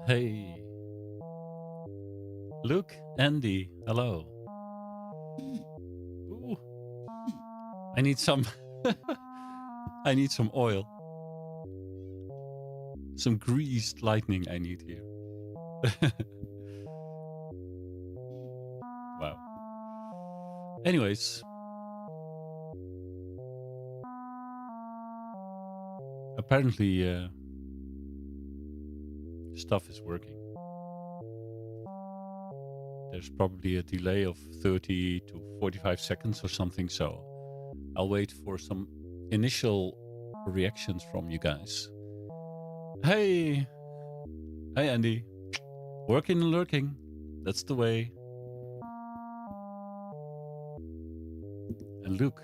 Hey, Luke, Andy, hello. Ooh, I need some. I need some oil. Some greased lightning I need here. Wow. Anyways. Apparently, stuff is working. There's probably a delay of 30 to 45 seconds or something, so I'll wait for some initial reactions from you guys. Hey! Hey, Andy. Working and lurking. That's the way. And Luke,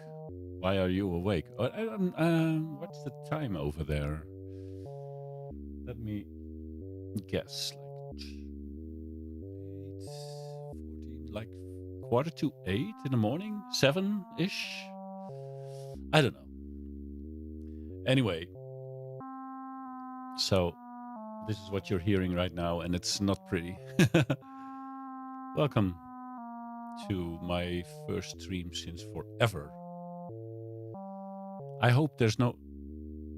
why are you awake? What's the time over there? Let me guess. Like 8, 14, like 7:45 in the morning? 7-ish? I don't know. Anyway, so this is what you're hearing right now, and it's not pretty. Welcome to my first stream since forever. I hope there's no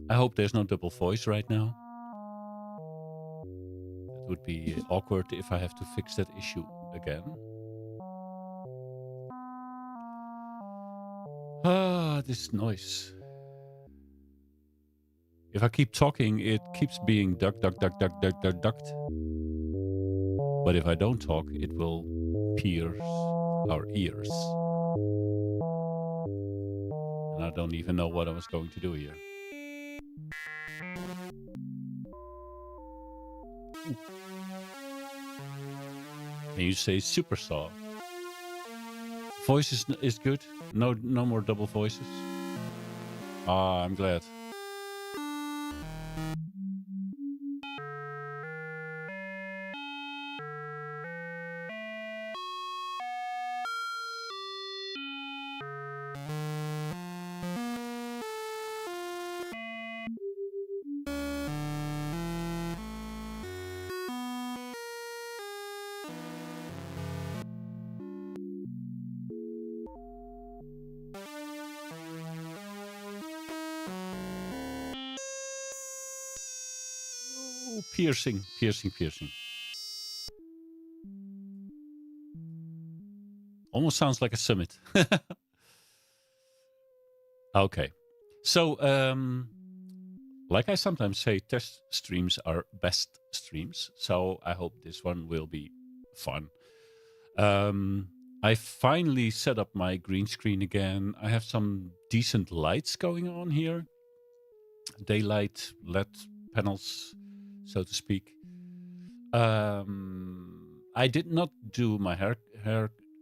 double voice right now. That would be awkward if I have to fix that issue again. This noise. If I keep talking, it keeps being ducked. But if I don't talk, it will pierce our ears. And I don't even know what I was going to do here. Can you say super soft? Voice is good. No more double voices. I'm glad. Piercing. Almost sounds like a summit. Okay. So, like I sometimes say, test streams are best streams. So I hope this one will be fun. I finally set up my green screen again. I have some decent lights going on here. Daylight LED panels, so to speak. I did not do my hair.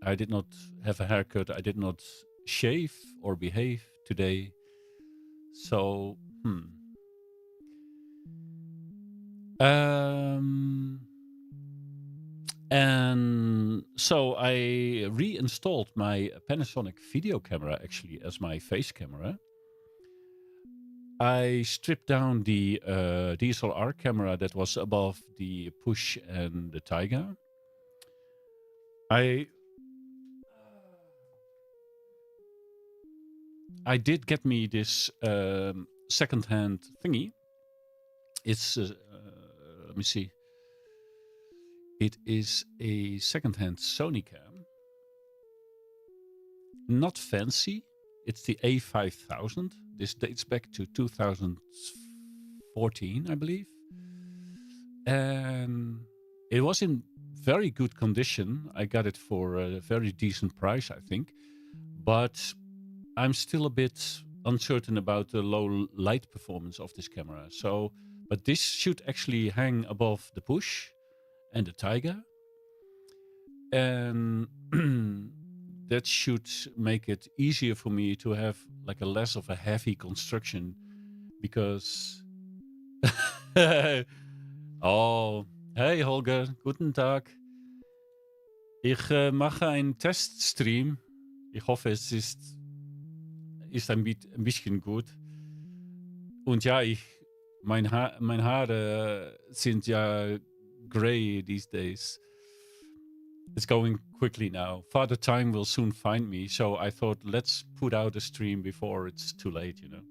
I did not have a haircut. I did not shave or behave today. So, and so I reinstalled my Panasonic video camera actually as my face camera. I stripped down the DSLR camera that was above the Push and the Taiga. I did get me this second-hand thingy. It's let me see. It is a second-hand Sony cam. Not fancy. It's the A5000. This dates back to 2014, I believe. And it was in very good condition. I got it for a very decent price, I think. But I'm still a bit uncertain about the low light performance of this camera. So, but this should actually hang above the Push and the Taiga. And that should make it easier for me to have like a less of a heavy construction because oh, hey Holger, guten Tag. Ich mache einen Teststream. Ich hoffe, es ist ein bisschen gut. Und ja, meine Haare sind ja gray these days. It's going quickly now. Father Time will soon find me. So I thought, let's put out a stream before it's too late, you know.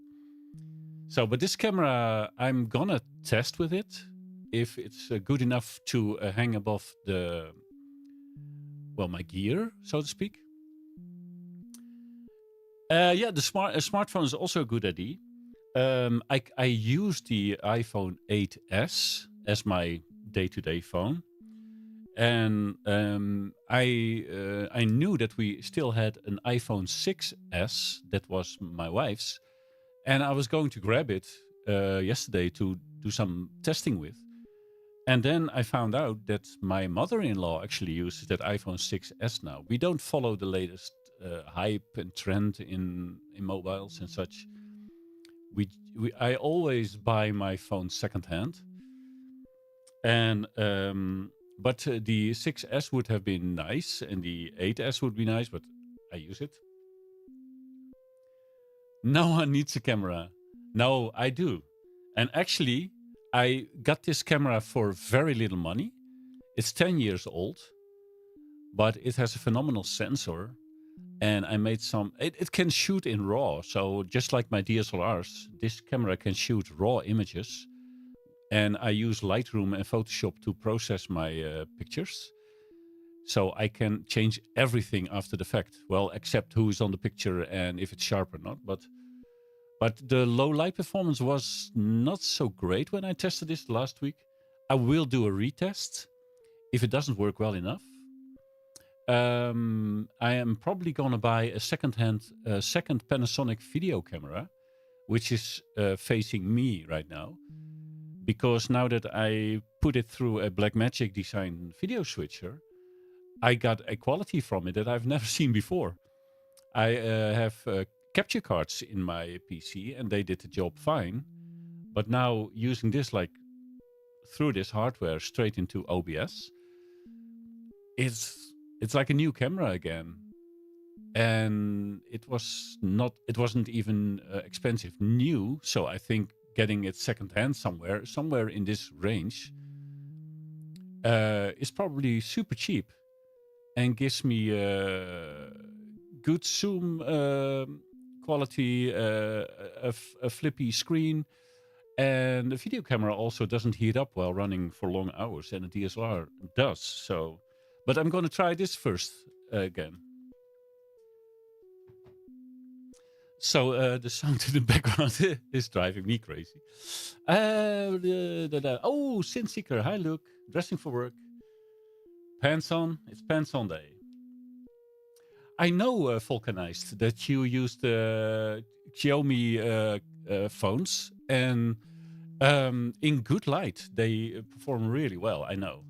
So, but this camera, I'm gonna test with it if it's good enough to hang above my gear, so to speak. Yeah, the smartphone is also a good idea. I use the iPhone 8s as my day-to-day phone, and I knew that we still had an iPhone 6s that was my wife's, and I was going to grab it yesterday to do some testing with. And then I found out that my mother-in-law actually uses that iPhone 6s now. We don't follow the latest hype and trend in mobiles and such. I always buy my phone secondhand. And but the 6s would have been nice, and the 8s would be nice, but I use it. No one needs a camera. No, I do. And actually, I got this camera for very little money. It's 10 years old, but it has a phenomenal sensor. And I made it can shoot in RAW. So just like my DSLRs, this camera can shoot RAW images. And I use Lightroom and Photoshop to process my pictures. So I can change everything after the fact. Well, except who's on the picture and if it's sharp or not. But the low light performance was not so great when I tested this last week. I will do a retest if it doesn't work well enough. I am probably going to buy a second Panasonic video camera, which is facing me right now. Because now that I put it through a Blackmagic design video switcher, I got a quality from it that I've never seen before. I have capture cards in my PC and they did the job fine. But now using this through this hardware straight into OBS, it's like a new camera again. And it wasn't even expensive new. So I think getting it secondhand somewhere in this range is probably super cheap and gives me good zoom quality, a flippy screen, and the video camera also doesn't heat up while running for long hours, and the DSLR does. So, but I'm going to try this first again. So the sound in the background is driving me crazy. Oh, Sin Seeker. Hi, Luke. Dressing for work. Pants on. It's pants on day. I know, Vulcanized, that you use the Xiaomi phones, and in good light, they perform really well. I know.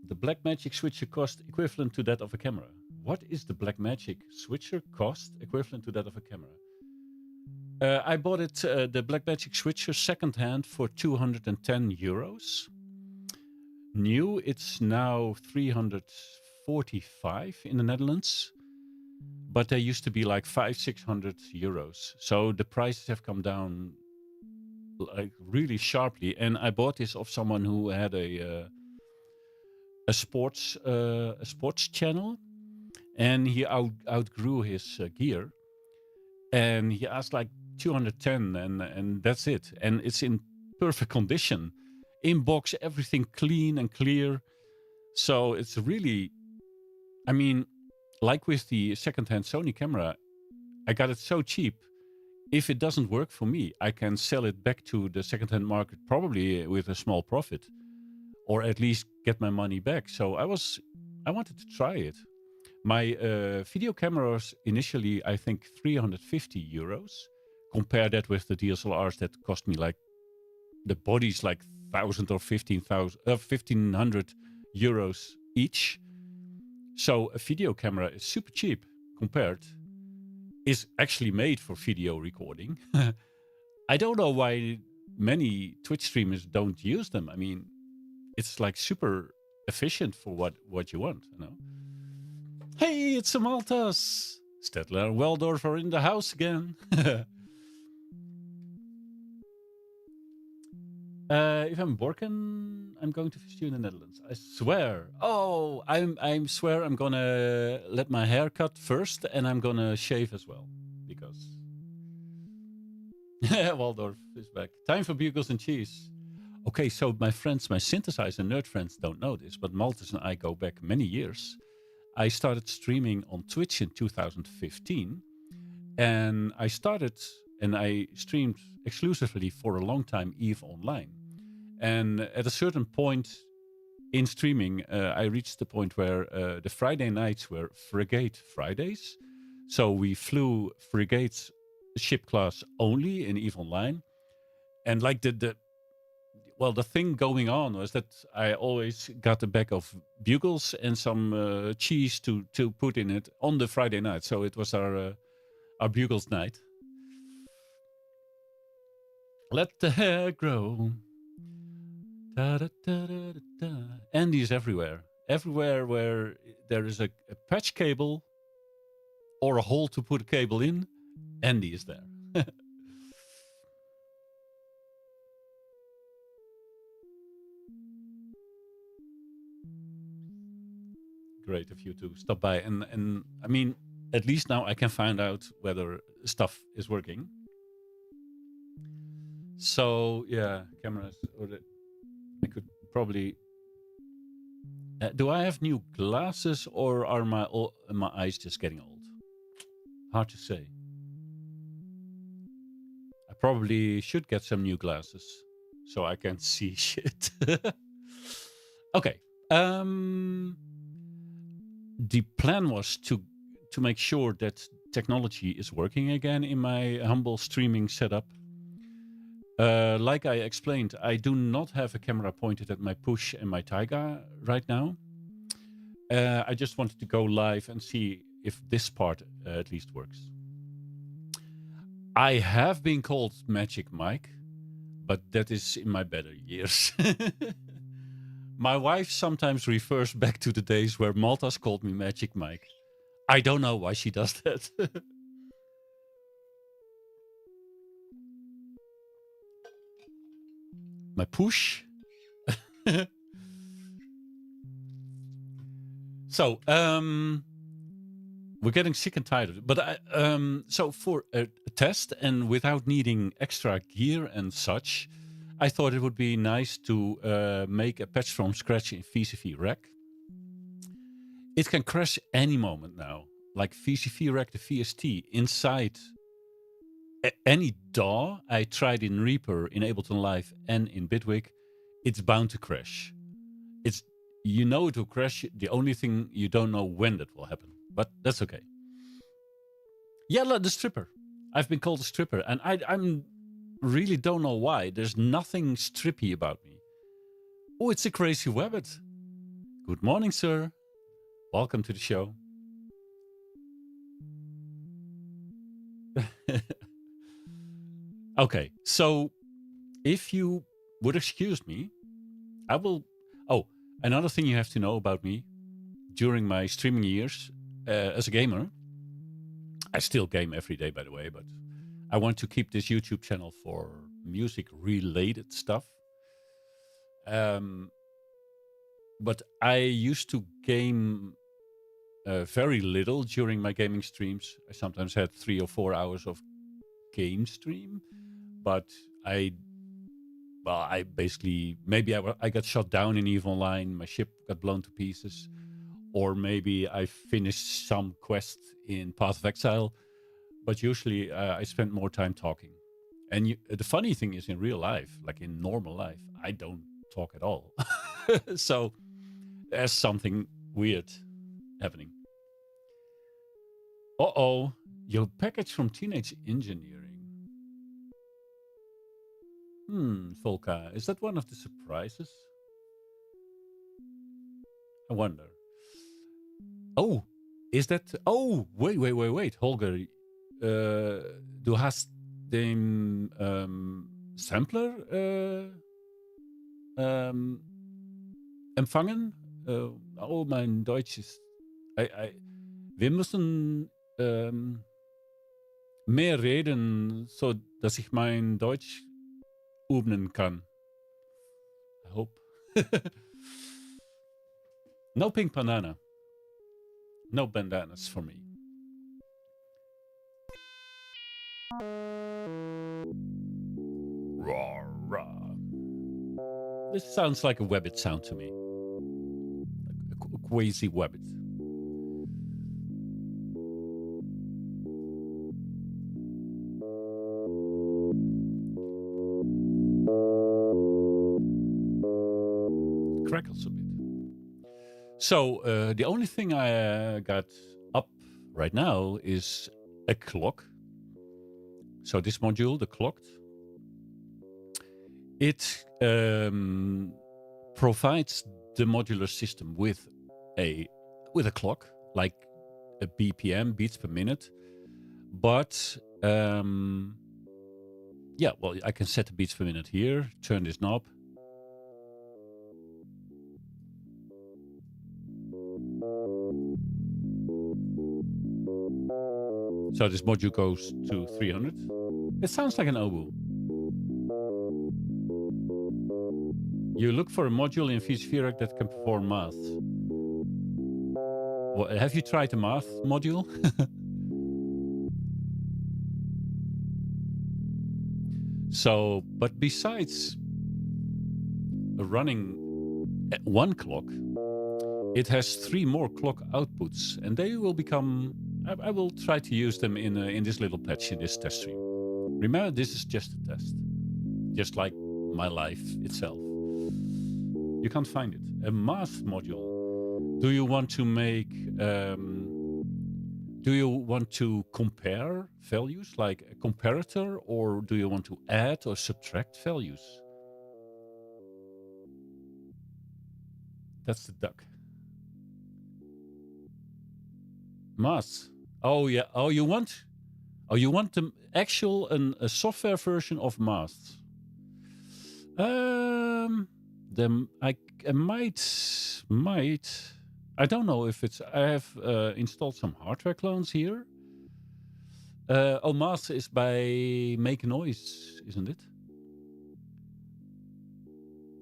The Blackmagic switcher cost equivalent to that of a camera. What is the Blackmagic switcher cost equivalent to that of a camera? I bought it, the Blackmagic switcher secondhand for 210 euros. New, it's now 345 in the Netherlands. But they used to be like 500-600 euros. So the prices have come down like really sharply. And I bought this off someone who had a sports channel, and he outgrew his gear, and he asked like 210, and that's it, and it's in perfect condition, in box, everything clean and clear. So it's really, I mean, like with the secondhand Sony camera, I got it so cheap. If it doesn't work for me, I can sell it back to the secondhand market, probably with a small profit, or at least get my money back. So I wanted to try it. My video cameras initially, I think 350 euros. Compare that with the DSLRs that cost me like, the body's like 1,000 or 1,500 euros each. So a video camera is super cheap compared. Is actually made for video recording. I don't know why many Twitch streamers don't use them. I mean, it's like super efficient for what you want, you know. Hey, it's a Maltas. Stedtler and Weldorf are in the house again. If I'm working, I'm going to visit you in the Netherlands. I swear. Oh, I'm swear I'm gonna let my hair cut first, and I'm gonna shave as well because Waldorf is back. Time for bugles and cheese. Okay, so my friends, my synthesizer nerd friends don't know this, but Maltes and I go back many years. I started streaming on Twitch in 2015, and I streamed exclusively for a long time EVE Online. And at a certain point in streaming, I reached the point where the Friday nights were Frigate Fridays. So we flew Frigate's ship class only in EVE Online. And like the thing going on was that I always got a bag of bugles and some cheese to put in it on the Friday night. So it was our bugles night. Let the hair grow. Da, da, da, da, da, da. Andy's everywhere. Everywhere where there is a patch cable or a hole to put a cable in, Andy is there. Great of you to stop by. And I mean, at least now I can find out whether stuff is working. So, yeah, cameras. I could probably... do I have new glasses or are my eyes just getting old? Hard to say. I probably should get some new glasses so I can see shit. Okay. The plan was to make sure that technology is working again in my humble streaming setup. Like I explained, I do not have a camera pointed at my push and my Taiga right now. I just wanted to go live and see if this part at least works. I have been called Magic Mike, but that is in my better years. My wife sometimes refers back to the days where Maltas called me Magic Mike. I don't know why she does that. My push. So, we're getting sick and tired of it. But so for a test and without needing extra gear and such, I thought it would be nice to make a patch from scratch in VCV Rack. It can crash any moment now. Like VCV Rack, the VST, inside any DAW I tried in Reaper, in Ableton Live, and in Bitwig, it's bound to crash. You know it will crash. The only thing you don't know when that will happen. But that's okay. Yeah, the stripper. I've been called a stripper, and I'm really don't know why. There's nothing strippy about me. Oh, it's a crazy rabbit. Good morning, sir. Welcome to the show. Okay, so if you would excuse me, I will... Oh, another thing you have to know about me. During my streaming years as a gamer, I still game every day, by the way, but I want to keep this YouTube channel for music-related stuff. But I used to game very little during my gaming streams. I sometimes had 3 or 4 hours of game stream, but I basically, maybe I got shot down in EVE Online, my ship got blown to pieces, or maybe I finished some quest in Path of Exile, but usually I spend more time talking. And the funny thing is, in real life, like in normal life, I don't talk at all. So there's something weird happening. Uh-oh, your package from Teenage Engineering. Volka, is that one of the surprises? I wonder. Oh, is that... Oh, wait. Holger, du hast den Sampler empfangen? Oh, mein Deutsch ist... wir müssen mehr reden, so dass ich mein Deutsch üben kann. hope. No pink banana. No bandanas for me. Rawr, rawr. This sounds like a Webbit sound to me. A quasi Webbit. It crackles a bit. So the only thing I got up right now is a clock. So this module, the clocked, it provides the modular system with a clock, like a BPM, beats per minute. But yeah, well, I can set the beats per minute here, turn this knob. So this module goes to 300. It sounds like an oboe. You look for a module in VCV Rack that can perform math. Well, have you tried the math module? So, but besides running one clock, it has 3 more clock outputs, and they will become. I will try to use them in this little patch in this test stream. Remember, this is just a test, just like my life itself. You can't find it. A math module. Do you want to make? Do you want to compare values like a comparator, or do you want to add or subtract values? That's the duck. Math. Oh yeah. Oh, you want the actual a software version of math. Then I might. I don't know if it's. I have installed some hardware clones here. Oh, math is by Make Noise, isn't it?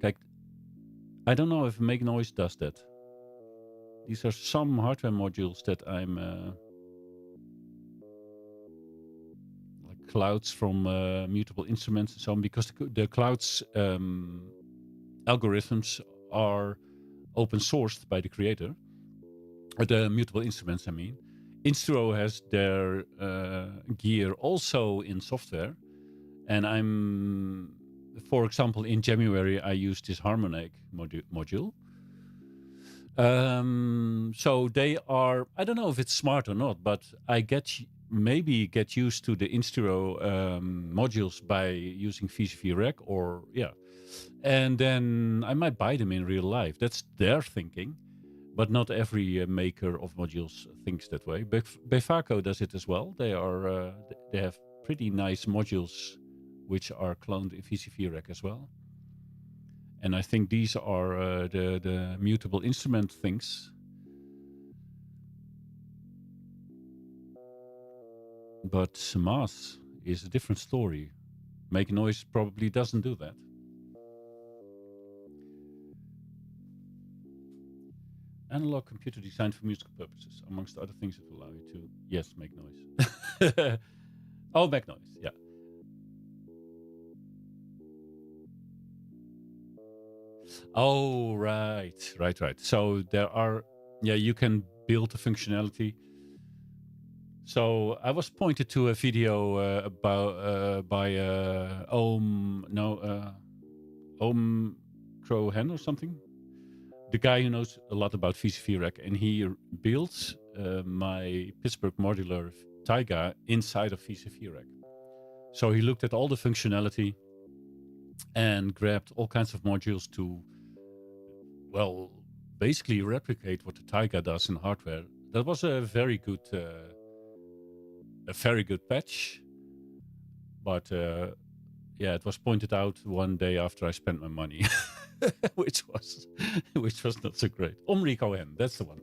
Kijk, I don't know if Make Noise does that. These are some hardware modules that I'm like clouds from Mutable Instruments and so on, because the clouds algorithms are open sourced by the creator, or the Mutable Instruments, I mean. Instro has their gear also in software, and I'm, for example, in January I used this Harmonic module. So they are, I don't know if it's smart or not, but I maybe get used to the Instro modules by using VCV Rack, or yeah. And then I might buy them in real life. That's their thinking, but not every maker of modules thinks that way. Befaco does it as well. They have pretty nice modules which are cloned in VCV Rack as well. And I think these are the Mutable Instrument things. But math is a different story. Make Noise probably doesn't do that. Analog computer designed for musical purposes. Amongst other things, it will allow you to, yes, make noise. Oh, make noise, yeah. Oh, right. So there are, yeah, you can build a functionality. So I was pointed to a video by Ohm Crohan or something. The guy who knows a lot about VCV Rack, and he built my Pittsburgh modular Taiga inside of VCV Rack. So he looked at all the functionality and grabbed all kinds of modules to, well, basically replicate what the Taiga does in hardware. That was a very good patch. But yeah, it was pointed out one day after I spent my money. which was not so great. Omri Cohen, that's the one.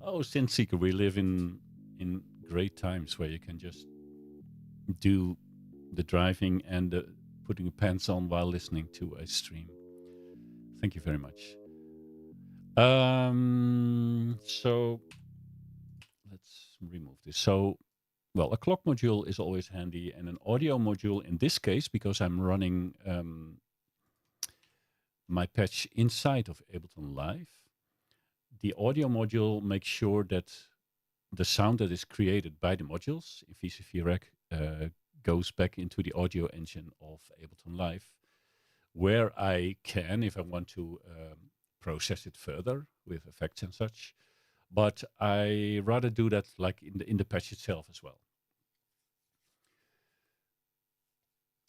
Oh, Synthseeker, we live in great times where you can just do the driving and the putting pants on while listening to a stream. Thank you very much. So let's remove this. So, well, a clock module is always handy, and an audio module in this case, because I'm running my patch inside of Ableton Live, the audio module makes sure that the sound that is created by the modules in VCV Rack goes back into the audio engine of Ableton Live, where I can, if I want to, process it further with effects and such. But I rather do that like in the patch itself as well.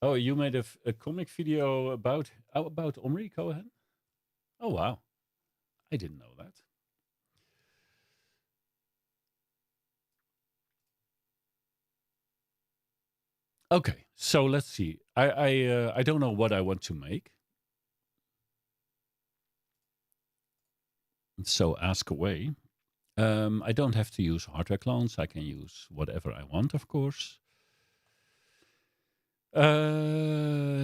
Oh, you made a comic video about Omri Cohen? Oh, wow. I didn't know that. Okay, so let's see. I don't know what I want to make. So ask away. I don't have to use hardware clones. I can use whatever I want, of course.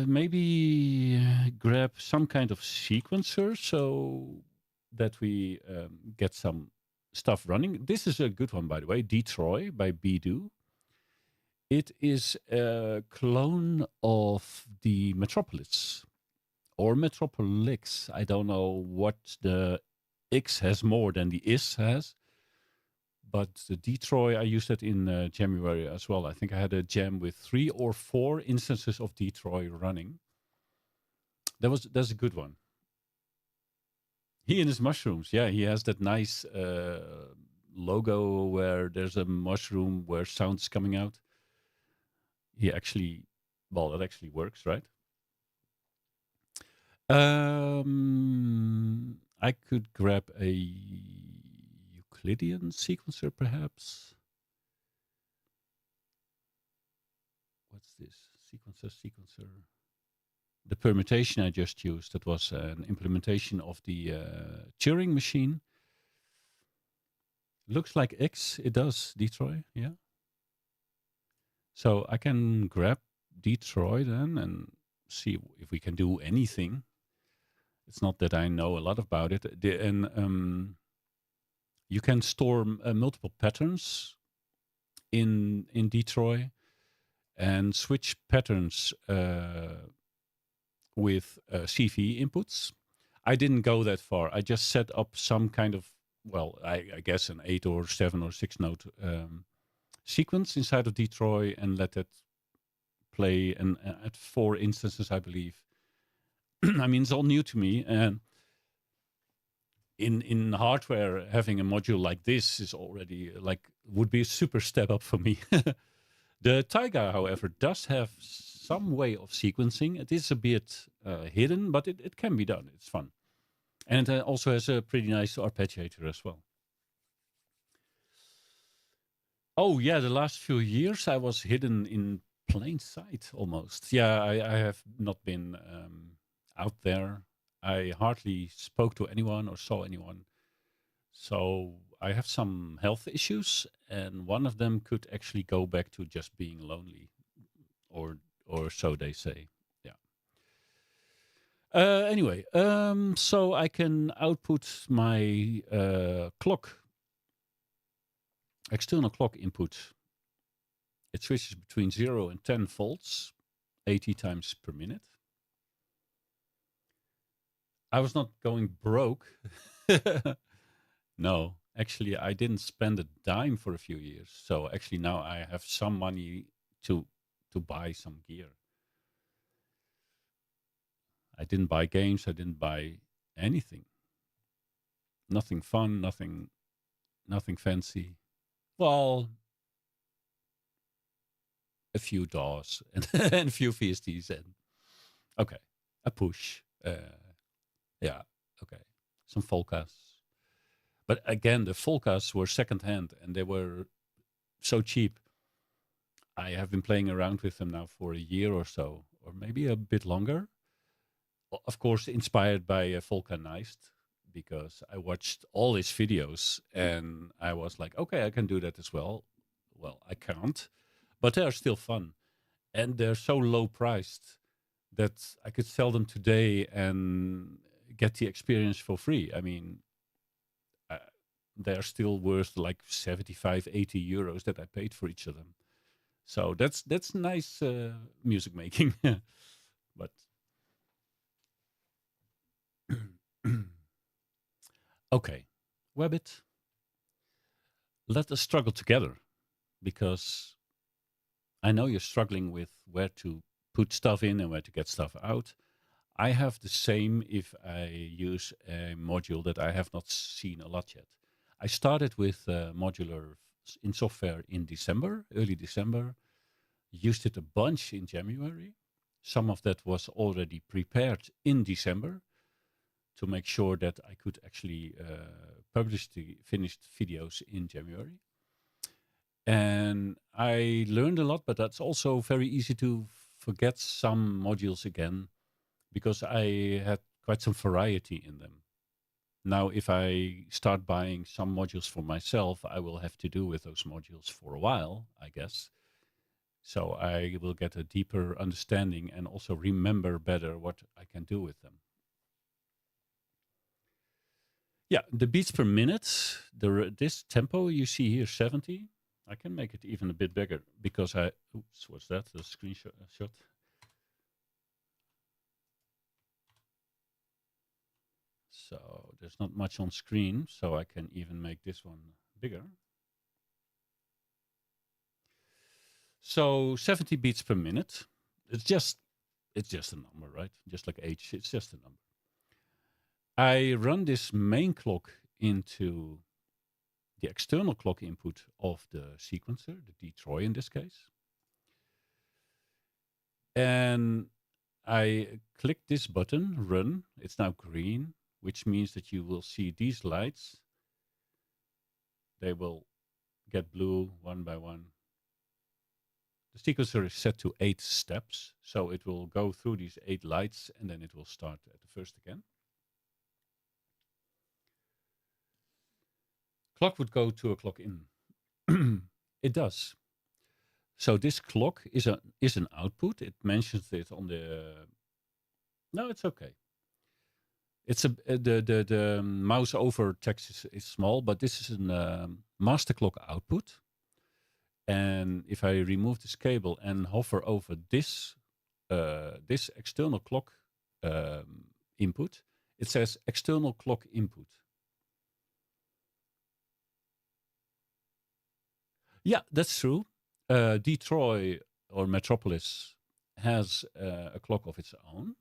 Maybe grab some kind of sequencer so that we get some stuff running. This is a good one, by the way. Detroit by Bedu. It is a clone of the Metropolis or Metropolix. I don't know what the X has more than the is has. But the Detroit, I used that in January as well. I think I had a jam with 3 or 4 instances of Detroit running. That's a good one. He and his mushrooms. Yeah, he has that nice logo where there's a mushroom where sound's coming out. He actually, well, that actually works, right? I could grab a Euclidean sequencer, perhaps. What's this? Sequencer. The permutation I just used, that was an implementation of the Turing machine. Looks like X. It does, Detroit, yeah. So I can grab Detroit then and see if we can do anything. It's not that I know a lot about it. And you can store multiple patterns in Detroit and switch patterns with CV inputs. I didn't go that far. I just set up some kind of, well, I guess an 8 or 7 or 6 note sequence inside of Detroit and let it play and at 4 instances, I believe. I mean, it's all new to me, and in hardware, having a module like this is already would be a super step up for me. The Taiga, however, does have some way of sequencing. It is a bit hidden, but it can be done. It's fun. And it also has a pretty nice arpeggiator as well. Oh, yeah, the last few years I was hidden in plain sight almost. Yeah, I have not been out there. I hardly spoke to anyone or saw anyone. So I have some health issues, and one of them could actually go back to just being lonely, or so they say. Yeah. Anyway, so I can output my clock, external clock input. It switches between 0 and 10 volts, 80 times per minute. I was not going broke. No, actually, I didn't spend a dime for a few years. So actually now I have some money to buy some gear. I didn't buy games. I didn't buy anything. Nothing fun. Nothing fancy. Well, a few DAWs and, and a few VSTs and okay, a push. Yeah, okay, some Volcas. But again, the Volcas were secondhand and they were so cheap. I have been playing around with them now for a year or so, or maybe a bit longer. Of course, inspired by Volca Neist, because I watched all his videos and I was like, okay, I can do that as well. Well, I can't, but they are still fun. And they're so low priced that I could sell them today and get the experience for free. I mean, uh, they're still worth like 75, 80 euros that I paid for each of them. So that's nice music making. But okay, Wabbit, let us struggle together because I know you're struggling with where to put stuff in and where to get stuff out. I have the same if I use a module that I have not seen a lot yet. I started with modular in software in December, early December, used it a bunch in January. Some of that was already prepared in December to make sure that I could actually publish the finished videos in January. And I learned a lot, but that's also very easy to forget some modules again because I had quite some variety in them. Now, if I start buying some modules for myself, I will have to do with those modules for a while, I guess. So I will get a deeper understanding and also remember better what I can do with them. Yeah, the beats per minute, this tempo you see here, 70. I can make it even a bit bigger because oops, what's that? The screenshot shot. So there's not much on screen, so I can even make this one bigger. So 70 beats per minute. It's just a number, right? Just like H, it's just a number. I run this main clock into the external clock input of the sequencer, the Detroit in this case. And I click this button, run. It's now green, which means that you will see these lights. They will get blue one by one. The sequencer is set to 8 steps, so it will go through these 8 lights and then it will start at the first again. Clock would go to a clock in. It does. So this clock is an output. It mentions it on the. No, it's okay. It's the mouse over text is small, but this is a master clock output. And if I remove this cable and hover over this this external clock input, it says external clock input. Yeah, that's true. Detroit or Metropolis has a clock of its own.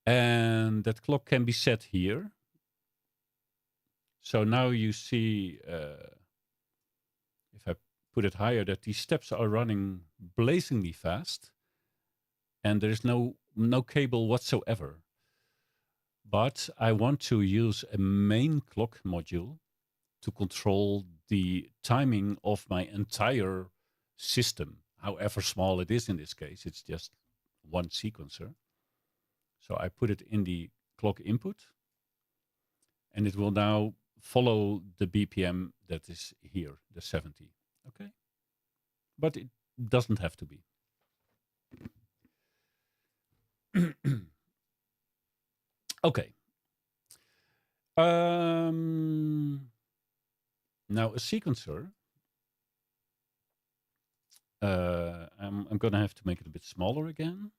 And that clock can be set here. So now you see, if I put it higher, that these steps are running blazingly fast. And there's no cable whatsoever. But I want to use a main clock module to control the timing of my entire system, however small it is in this case. It's just one sequencer. So I put it in the clock input, and it will now follow the BPM that is here, the 70. Okay? But it doesn't have to be. Okay. Now a sequencer, I'm going to have to make it a bit smaller again.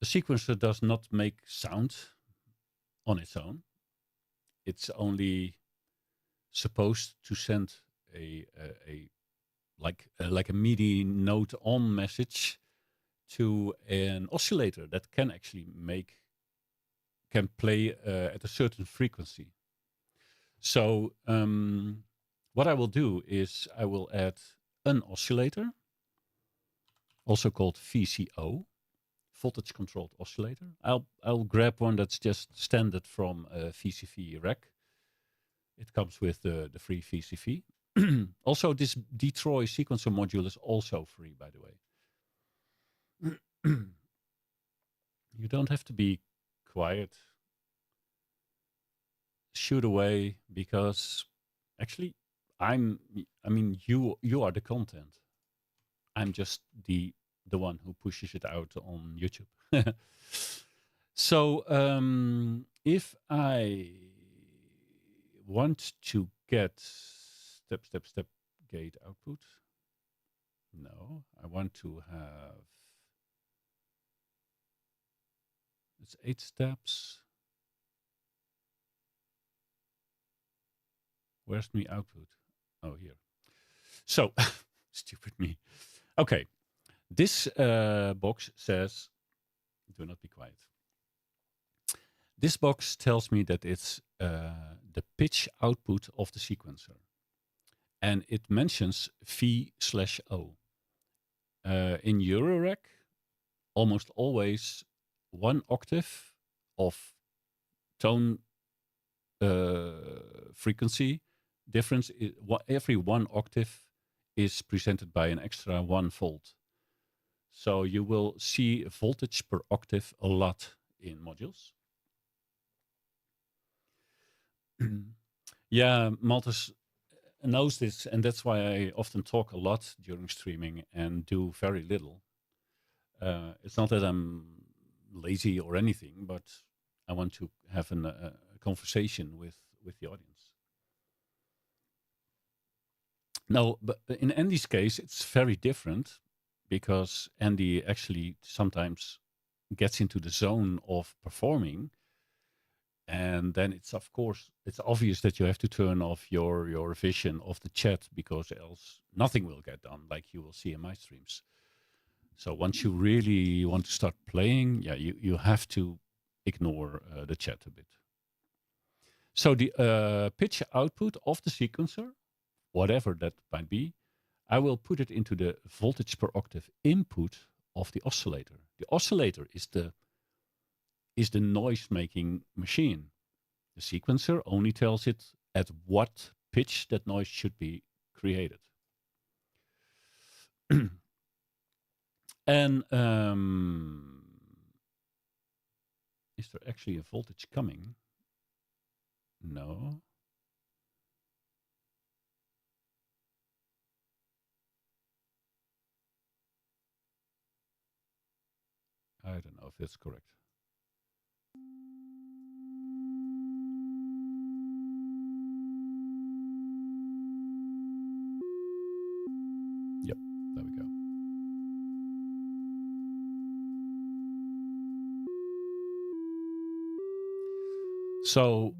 A sequencer does not make sound on its own. It's only supposed to send a like a MIDI note on message to an oscillator that can actually can play at a certain frequency. So what I will do is I will add an oscillator, also called VCO, voltage controlled oscillator. I'll grab one that's just standard from VCV Rack. It comes with the free VCV. Also, this Detroit sequencer module is also free, by the way. You don't have to be quiet. Shoot away, because actually you are the content. I'm just the the one who pushes it out on YouTube. So if I want to get step gate output, no, I want to have, it's 8 steps. Where's my output? Oh, here. So, stupid me. Okay, this box says, do not be quiet. This box tells me that it's the pitch output of the sequencer. And it mentions V/O. In Eurorack, almost always 1 octave of tone frequency difference. Every 1 octave is presented by an extra 1 volt. So you will see voltage per octave a lot in modules. Yeah, Malthus knows this, and that's why I often talk a lot during streaming and do very little. It's not that I'm lazy or anything, but I want to have a conversation with the audience. No, but in Andy's case, it's very different because Andy actually sometimes gets into the zone of performing. And then it's obvious that you have to turn off your vision of the chat, because else nothing will get done, like you will see in my streams. So once you really want to start playing, yeah, you have to ignore the chat a bit. So the pitch output of the sequencer, whatever that might be, I will put it into the voltage per octave input of the oscillator. The oscillator is the noise-making machine. The sequencer only tells it at what pitch that noise should be created. And is there actually a voltage coming? No. I don't know if that's correct. Yep, there we go. So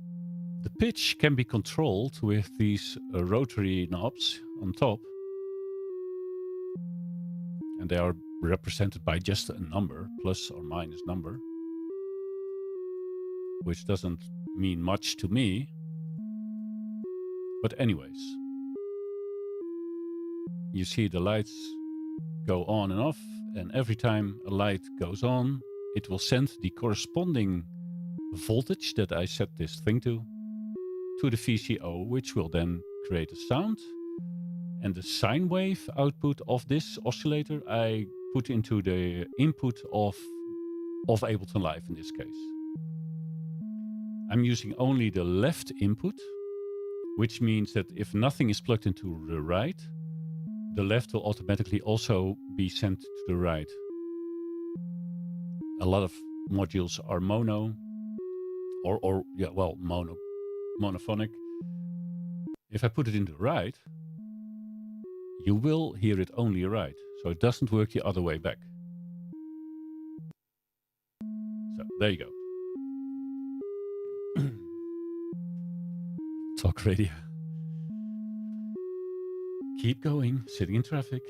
the pitch can be controlled with these rotary knobs on top. And they are represented by just a number, plus or minus number, which doesn't mean much to me. But anyways, you see the lights go on and off, and every time a light goes on, it will send the corresponding voltage that I set this thing to the VCO, which will then create a sound. And the sine wave output of this oscillator I put into the input of Ableton Live in this case. I'm using only the left input, which means that if nothing is plugged into the right, the left will automatically also be sent to the right. A lot of modules are mono or monophonic. If I put it in the right, you will hear it only right. So it doesn't work the other way back. So there you go. Talk radio. Keep going, sitting in traffic.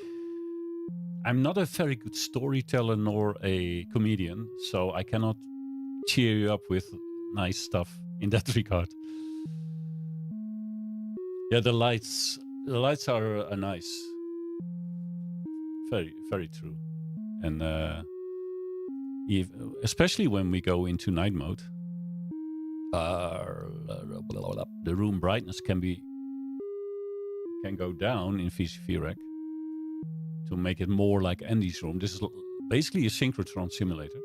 I'm not a very good storyteller nor a comedian, so I cannot cheer you up with nice stuff in that regard. Yeah, the lights are nice. Very, very true. And especially when we go into night mode, the room brightness can go down in VCV Rack to make it more like Andy's room. This is basically a synchrotron simulator.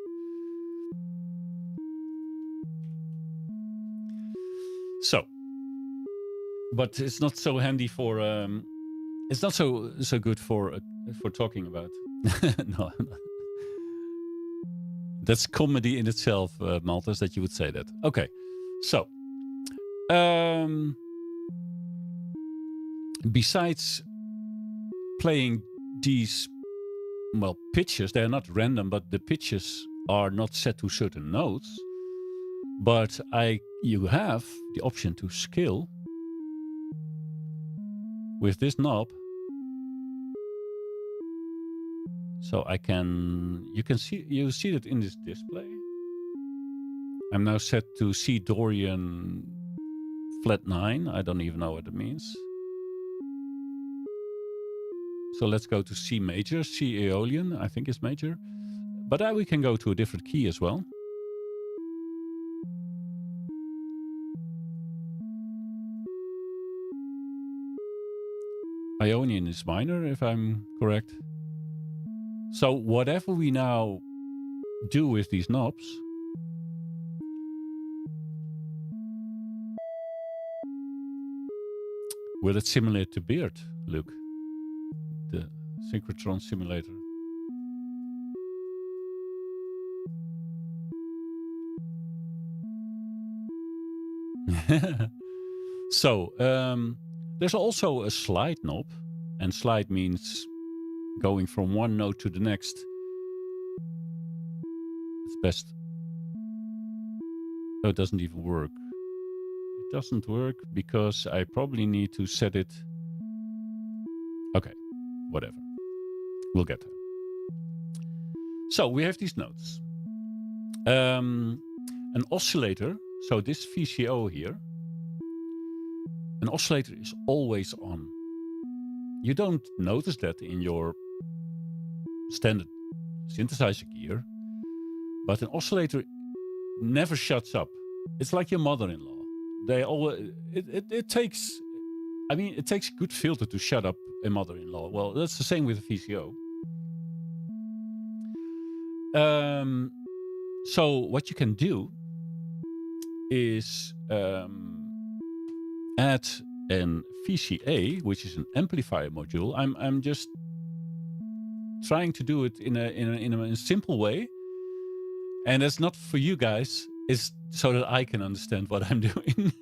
So, but it's not so handy for it's not so good for talking about. No, that's comedy in itself, Malthus, that you would say that. Okay, so besides playing these pitches, they're not random, but the pitches are not set to certain notes. But you have the option to scale with this knob. So you see it in this display. I'm now set to C Dorian flat 9. I don't even know what it means. So let's go to C major, C Aeolian, I think is major. But we can go to a different key as well. Ionian is minor, if I'm correct. So whatever we now do with these knobs, will it simulate the beard, Luke? The synchrotron simulator. So there's also a slide knob, and slide means going from one note to the next. It's best. Oh, it doesn't even work. It doesn't work because I probably need to set it. Okay, whatever. We'll get there. So we have these notes. An oscillator. So this VCO here. An oscillator is always on. You don't notice that in your standard synthesizer gear, but an oscillator never shuts up. It's like your mother-in-law. It takes a good filter to shut up a mother-in-law. Well, that's the same with a VCO. So what you can do is add an VCA, which is an amplifier module. I'm just trying to do it in a simple way, and it's not for you guys. It's so that I can understand what I'm doing.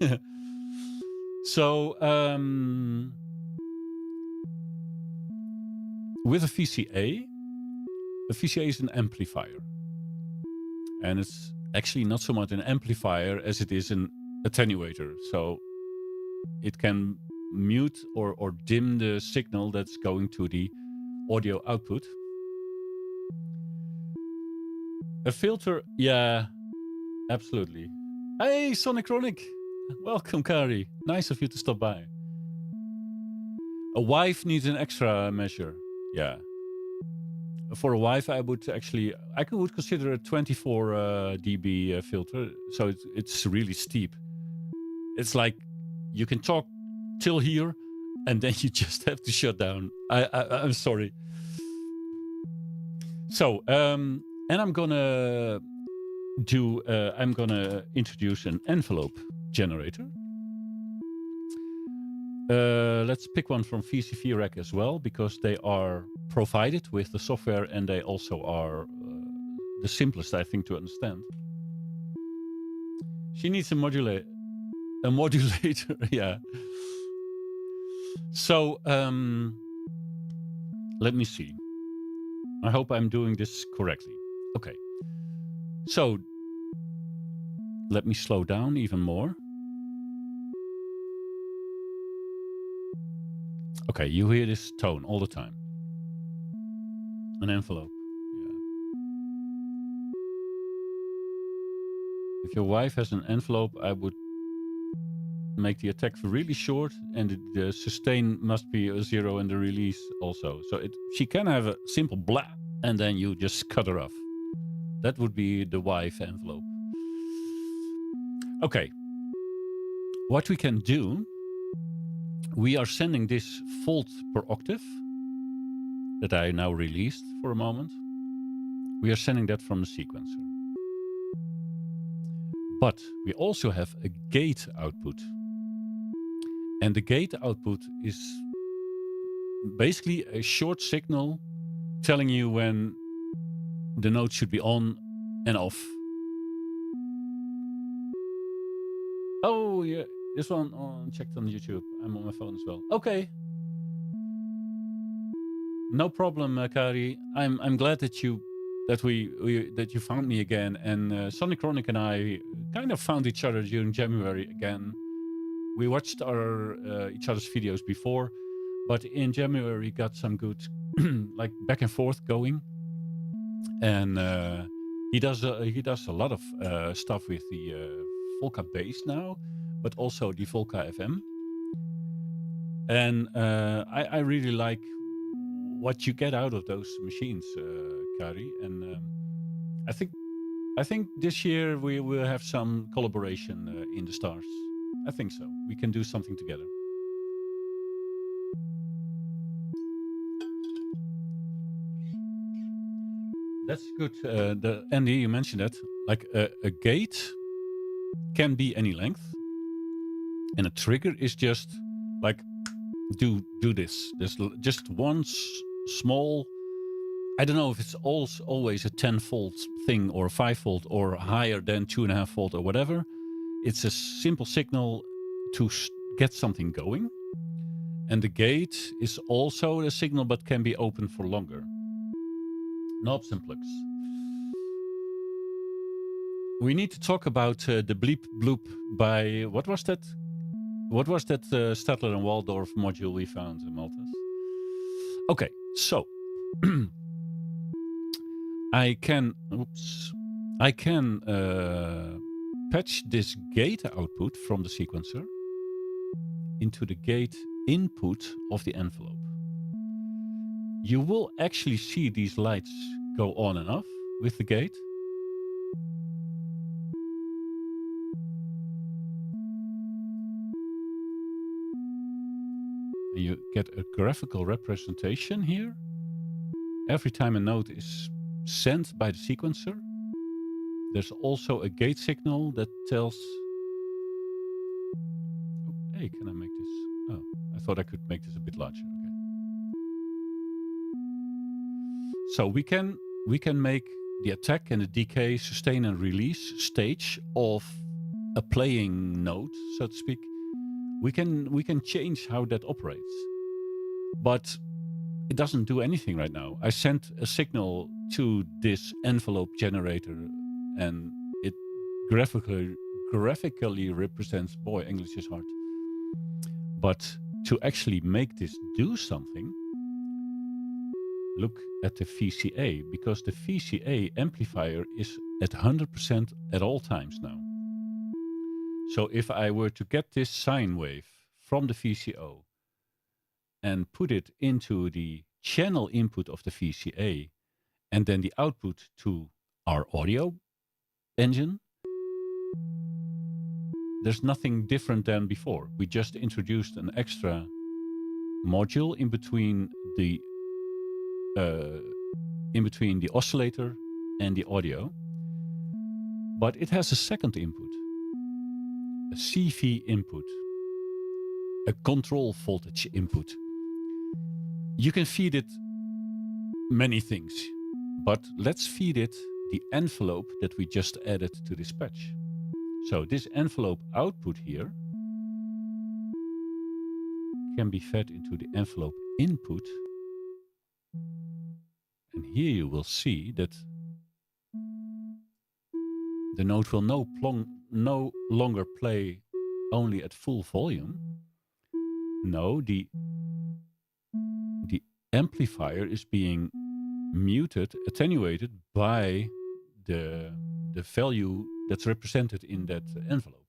So with a VCA is an amplifier, and it's actually not so much an amplifier as it is an attenuator. So it can mute or dim the signal that's going to the audio output. A filter, yeah, absolutely. Hey, Sonicronic. Welcome, Kari. Nice of you to stop by. A wife needs an extra measure. Yeah. For a wife, I would consider a 24 dB filter. So it's really steep. It's like you can talk till here, and then you just have to shut down. I'm sorry. So, and I'm gonna introduce an envelope generator. Let's pick one from VCV Rack as well, because they are provided with the software, and they also are the simplest, I think, to understand. She needs a modulator, yeah. So, let me see. I hope I'm doing this correctly. Okay. So, let me slow down even more. Okay, you hear this tone all the time. An envelope. Yeah. If your wife has an envelope, I would make the attack really short, and the sustain must be a 0 and the release also. So she can have a simple blah, and then you just cut her off. That would be the wife envelope. Okay. What we can do, we are sending this volt per octave that I now released for a moment. We are sending that from the sequencer. But we also have a gate output. And the gate output is basically a short signal telling you when the note should be on and off. Oh, yeah. This one checked on YouTube. I'm on my phone as well. Okay. No problem, Kari. I'm glad that you found me again. And Sonic Chronic and I kind of found each other during January again. We watched each other's videos before, but in January we got some good like back and forth going. And he does a lot of stuff with the Volca bass now, but also the Volca FM. And I really like what you get out of those machines, Kari. And I think this year we will have some collaboration in the stars. I think so. We can do something together. That's good. Andy, you mentioned that. Like a gate can be any length, and a trigger is just like do this. There's just one small. I don't know if it's always a 10-volt thing or a 5-volt or higher than 2.5-volt or whatever. It's a simple signal to get something going. And the gate is also a signal but can be open for longer. Knobs and plugs. We need to talk about the Bleep Bloop by, what was that? What was that Stadler and Waldorf module we found in Maltas? Okay, so I can patch this gate output from the sequencer into the gate input of the envelope. You will actually see these lights go on and off with the gate. And you get a graphical representation here. Every time a note is sent by the sequencer, there's also a gate signal that tells... Oh, hey, can I make this? Oh, I thought I could make this a bit larger. Okay. So we can make the attack and the decay, sustain and release stage of a playing note, so to speak. We can change how that operates, but it doesn't do anything right now. I sent a signal to this envelope generator, and it graphically represents. Boy, English is hard. But to actually make this do something, look at the VCA, because the VCA amplifier is at 100% at all times now. So if I were to get this sine wave from the VCO and put it into the channel input of the VCA and then the output to our audio engine, there's nothing different than before. We just introduced an extra module in between the oscillator and the audio, but it has a second input, a CV input, a control voltage input. You can feed it many things, but let's feed it the envelope that we just added to this patch. So this envelope output here can be fed into the envelope input. And here you will see that the note will no longer play only at full volume. No, the amplifier is being muted, attenuated by the value that's represented in that envelope.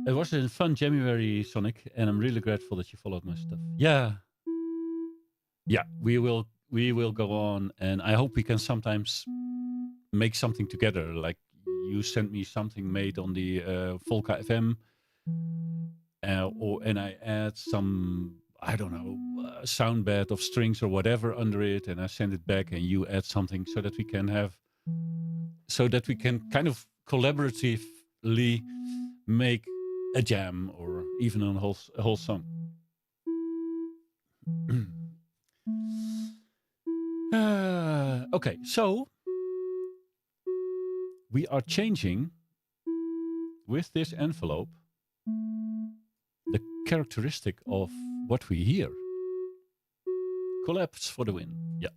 It was a fun January, Sonic, and I'm really grateful that you followed my stuff. Yeah, we will go on, and I hope we can sometimes make something together. Like you sent me something made on the Volca FM, and I add some, I don't know, sound bed of strings or whatever under it, and I send it back, and you add something so that we can kind of collaboratively make a jam or even a whole song. Okay, so we are changing with this envelope the characteristic of what we hear. Collabs for the win. Yeah.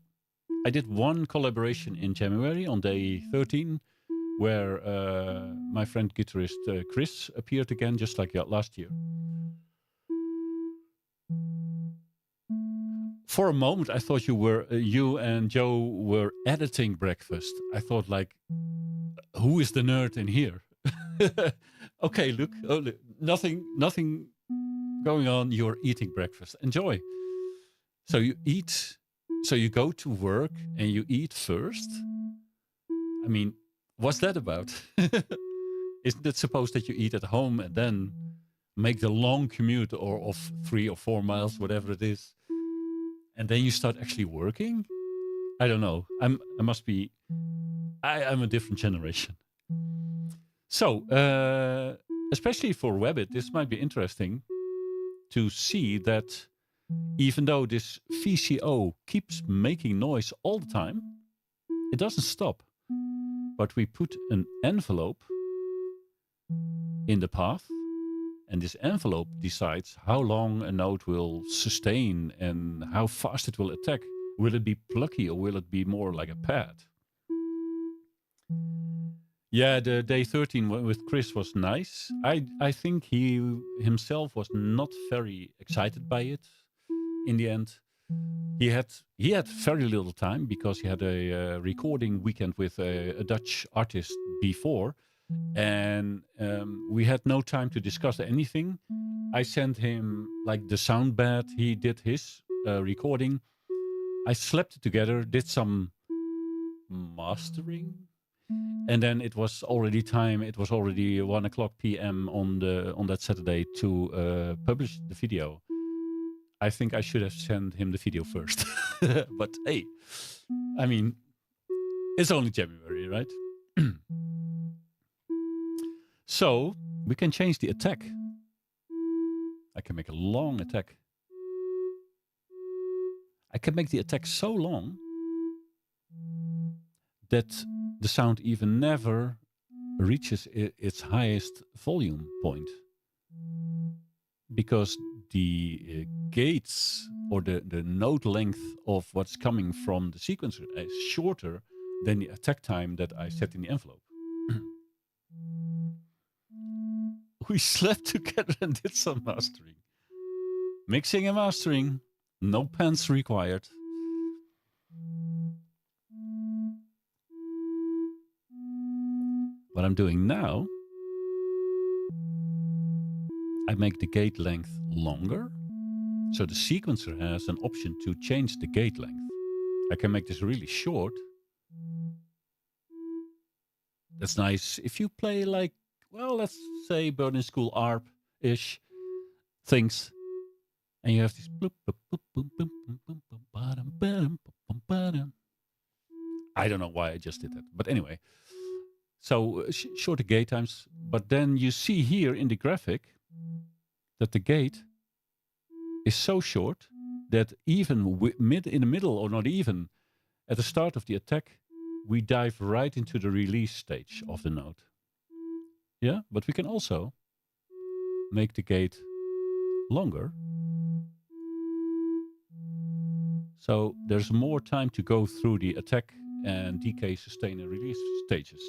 I did one collaboration in January on day 13 where my friend guitarist Chris appeared again, just like last year. For a moment, I thought you and Joe were editing breakfast. I thought, like, who is the nerd in here? Okay, look, nothing going on. You're eating breakfast. Enjoy. So you eat. So you go to work and you eat first. I mean, what's that about? Isn't it supposed that you eat at home and then make the long commute of 3 or 4 miles, whatever it is, and then you start actually working? I don't know. I'm a different generation. So, especially for Webbit, this might be interesting to see that even though this VCO keeps making noise all the time, it doesn't stop. But we put an envelope in the path, and this envelope decides how long a note will sustain and how fast it will attack. Will it be plucky or will it be more like a pad? Yeah, the day 13 with Chris was nice. I think he himself was not very excited by it in the end. He had very little time because he had a recording weekend with a Dutch artist before, and we had no time to discuss anything. I sent him like the sound bed. He did his recording. I slept together, did some mastering, and then it was already time. It was already 1:00 p.m. on that Saturday to publish the video. I think I should have sent him the video first. But hey, I mean, it's only January, right? So we can change the attack. I can make a long attack. I can make the attack so long that the sound even never reaches its highest volume point. Because the gates or the note length of what's coming from the sequencer is shorter than the attack time that I set in the envelope. We slept together and did some mastering. Mixing and mastering, no pants required. What I'm doing now, I make the gate length longer, so the sequencer has an option to change the gate length. I can make this really short. That's nice if you play like, well, let's say Burning School ARP-ish things, and you have this bloop, bloop, bloop, bloop, bloop, bloop, bloop, bottom, bottom, bottom. I don't know why I just did that, but anyway. So shorter gate times, but then you see here in the graphic that the gate is so short that even in the middle, or not even at the start of the attack, we dive right into the release stage of the note. Yeah, but we can also make the gate longer. So there's more time to go through the attack and decay, sustain, and release stages.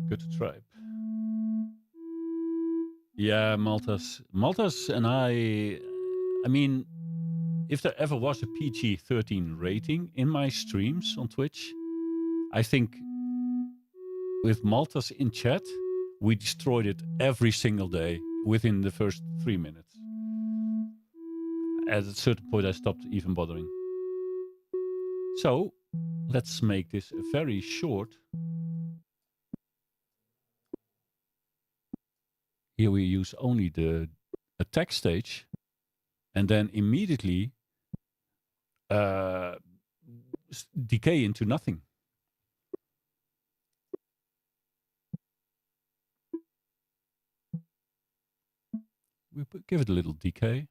Good tribe. Yeah, Maltas and I mean, if there ever was a PG-13 rating in my streams on Twitch, I think with Maltas in chat, we destroyed it every single day within the first 3 minutes. At a certain point, I stopped even bothering. So, let's make this a very short. Here we use only the attack stage, and then immediately decay into nothing. We give it a little decay.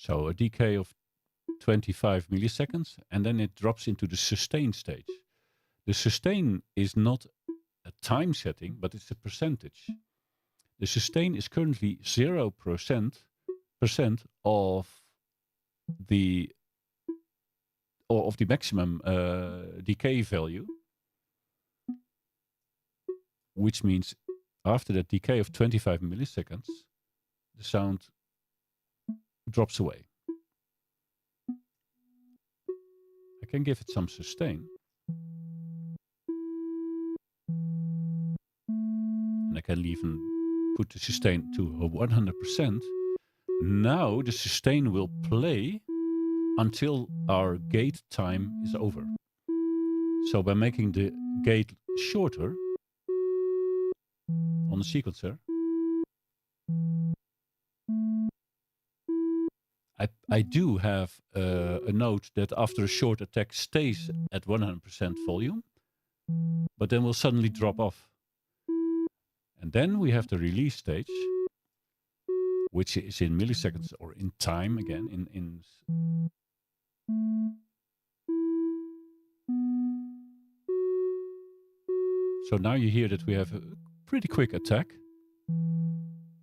So a decay of 25 milliseconds, and then it drops into the sustain stage. The sustain is not a time setting, but it's a percentage. The sustain is currently 0% of the maximum decay value, which means after that decay of 25 milliseconds, the sound drops away. I can give it some sustain. And I can even put the sustain to 100%. Now the sustain will play until our gate time is over. So by making the gate shorter on the sequencer, I do have a note that after a short attack stays at 100% volume, but then will suddenly drop off. And then we have the release stage, which is in milliseconds or in time again. So now you hear that we have a pretty quick attack.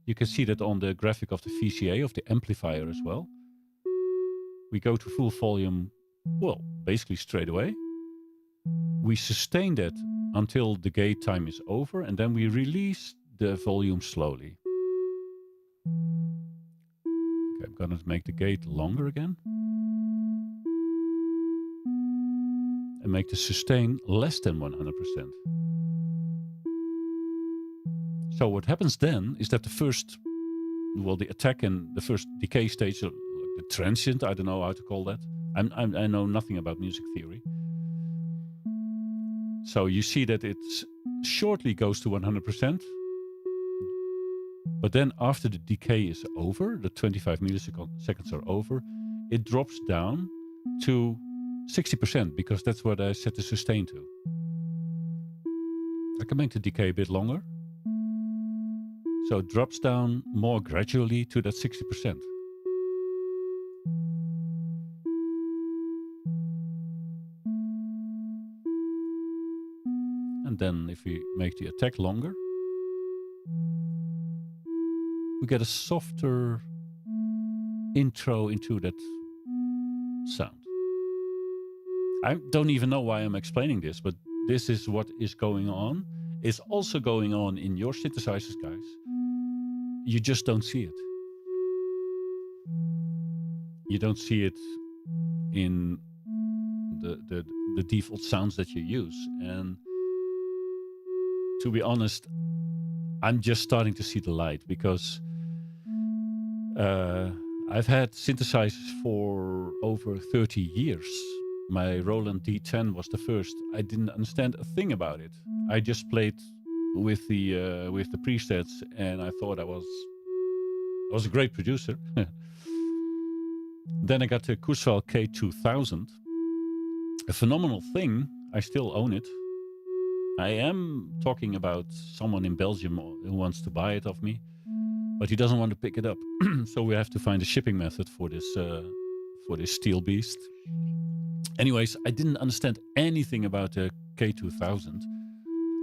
You can see that on the graphic of the VCA, of the amplifier as well. We go to full volume, well, basically straight away. We sustain that until the gate time is over, and then we release the volume slowly. Okay, I'm gonna make the gate longer again. And make the sustain less than 100%. So what happens then is that the attack and the first decay stage, the transient, I don't know how to call that. I know nothing about music theory. So you see that it shortly goes to 100%. But then after the decay is over, the 25 milliseconds are over, it drops down to 60% because that's what I set the sustain to. I can make the decay a bit longer. So it drops down more gradually to that 60%. And then if we make the attack longer, we get a softer intro into that sound. I don't even know why I'm explaining this, but this is what is going on. It's also going on in your synthesizers, guys. You just don't see it. You don't see it in the default sounds that you use. And to be honest, I'm just starting to see the light because I've had synthesizers for over 30 years. My Roland D10 was the first. I didn't understand a thing about it. I just played with the presets, and I thought I was a great producer. Then I got the Kurzweil K2000, a phenomenal thing. I still own it. I am talking about someone in Belgium who wants to buy it off me, but he doesn't want to pick it up. So we have to find a shipping method for this steel beast. Anyways, I didn't understand anything about the K2000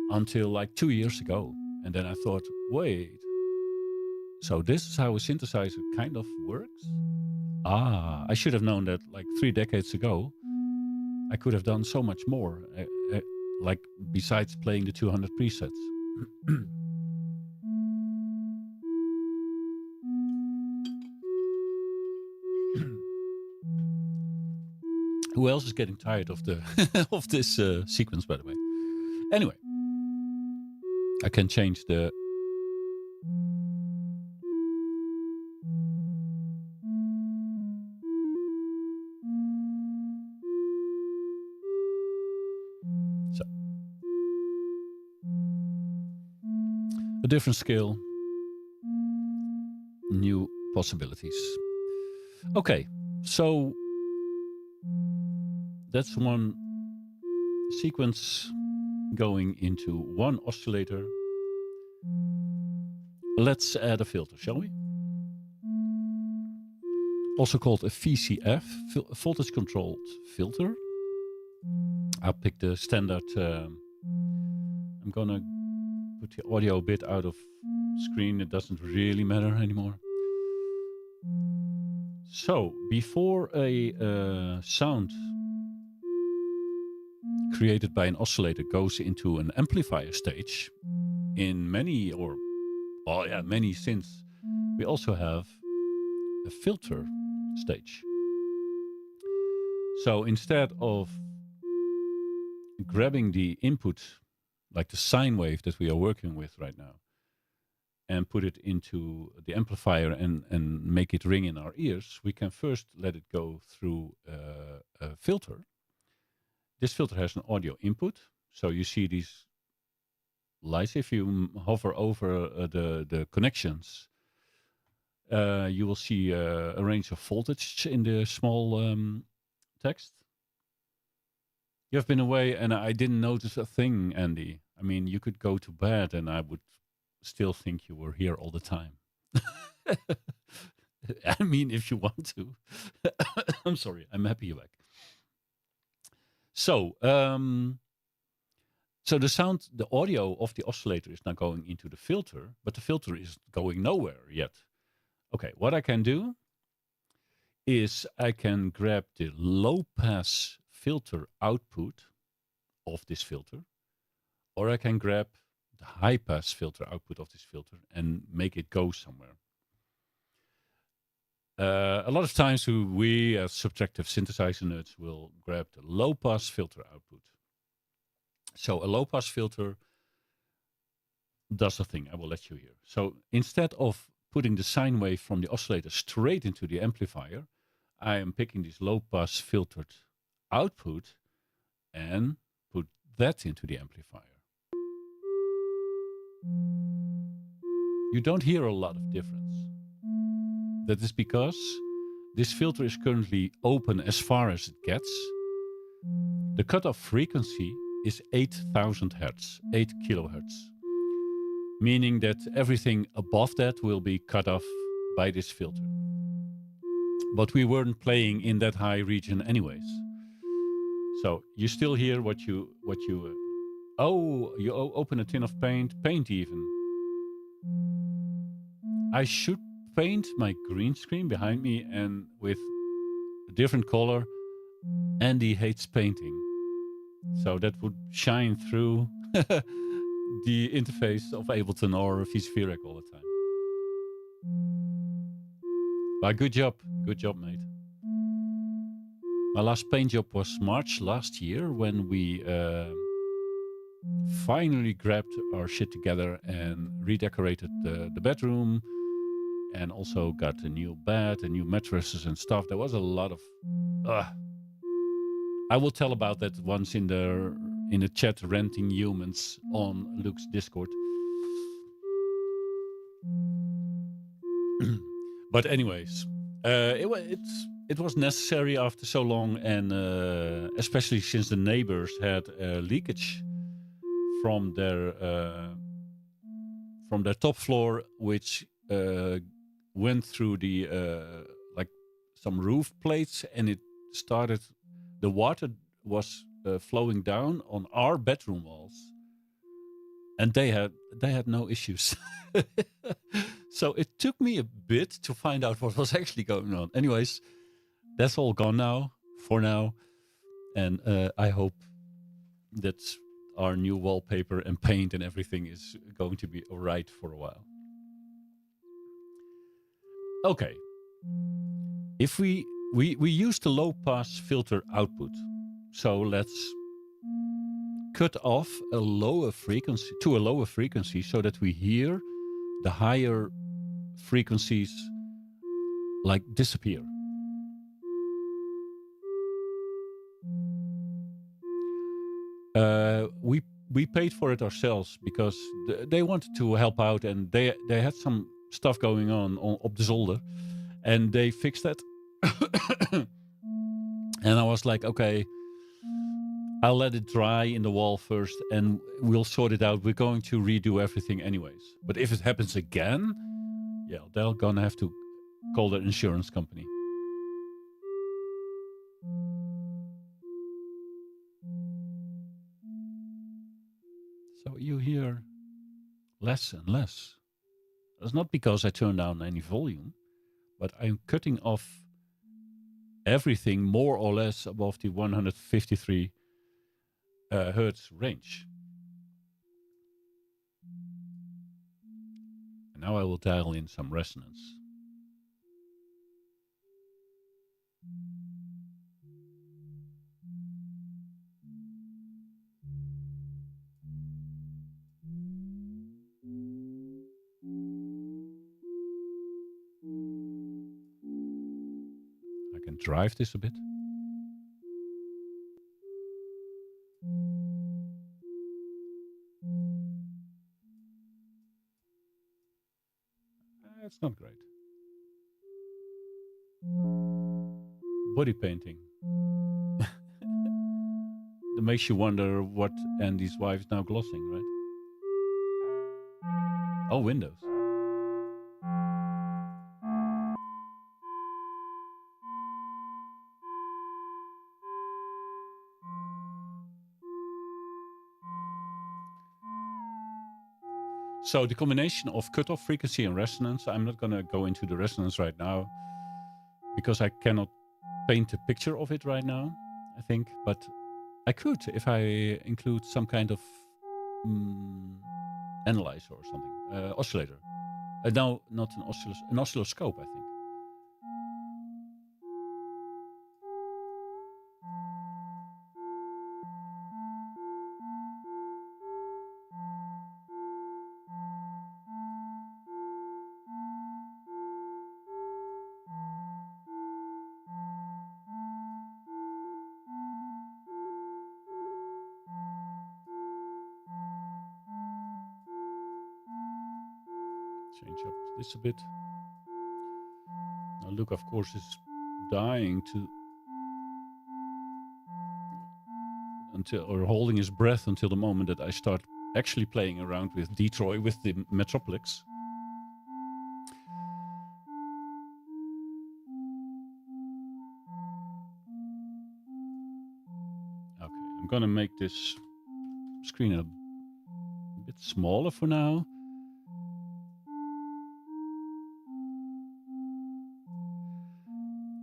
until like 2 years ago. And then I thought, wait, so this is how a synthesizer kind of works? I should have known that like 3 decades ago. I could have done so much more, like besides playing the 200 presets. Who else is getting tired of the of this sequence, by the way? Anyway, I can change the a different scale, new possibilities. Okay, so that's one sequence going into one oscillator. Let's add a filter, shall we? also called a VCF, voltage controlled filter. I picked the standard. I'm gonna put the audio a bit out of screen. It doesn't really matter anymore. So before a sound created by an oscillator goes into an amplifier stage, in many synths, we also have a filter stage. So instead of grabbing the input, like the sine wave that we are working with right now, and put it into the amplifier and make it ring in our ears, we can first let it go through a filter. This filter has an audio input. So you see these lights. If you hover over the connections, you will see a range of voltage in the small text. You have been away and I didn't notice a thing, Andy. I mean, you could go to bed and I would still think you were here all the time. I mean, if you want to. I'm sorry. I'm happy you're back. So, so the sound, the audio of the oscillator is now going into the filter, but the filter is going nowhere yet. Okay, what I can do is I can grab the low pass filter output of this filter, or I can grab the high pass filter output of this filter and make it go somewhere. A lot of times we as subtractive synthesizer nerds will grab the low pass filter output. So a low pass filter does a thing. I will let you hear. So instead of putting the sine wave from the oscillator straight into the amplifier, I am picking this low pass filtered output and put that into the amplifier. You don't hear a lot of difference. That is because this filter is currently open as far as it gets. The cutoff frequency is 8,000 hertz, 8 kilohertz, meaning that everything above that will be cut off by this filter. But we weren't playing in that high region anyways. So you still hear what you open a tin of paint even. I should paint my green screen behind me and with a different color. Andy hates painting. So that would shine through the interface of Ableton or VCV Rack all the time. But good job, mate. My last paint job was March last year when we finally grabbed our shit together and redecorated the bedroom and also got a new bed and new mattresses and stuff. There was a lot of... I will tell about that once in the chat, Renting Humans on Luke's Discord. But anyways, it was necessary after so long, and especially since the neighbors had leakage from their top floor, which went through the like some roof plates, and it started. The water was flowing down on our bedroom walls, and they had no issues. So it took me a bit to find out what was actually going on. Anyways, that's all gone now, for now, and I hope that our new wallpaper and paint and everything is going to be all right for a while. Okay, if we use the low pass filter output, so let's cut off a lower frequency so that we hear the higher frequencies like disappear. We paid for it ourselves because they wanted to help out, and they had some stuff going on op de zolder, and they fixed that. And I was like, okay, I'll let it dry in the wall first and we'll sort it out. We're going to redo everything anyways. But if it happens again, yeah, they're gonna have to call their insurance company. So you hear less and less. That's not because I turn down any volume, but I'm cutting off everything more or less above the 153 hertz range. And now I will dial in some resonance. I can drive this a bit. It's not great. Body painting. That makes you wonder what Andy's wife's now glossing, right? Oh, Windows. So the combination of cutoff frequency and resonance, I'm not going to go into the resonance right now because I cannot paint a picture of it right now, I think. But I could if I include some kind of analyzer or something, oscillator. No, not an oscilloscope, I think. Change up this a bit. Now Luke, of course, is dying to or holding his breath until the moment that I start actually playing around with Detroit, with the Metroplex. Okay, I'm gonna make this screen a bit smaller for now.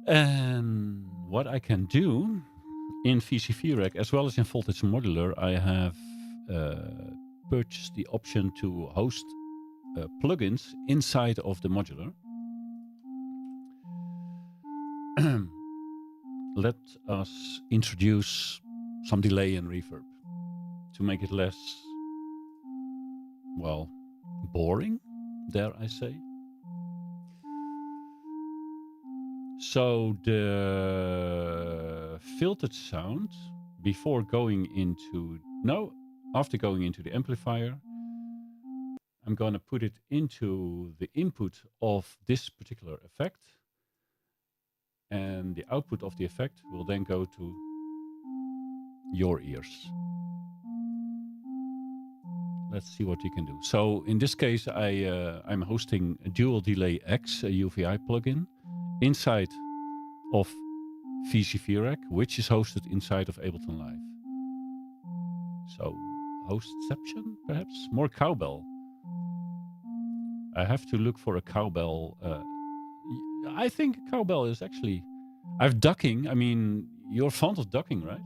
And what I can do in VCV Rack, as well as in Voltage Modular, I have purchased the option to host plugins inside of the modular. Let us introduce some delay and reverb to make it less, well, boring, dare I say. So the filtered sound before going into, after going into the amplifier, I'm going to put it into the input of this particular effect. And the output of the effect will then go to your ears. Let's see what you can do. So in this case, I'm hosting a Dual Delay X, a UVI plugin, inside of VCV Rack, which is hosted inside of Ableton Live. So hostception, perhaps? More cowbell. I have to look for a cowbell. I think cowbell is actually... I've ducking. I mean, you're fond of ducking, right?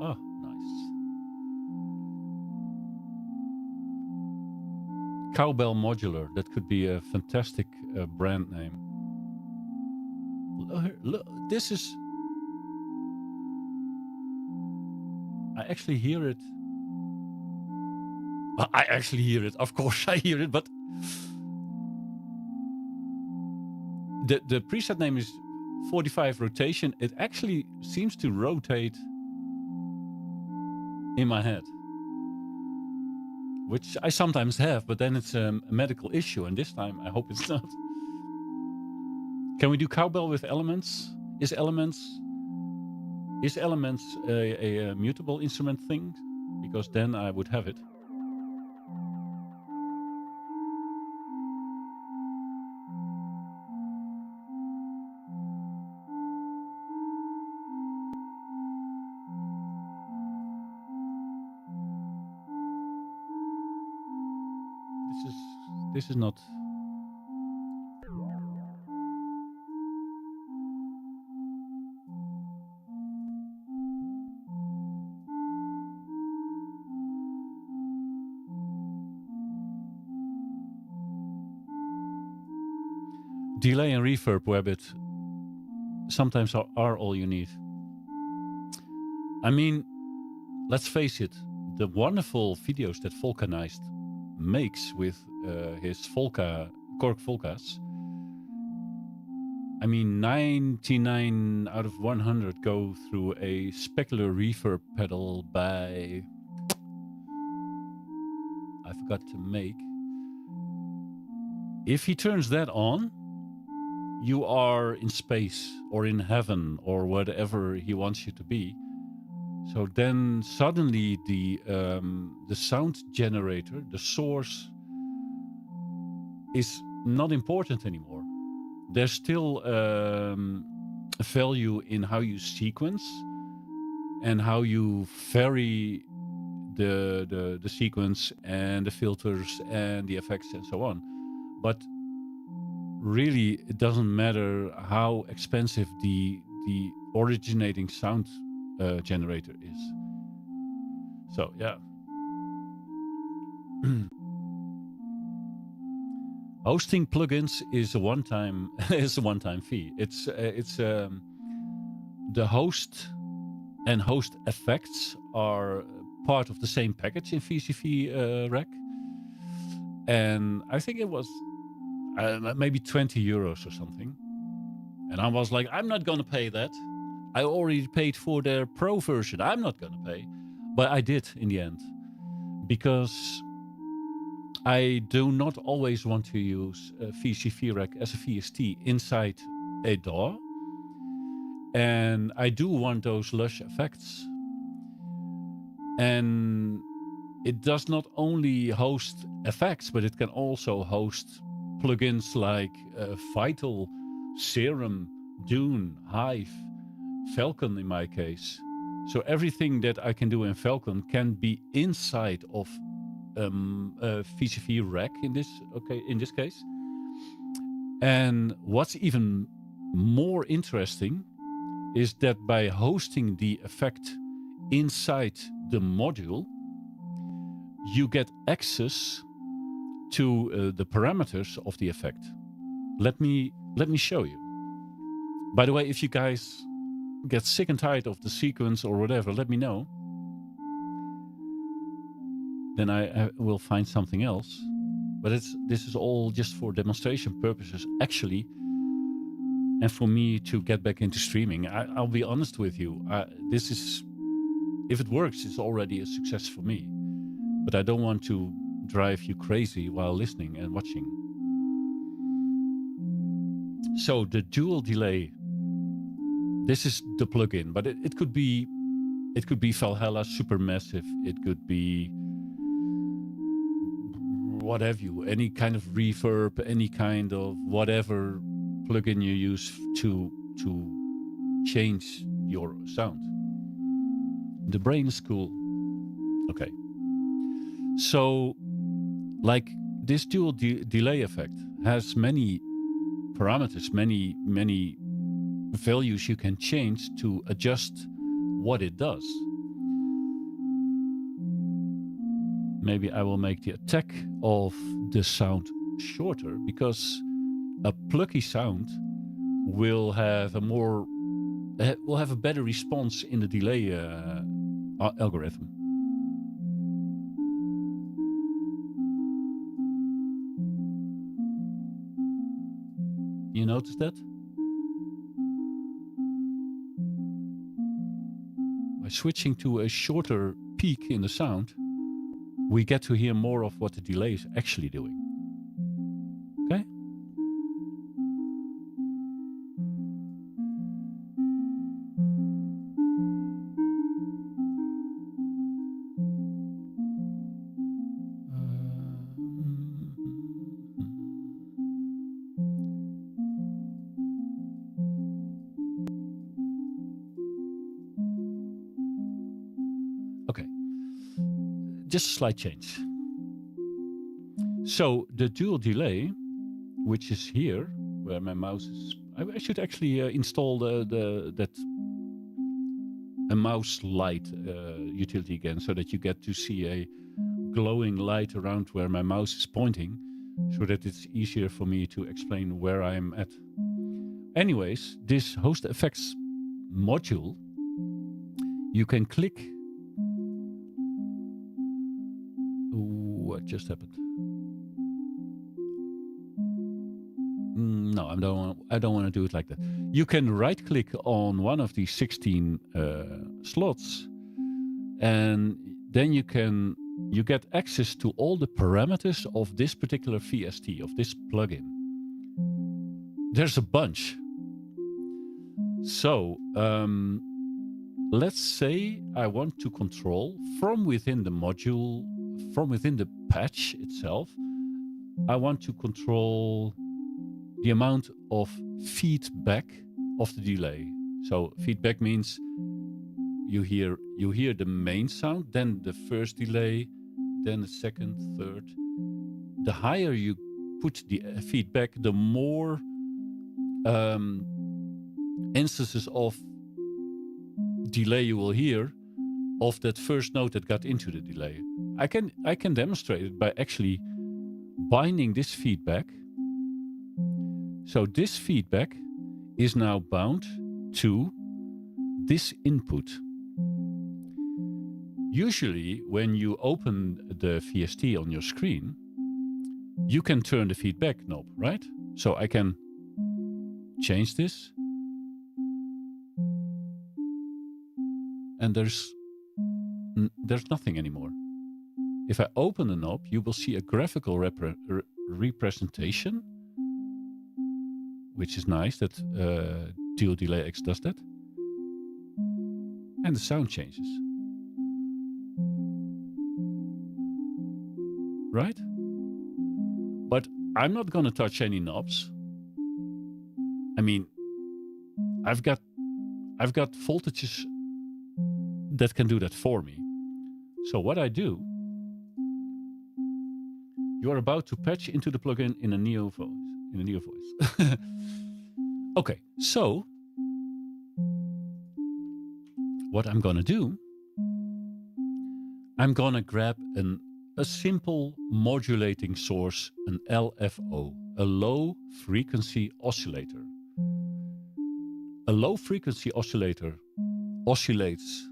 Oh, nice. Cowbell Modular. That could be a fantastic brand name. Look, this is... I actually hear it. Well, I actually hear it. Of course I hear it, but... The preset name is 45 rotation. It actually seems to rotate in my head, which I sometimes have, but then it's a medical issue, and this time I hope it's not. Can we do cowbell with elements? Is elements a mutable instrument thing? Because then I would have it. this is not. Delay and reverb Wabbit sometimes are all you need. I mean, let's face it, the wonderful videos that Volcanized makes with his Korg Volcas, I mean, 99 out of 100 go through a specular reverb pedal by, I forgot to make. If he turns that on, you are in space or in heaven or whatever he wants you to be. So then suddenly the sound generator, the source, is not important anymore. There's still a value in how you sequence and how you vary the sequence and the filters and the effects and so on. But really, it doesn't matter how expensive the originating sound generator is. So yeah. Hosting plugins is a one-time fee. It's the host and host effects are part of the same package in VCV Rack, and I think it was maybe 20 euros or something. And I was like, I'm not gonna pay that. I already paid for their pro version. I'm not gonna pay, but I did in the end because I do not always want to use VCV Rack as a VST inside a DAW. And I do want those lush effects. And it does not only host effects, but it can also host plugins like Vital, Serum, Dune, Hive, Falcon in my case. So everything that I can do in Falcon can be inside of VCV Rack in this case. And what's even more interesting is that by hosting the effect inside the module, you get access to the parameters of the effect. Let me show you. By the way, if you guys get sick and tired of the sequence or whatever, let me know. Then I will find something else. But this is all just for demonstration purposes, actually, and for me to get back into streaming. I'll be honest with you. This is, if it works, it's already a success for me. But I don't want to drive you crazy while listening and watching. So the dual delay. This is the plugin, but it could be Valhalla Supermassive. It could be what have you, any kind of reverb, any kind of whatever plugin you use to change your sound. The brain is cool. Okay. So, like this dual delay effect has many parameters, many values you can change to adjust what it does. Maybe I will make the attack of the sound shorter because a plucky sound will have a better response in the delay algorithm. You notice that? By switching to a shorter peak in the sound, we get to hear more of what the delay is actually doing. Okay? Okay. Just a slight change. So the dual delay, which is here, where my mouse is. I should actually install a mouse light utility again, so that you get to see a glowing light around where my mouse is pointing, so that it's easier for me to explain where I'm at. Anyways, this host effects module, you can click. What just happened? No, I don't want to do it like that. You can right click on one of these 16 slots, and then you get access to all the parameters of this particular VST, of this plugin. There's a bunch. So let's say I want to control from within the module, from within the patch itself, I want to control the amount of feedback of the delay. So feedback means you hear the main sound, then the first delay, then the second, third. The higher you put the feedback, the more instances of delay you will hear of that first note that got into the delay. I can demonstrate it by actually binding this feedback. So this feedback is now bound to this input. Usually, when you open the VST on your screen, you can turn the feedback knob, right? So I can change this. And there's nothing anymore. If I open the knob, you will see a graphical representation, which is nice that Dual Delay X does that. And the sound changes. Right? But I'm not going to touch any knobs. I mean, I've got voltages that can do that for me. So what I do, you are about to patch into the plugin in a Neo voice. Okay, so what I'm gonna do, I'm gonna grab a simple modulating source, an LFO, a low frequency oscillator. A low frequency oscillator oscillates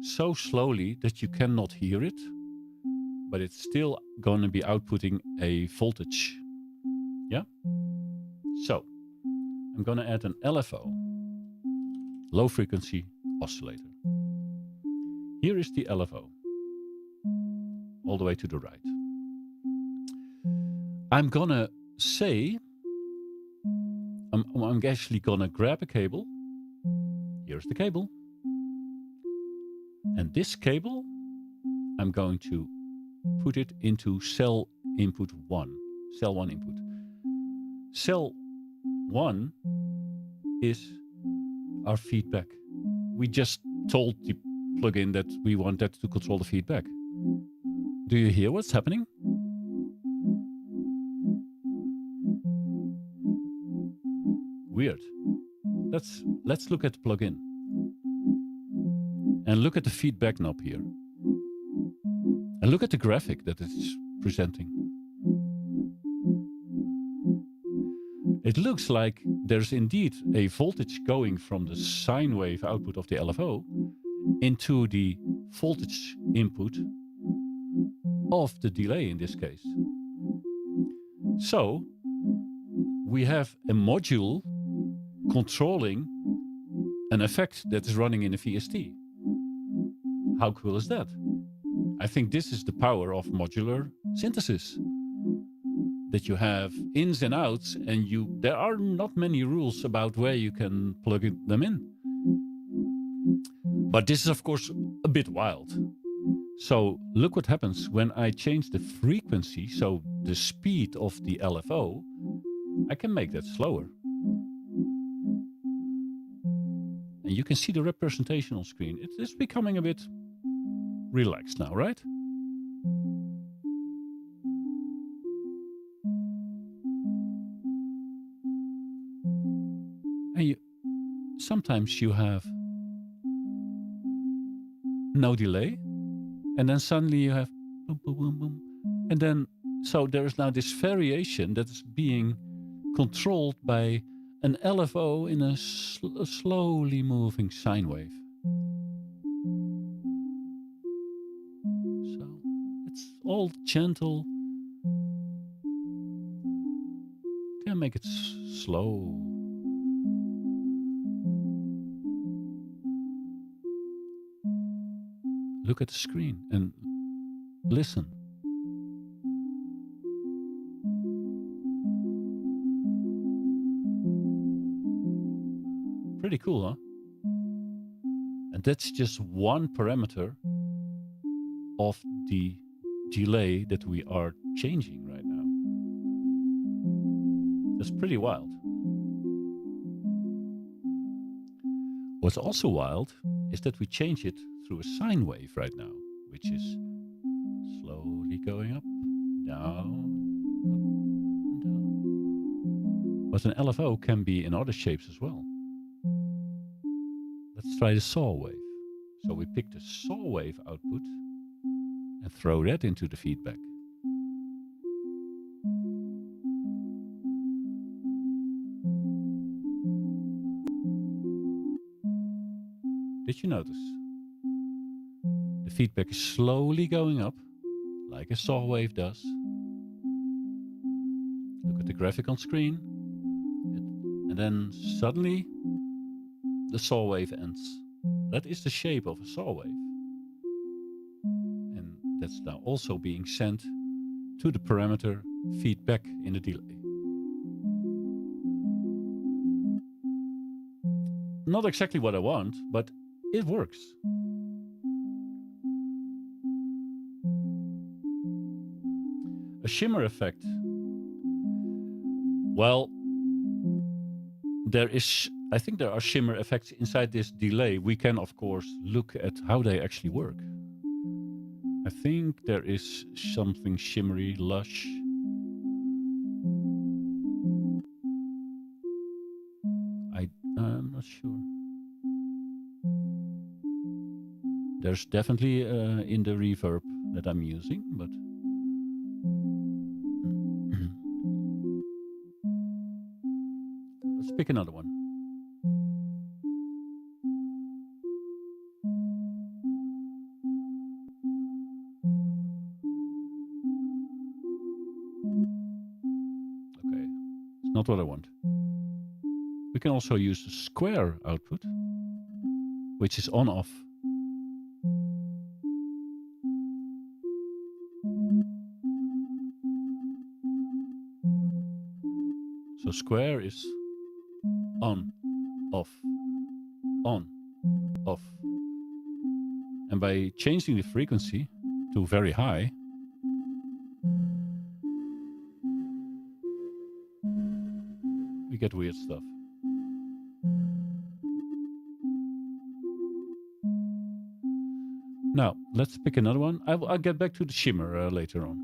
so slowly that you cannot hear it, but it's still going to be outputting a voltage. Yeah? So, I'm going to add an LFO, low frequency oscillator. Here is the LFO, all the way to the right. I'm going to say, I'm actually going to grab a cable. Here's the cable. And this cable, I'm going to put it into cell input 1. Cell 1 input. Cell 1 is our feedback. We just told the plugin that we want that to control the feedback. Do you hear what's happening? Weird. Let's look at the plugin. And look at the feedback knob here. And look at the graphic that it's presenting. It looks like there's indeed a voltage going from the sine wave output of the LFO into the voltage input of the delay in this case. So we have a module controlling an effect that is running in a VST. How cool is that? I think this is the power of modular synthesis. That you have ins and outs, and there are not many rules about where you can plug them in. But this is, of course, a bit wild. So look what happens when I change the frequency, so the speed of the LFO, I can make that slower. And you can see the representation on screen. It is becoming a bit relaxed now, right? sometimes you have no delay, and then suddenly you have boom, boom, boom, boom. And then, so there is now this variation that is being controlled by an LFO in a slowly moving sine wave. So it's all gentle. Can make it slow. Look at the screen and listen. Pretty cool, huh? And that's just one parameter of the delay that we are changing right now. That's pretty wild. What's also wild is that we change it through a sine wave right now, which is slowly going up, down, up, and down. But an LFO can be in other shapes as well. Let's try the saw wave. So we pick the saw wave output and throw that into the feedback. Did you notice? The feedback is slowly going up, like a saw wave does. Look at the graphic on screen. And then suddenly, the saw wave ends. That is the shape of a saw wave. And that's now also being sent to the parameter feedback in the delay. Not exactly what I want, but it works. A shimmer effect. Well, I think there are shimmer effects inside this delay. We can, of course, look at how they actually work. I think there is something shimmery, lush. I'm not sure. There's definitely in the reverb that I'm using, but let's pick another one. Okay, it's not what I want. We can also use the square output, which is on-off. So square is on, off, on, off. And by changing the frequency to very high, we get weird stuff. Now, let's pick another one. I'll get back to the shimmer later on.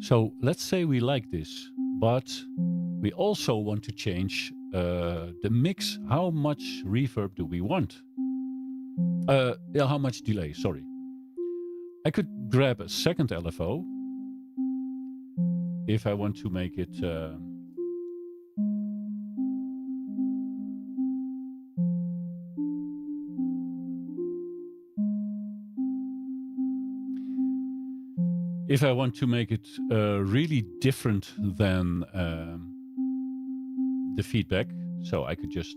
So let's say we like this, but we also want to change the mix. How much reverb do we want? Yeah, how much delay, sorry. I could grab a second LFO if I want to make it... if I want to make it really different than the feedback, so I could just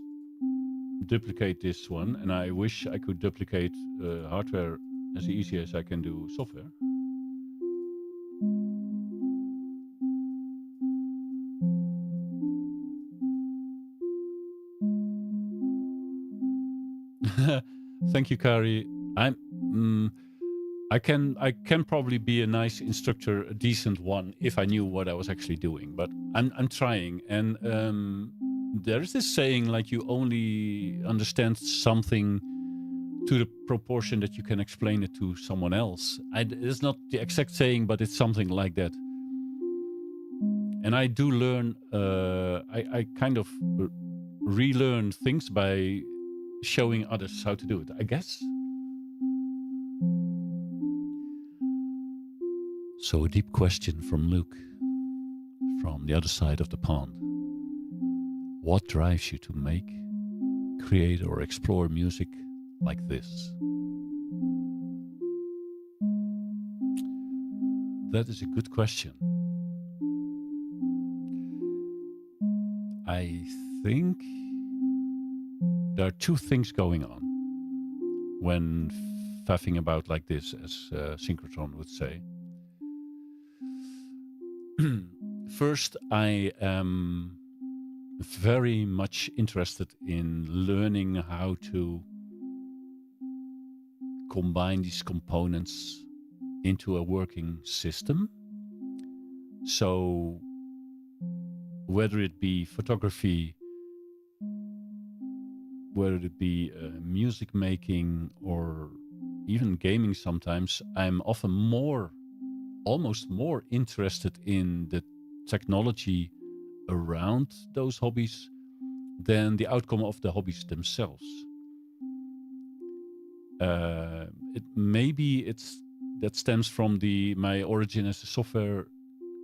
duplicate this one, and I wish I could duplicate hardware as easy as I can do software. Thank you, Kari. I'm. I can probably be a nice instructor, a decent one, if I knew what I was actually doing. But I'm trying, and there is this saying like you only understand something to the proportion that you can explain it to someone else. It's not the exact saying, but it's something like that. And I do learn. I kind of relearn things by showing others how to do it, I guess. So a deep question from Luke, from the other side of the pond. What drives you to make, create, or explore music like this? That is a good question. I think there are two things going on when faffing about like this, as Synchrotron would say. First, I am very much interested in learning how to combine these components into a working system. So whether it be photography, whether it be music making, or even gaming sometimes, I'm often almost more interested in the technology around those hobbies than the outcome of the hobbies themselves. Maybe that stems from my origin as a software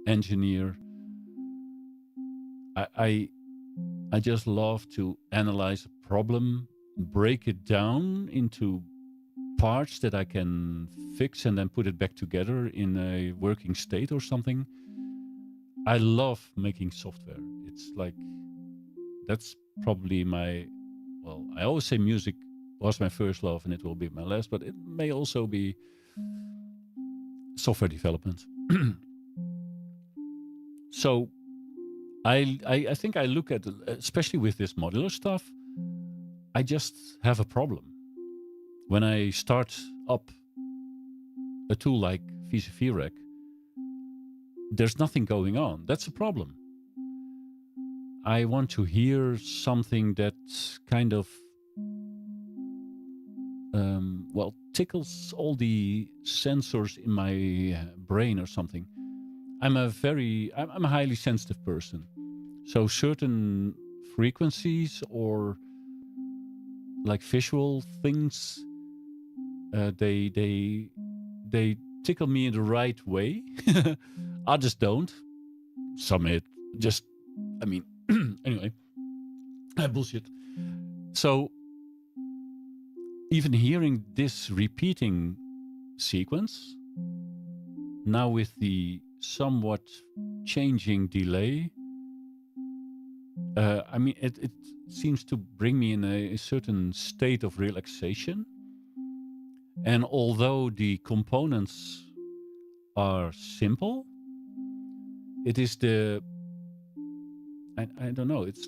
engineer. I just love to analyze a problem, break it down into parts that I can fix and then put it back together in a working state or something. I love making software. It's like, that's probably I always say music was my first love and it will be my last, but it may also be software development. So I think I look at, especially with this modular stuff, I just have a problem. When I start up a tool like VCV Rack, there's nothing going on. That's a problem. I want to hear something that kind of tickles all the sensors in my brain or something. I'm a highly sensitive person. So certain frequencies or like visual things, they tickle me in the right way. Others don't. Some anyway, bullshit. So even hearing this repeating sequence, now with the somewhat changing delay, it seems to bring me in a certain state of relaxation. And although the components are simple, it is I don't know, it's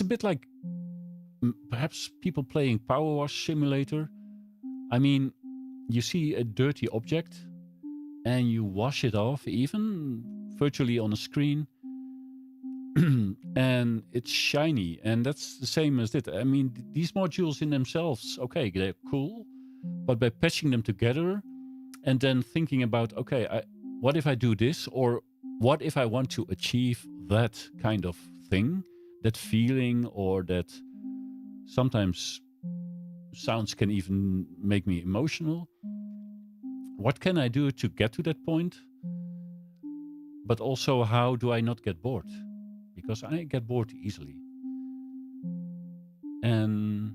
a bit like perhaps people playing Power Wash Simulator. I mean, you see a dirty object and you wash it off, even virtually on a screen, and it's shiny. And that's the same as it. I mean, these modules in themselves, okay, they're cool, but by patching them together and then thinking about, okay, what if I do this? Or what if I want to achieve that kind of thing, that feeling, or that sometimes sounds can even make me emotional. What can I do to get to that point? But also, how do I not get bored? Because I get bored easily. And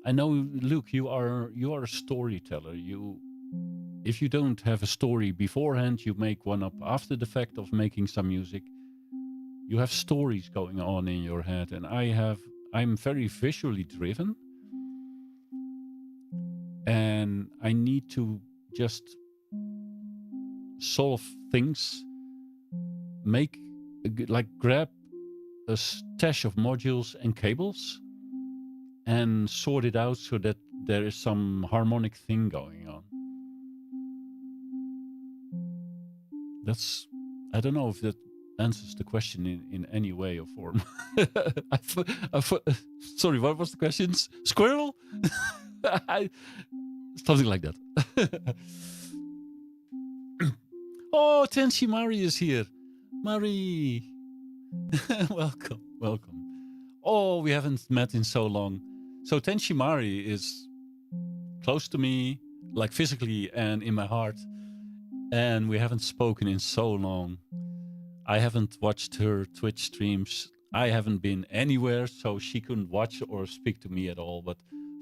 I know, Luke, you are a storyteller. If you don't have a story beforehand, you make one up after the fact of making some music. You have stories going on in your head, and I'm very visually driven, and I need to just solve things, grab a stash of modules and cables, and sort it out so that there is some harmonic thing going on. I don't know if that answers the question in any way or form. Sorry, what was the question? Squirrel? Something like that. Oh, Tenshi Mari is here. Mari. Welcome. Oh, we haven't met in so long. So Tenshi Mari is close to me, like physically and in my heart. And we haven't spoken in so long. I haven't watched her Twitch streams. I haven't been anywhere, so she couldn't watch or speak to me at all. But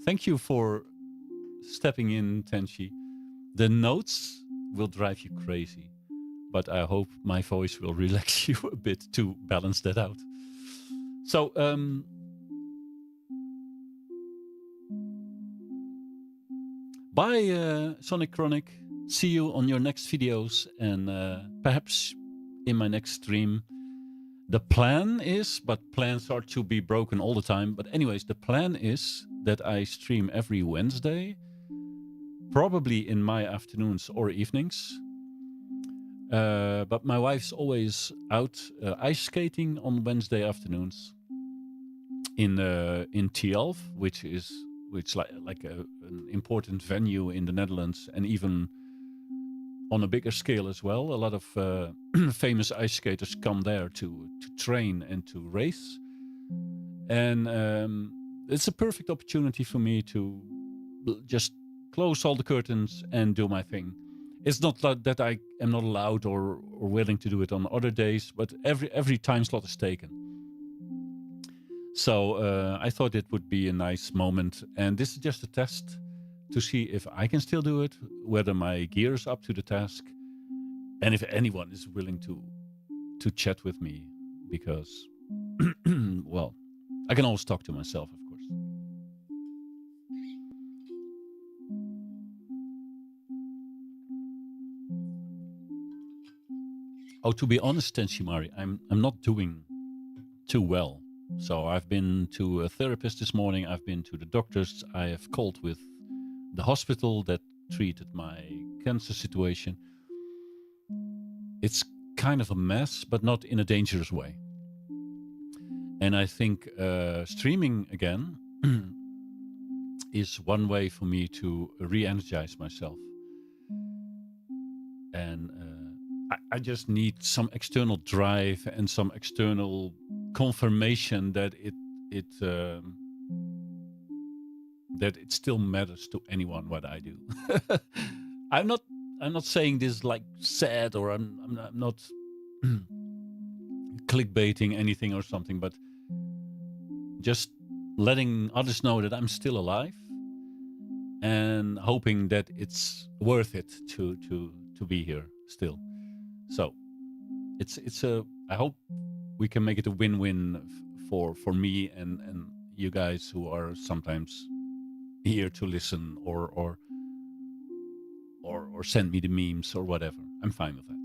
thank you for stepping in, Tenshi. The notes will drive you crazy, but I hope my voice will relax you a bit to balance that out. So, bye, Sonic Chronic. See you on your next videos and perhaps in my next stream. The plan is, but plans are to be broken all the time. But anyways, the plan is that I stream every Wednesday, probably in my afternoons or evenings. But my wife's always out ice skating on Wednesday afternoons in Tialf, which is like an important venue in the Netherlands, and even on a bigger scale as well. A lot of famous ice skaters come there to train and to race. And it's a perfect opportunity for me to just close all the curtains and do my thing. It's not that I am not allowed or willing to do it on other days, but every time slot is taken. So I thought it would be a nice moment. And this is just a test to see if I can still do it, whether my gear is up to the task, and if anyone is willing to chat with me, because, well, I can always talk to myself, of course. Oh, to be honest, Tenshimari, I'm not doing too well. So I've been to a therapist this morning. I've been to the doctors. I have called with the hospital that treated my cancer situation. It's kind of a mess, but not in a dangerous way. And I think streaming again is one way for me to re-energize myself. And I just need some external drive and some external confirmation that it still matters to anyone what I do. I'm not saying this like sad, or I'm not clickbaiting anything or something, but just letting others know that I'm still alive and hoping that it's worth it to be here still. So I hope we can make it a win-win for me and you guys who are sometimes here to listen or send me the memes or whatever. I'm fine with that.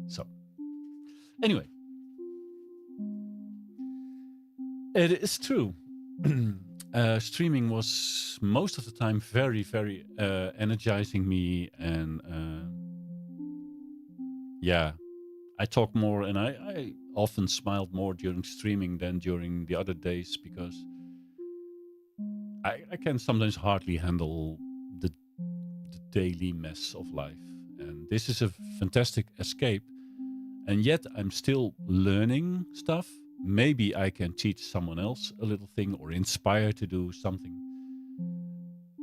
So anyway, it is true. Streaming was most of the time very, very energizing me, and yeah, I talk more, and I often smiled more during streaming than during the other days, because I can sometimes hardly handle the daily mess of life. And this is a fantastic escape. And yet I'm still learning stuff. Maybe I can teach someone else a little thing or inspire to do something.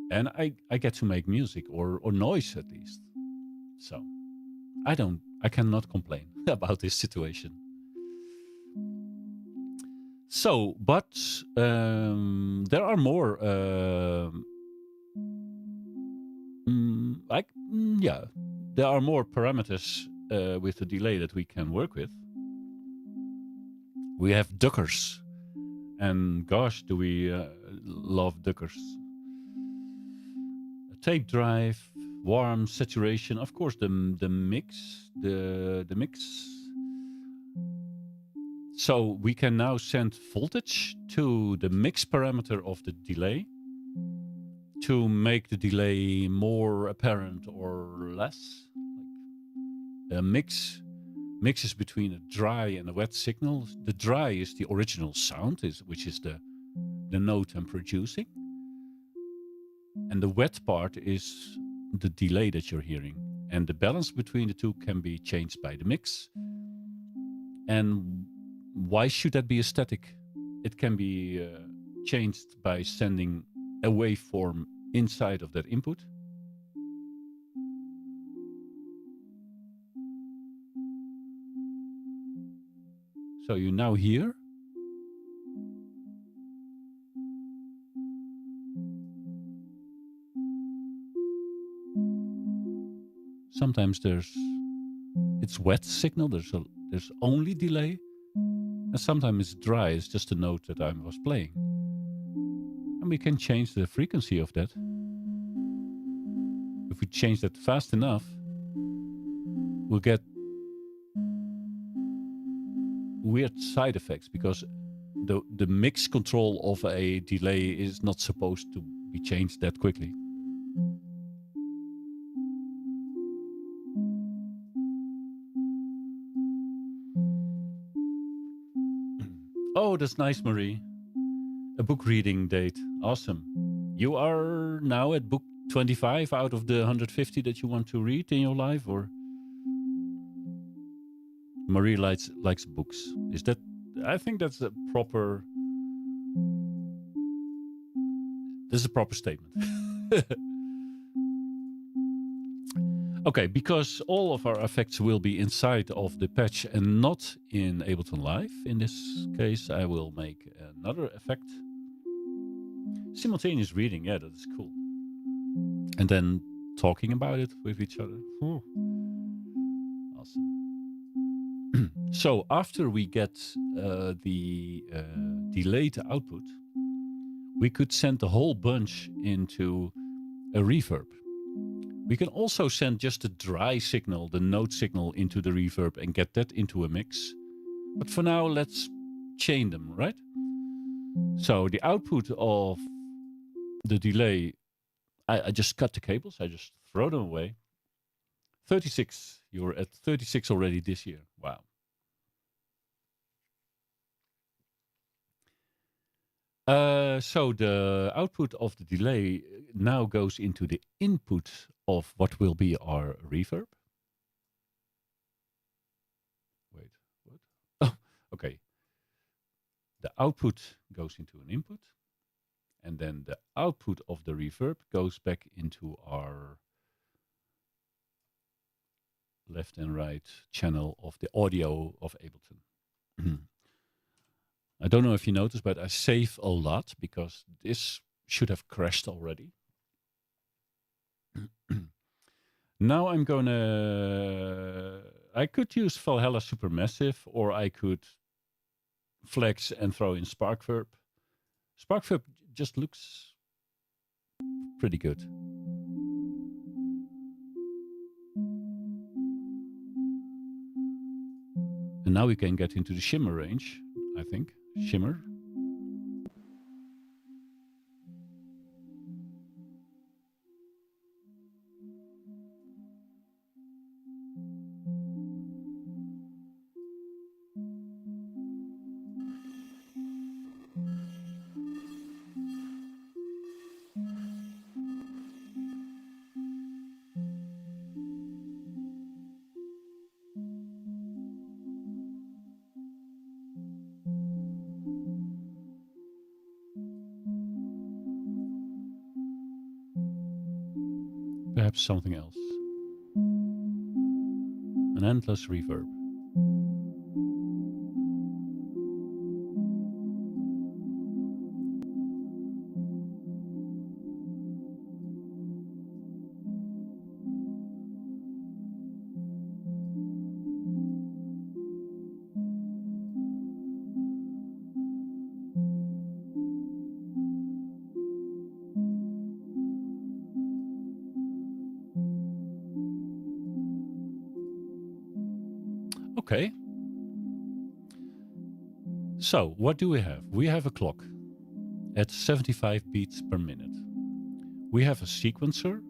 And I get to make music or noise at least. So I cannot complain about this situation. So, but there are more there are more parameters with the delay that we can work with. We have duckers, and gosh, do we love duckers. A tape drive, warm, saturation, of course the mix, the mix. So we can now send voltage to the mix parameter of the delay to make the delay more apparent or less. Like a mixes between a dry and a wet signal. The dry is the original sound, which is the note I'm producing. And the wet part is the delay that you're hearing. And the balance between the two can be changed by the mix. And why should that be a static? It can be changed by sending a waveform inside of that input. So you now hear. Sometimes it's wet signal, there's only delay. And sometimes it's dry, it's just a note that I was playing. And we can change the frequency of that. If we change that fast enough, we'll get weird side effects because the mix control of a delay is not supposed to be changed that quickly. Oh, that's nice, Marie. A book reading date. Awesome. You are now at book 25 out of the 150 that you want to read in your life, or? Marie likes books. Is that? I think that's a proper. This is a proper statement. Okay, because all of our effects will be inside of the patch and not in Ableton Live. In this case, I will make another effect. Simultaneous reading, yeah, that is cool. And then talking about it with each other. Awesome. So after we get the delayed output, we could send the whole bunch into a reverb. We can also send just the dry signal, the note signal, into the reverb and get that into a mix. But for now, let's chain them, right? So the output of the delay, I just cut the cables. I just throw them away. 36. You're at 36 already this year. Wow. So the output of the delay now goes into the input of what will be our reverb. Wait, what? Oh, okay. The output goes into an input, and then the output of the reverb goes back into our left and right channel of the audio of Ableton. I don't know if you noticed, but I save a lot because this should have crashed already. Now I'm gonna. I could use Valhalla Supermassive, or I could flex and throw in SparkVerb. SparkVerb just looks pretty good. And now we can get into the shimmer range, I think. Shimmer. Perhaps something else. An endless reverb. Okay. So, what do we have? We have a clock at 75 beats per minute. We have a sequencer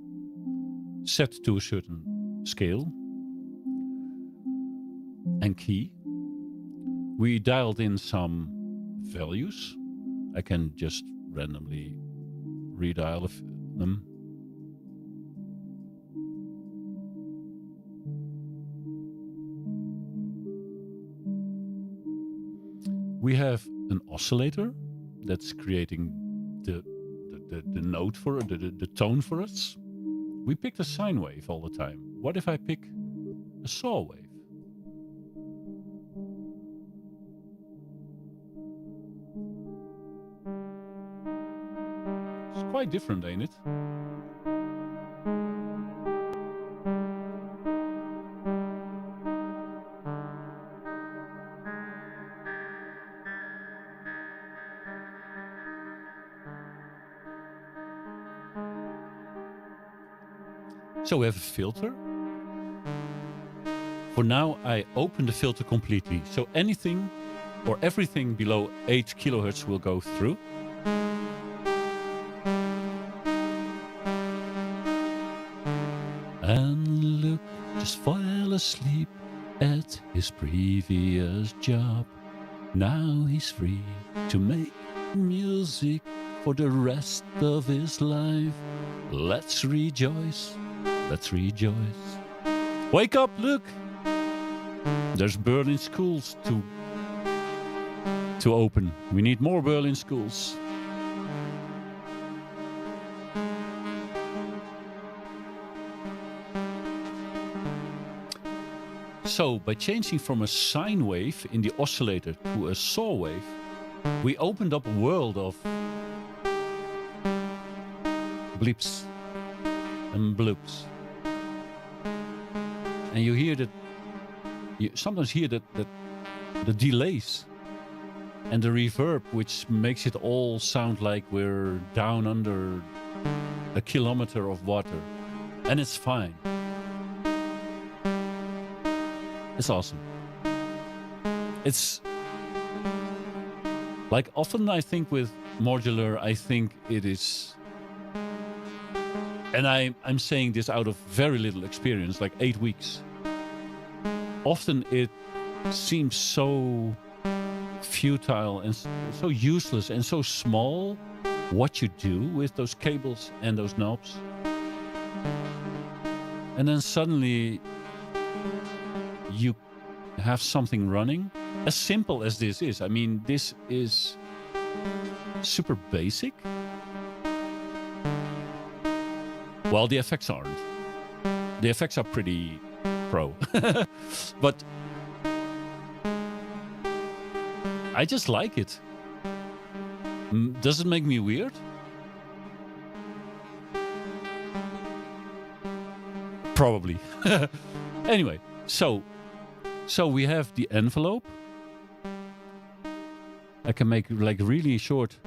set to a certain scale and key. We dialed in some values. I can just randomly redial them. We have an oscillator that's creating the note for the tone for us. We picked a sine wave all the time. What if I pick a saw wave? It's quite different, ain't it? So we have a filter. For now, I open the filter completely. So anything or everything below 8 kilohertz will go through. And Luke just fell asleep at his previous job. Now he's free to make music for the rest of his life. Let's rejoice. Let's rejoice. Wake up, Luke! There's Berlin schools to open. We need more Berlin schools. So, by changing from a sine wave in the oscillator to a saw wave, we opened up a world of bleeps and bloops. And you hear that, you sometimes hear that the delays and the reverb, which makes it all sound like we're down under a kilometer of water. And it's fine. It's awesome. It's like often I think with modular, I think it is, and I'm saying this out of very little experience, like 8 weeks. Often it seems so futile and so useless and so small what you do with those cables and those knobs. And then suddenly you have something running. As simple as this is. I mean, this is super basic. Well, the effects aren't. The effects are pretty pro. But I just like it. Does it make me weird? Probably. Anyway, so we have the envelope. I can make like really short.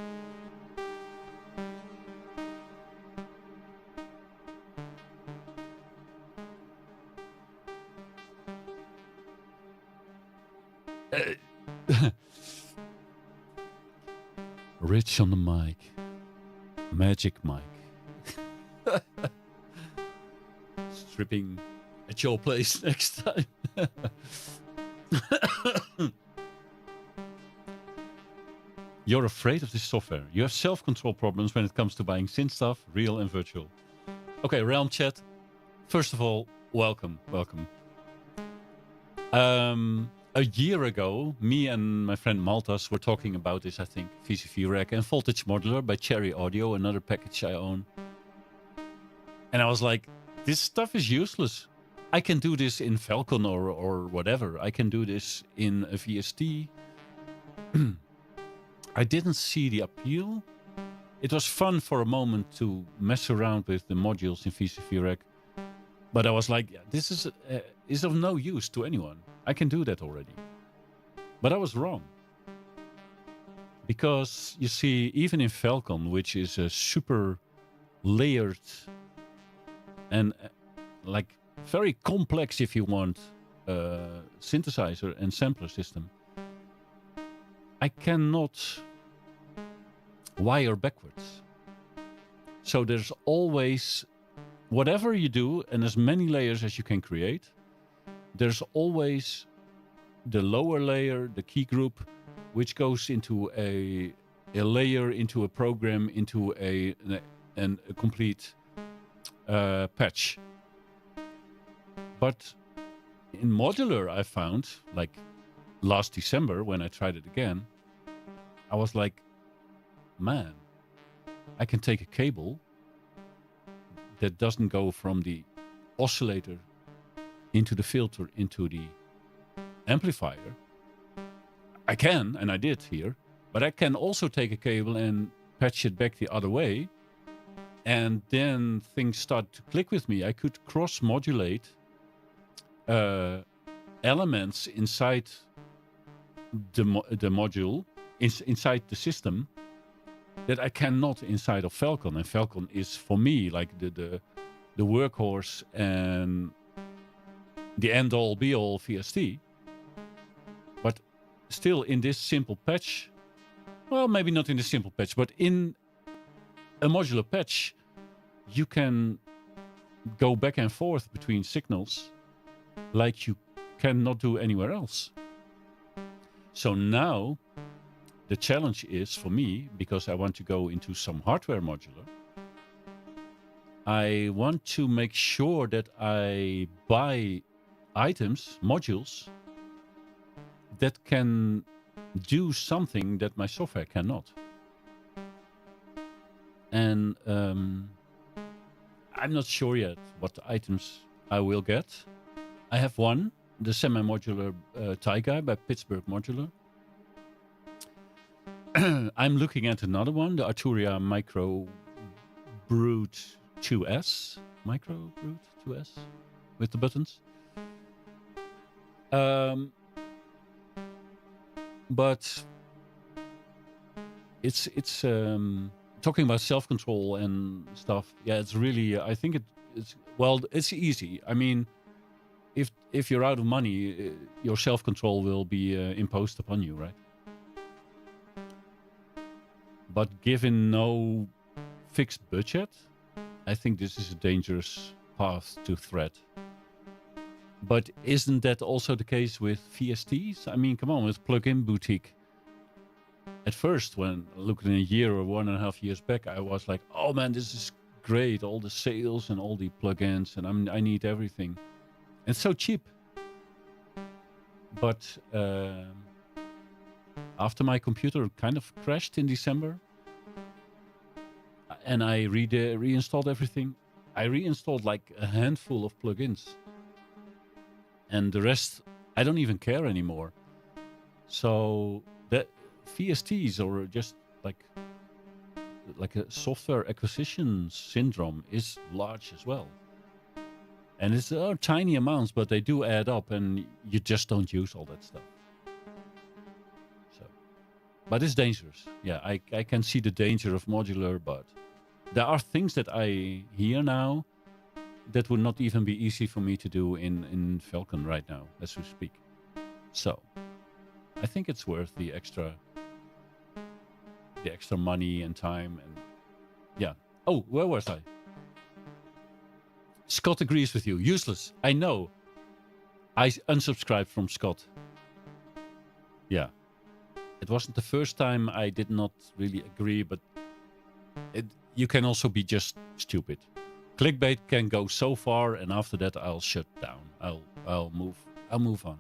Rich on the mic. Magic mic. Stripping at your place next time. You're afraid of this software. You have self-control problems when it comes to buying synth stuff, real and virtual. Okay, Realm Chat. First of all, welcome. A year ago, me and my friend Maltas were talking about this, I think, VCV Rack and Voltage Modular by Cherry Audio, another package I own. And I was like, this stuff is useless. I can do this in Falcon or whatever. I can do this in a VST. I didn't see the appeal. It was fun for a moment to mess around with the modules in VCV Rack. But I was like, yeah, this is of no use to anyone. I can do that already. But I was wrong. Because, you see, even in Falcon, which is a super layered and like very complex, if you want, synthesizer and sampler system, I cannot wire backwards. So there's always, whatever you do, and as many layers as you can create, there's always the lower layer, the key group, which goes into a layer, into a program, into a complete patch. But in modular, I found, like last December when I tried it again, I was like, man, I can take a cable that doesn't go from the oscillator into the filter into the amplifier. I can, and I did here, but I can also take a cable and patch it back the other way. And then things start to click with me. I could cross-modulate elements inside the module, inside the system, that I cannot inside of Falcon. And Falcon is, for me, like the workhorse and the end-all, be-all VST. But still, in this simple patch, well, maybe not in the simple patch, but in a modular patch, you can go back and forth between signals like you cannot do anywhere else. So now the challenge is for me, because I want to go into some hardware modular, I want to make sure that I buy items, modules, that can do something that my software cannot. And I'm not sure yet what items I will get. I have one, the semi-modular Taiga by Pittsburgh Modular. I'm looking at another one, the Arturia Micro Brute 2S. Micro Brute 2S with the buttons. But it's talking about self-control and stuff. Yeah, it's really, I think it's, well, it's easy. I mean, if you're out of money, your self-control will be imposed upon you, right? But given no fixed budget, I think this is a dangerous path to tread. But isn't that also the case with VSTs? I mean, come on, with Plugin Boutique. At first, when looking a year or 1.5 years back, I was like, oh man, this is great. All the sales and all the plugins, and I need everything. And it's so cheap. But after my computer kind of crashed in December, and I reinstalled everything, I reinstalled like a handful of plugins. And the rest, I don't even care anymore. So that VSTs, or just like a software acquisition syndrome, is large as well. And it's tiny amounts, but they do add up, and you just don't use all that stuff. So, but it's dangerous. Yeah, I can see the danger of modular, but there are things that I hear now that would not even be easy for me to do in Falcon right now, as we speak. So, I think it's worth the extra money and time, and yeah. Oh, where was I? Scott agrees with you. Useless. I know. I unsubscribed from Scott. Yeah. It wasn't the first time I did not really agree, but you can also be just stupid. Clickbait can go so far, and after that I'll shut down. I'll move on.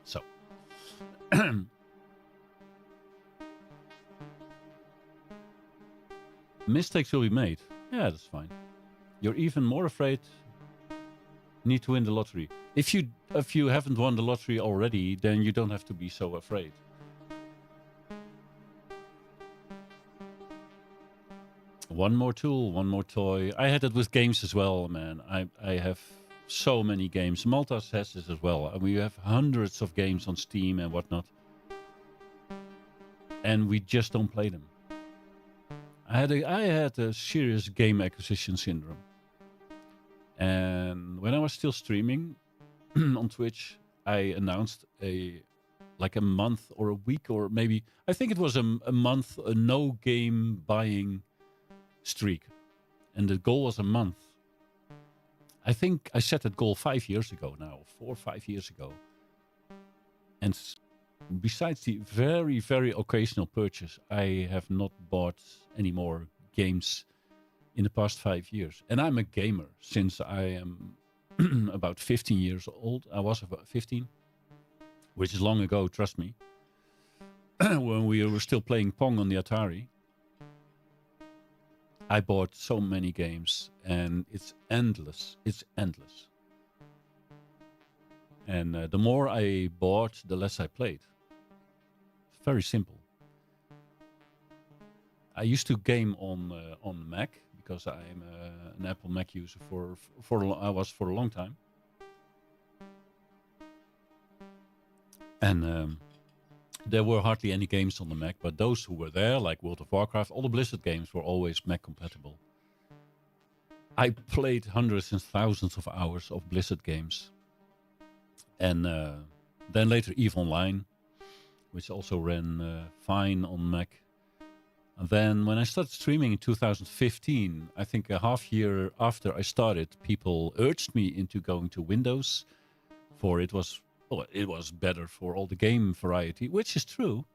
So mistakes will be made. Yeah, that's fine. You're even more afraid. Need to win the lottery. If you haven't won the lottery already, then you don't have to be so afraid. One more tool, one more toy. I had it with games as well, man. I have so many games. Maltas has this as well. We have hundreds of games on Steam and whatnot. And we just don't play them. I had a serious game acquisition syndrome. And when I was still streaming on Twitch, I announced a like a month or a week, or maybe I think it was a month, a no game buying streak, and the goal was a month. I think I set that goal 5 years ago now, 4 or 5 years ago. And besides the very, very occasional purchase, I have not bought any more games in the past 5 years. And I'm a gamer since I am about 15 years old. I was about 15, which is long ago, trust me, when we were still playing Pong on the Atari. I bought so many games, and it's endless. It's endless. And the more I bought, the less I played. It's very simple. I used to game on Mac because I'm an Apple Mac user I was for a long time. And there were hardly any games on the Mac, but those who were there, like World of Warcraft, all the Blizzard games were always Mac compatible. I played hundreds and thousands of hours of Blizzard games. And then later EVE Online, which also ran fine on Mac. And then when I started streaming in 2015, I think a half year after I started, people urged me into going to Windows, for it was better for all the game variety, which is true.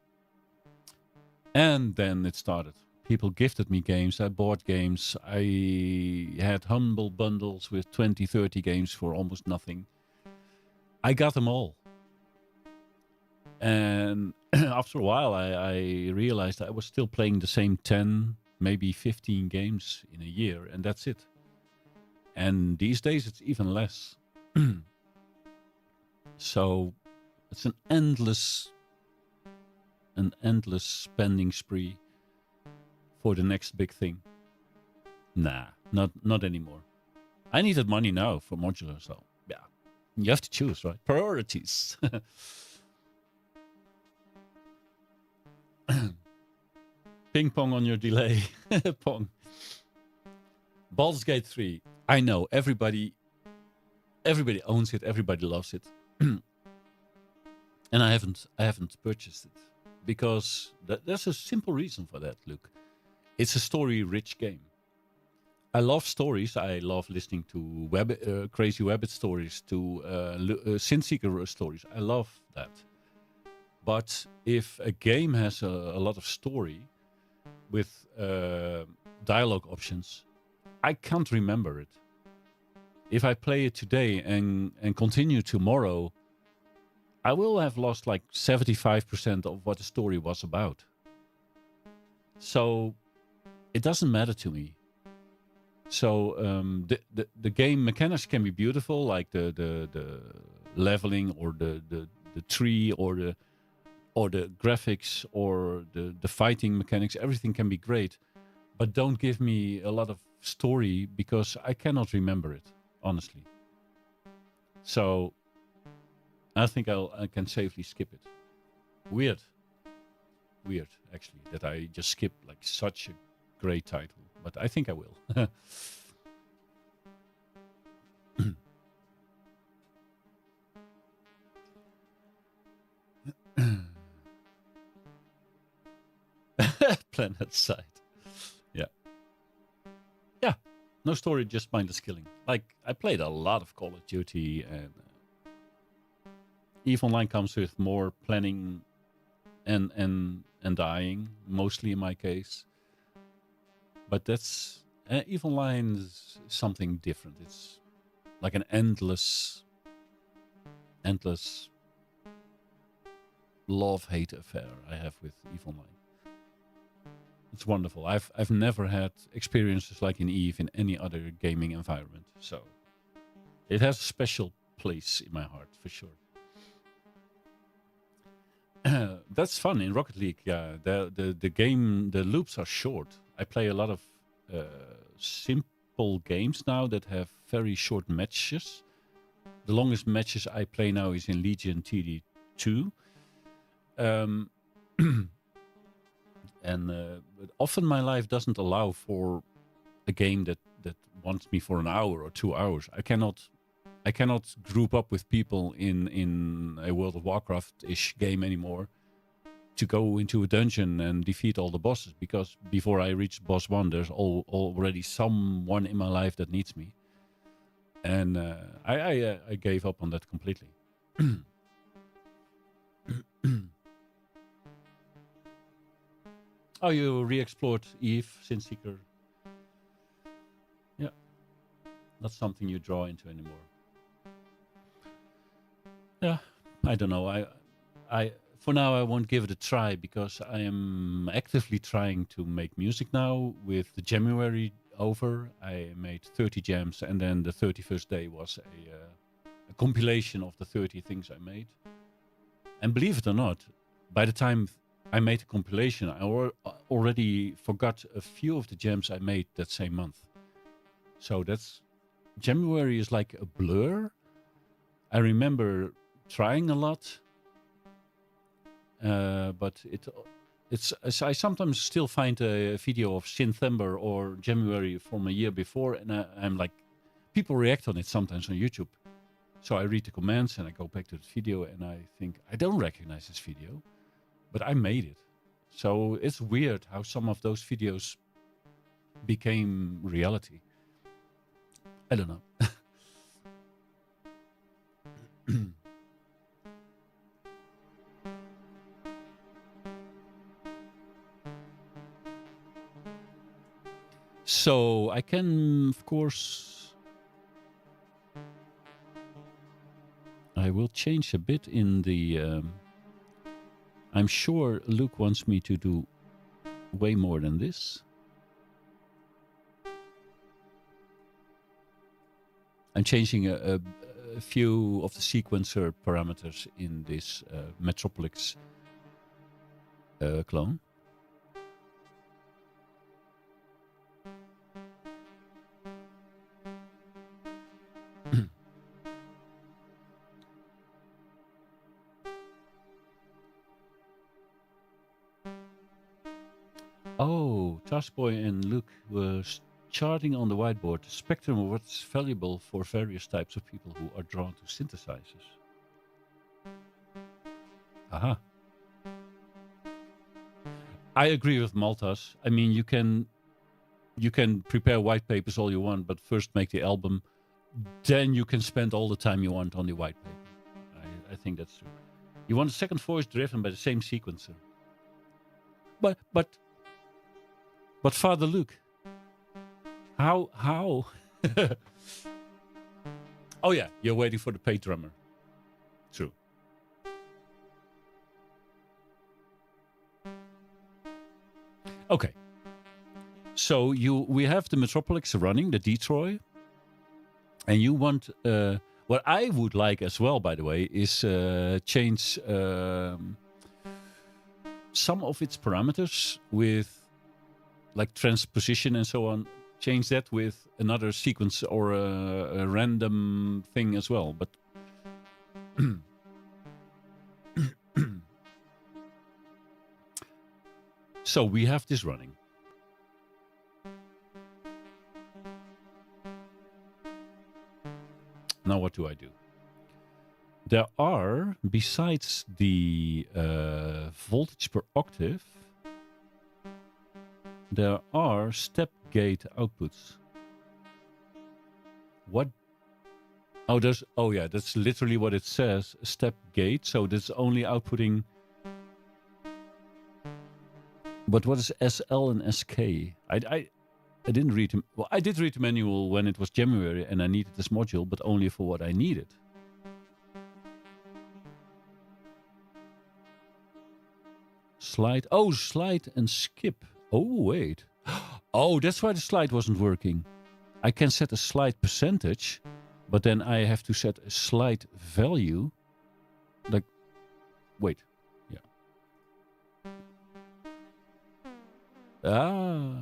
And then it started. People gifted me games. I bought games. I had humble bundles with 20, 30 games for almost nothing. I got them all. And after a while, I realized I was still playing the same 10, maybe 15 games in a year, and that's it. And these days, it's even less. So it's an endless spending spree for the next big thing. Nah, not anymore. I needed money now for modular, so yeah. You have to choose, right? Priorities. Ping pong on your delay. Pong. Baldur's Gate 3. I know, everybody owns it, everybody loves it. And I haven't purchased it. Because there's a simple reason for that, Luke. It's a story-rich game. I love stories. I love listening to Crazy Rabbit stories, to Synthseeker stories. I love that. But if a game has a lot of story with dialogue options, I can't remember it. If I play it today and continue tomorrow, I will have lost like 75% of what the story was about. So it doesn't matter to me. So the game mechanics can be beautiful, like the leveling or the tree or the graphics or the fighting mechanics. Everything can be great, but don't give me a lot of story because I cannot remember it, honestly. So I think I can safely skip it. Weird, actually, that I just skipped like such a great title. But I think I will. Planet Side. Yeah. Yeah. No story, just mindless killing. Like, I played a lot of Call of Duty, and EVE Online comes with more planning and dying, mostly in my case. But that's EVE Online is something different. It's like an endless love-hate affair I have with EVE Online. It's wonderful. I've never had experiences like in EVE in any other gaming environment. So it has a special place in my heart for sure. That's fun in Rocket League. Yeah, the game, the loops are short. I play a lot of simple games now that have very short matches. The longest matches I play now is in Legion TD2. But often my life doesn't allow for a game that wants me for an hour or 2 hours. I cannot I cannot group up with people in a World of Warcraft-ish game anymore to go into a dungeon and defeat all the bosses, because before I reach boss 1, there's already someone in my life that needs me. And I gave up on that completely. Oh, you re-explored Eve, Sinseeker. Yeah. Not something you draw into anymore. Yeah, I don't know. I for now I won't give it a try, because I am actively trying to make music now. With the January over, I made 30 jams, and then the 31st day was a compilation of the 30 things I made. And believe it or not, by the time I made a compilation, I already forgot a few of the jams I made that same month. So that's January is like a blur. I remember trying a lot, but I sometimes still find a video of Synthember or January from a year before, and I'm like, people react on it sometimes on YouTube. So I read the comments and I go back to the video and I think, I don't recognize this video, but I made it. So it's weird how some of those videos became reality. I don't know. So I can, of course, I will change a bit in the, I'm sure Luke wants me to do way more than this. I'm changing a few of the sequencer parameters in this Metropolis clone. Oh, Taskboy and Luke were charting on the whiteboard the spectrum of what's valuable for various types of people who are drawn to synthesizers. Aha. I agree with Maltas. I mean, you can prepare white papers all you want, but first make the album, then you can spend all the time you want on the white paper. I think that's true. You want a second voice driven by the same sequencer. But Father Luke, how? Oh yeah, you're waiting for the paid drummer. True. Okay. So we have the Metropolis running, the Detroit, and you want what I would like as well, by the way, is change some of its parameters with like transposition and so on. Change that with another sequence or a random thing as well. But so we have this running. Now what do I do? There are, besides the voltage per octave, there are step gate outputs. What? Oh yeah, that's literally what it says, step gate. So that's only outputting. But what is SL and SK? I didn't read them. Well, I did read the manual when it was January and I needed this module, but only for what I needed. Slide. Oh, slide and skip. Oh, wait. Oh, that's why the slide wasn't working. I can set a slide percentage, but then I have to set a slide value. Like, wait. Yeah. Ah.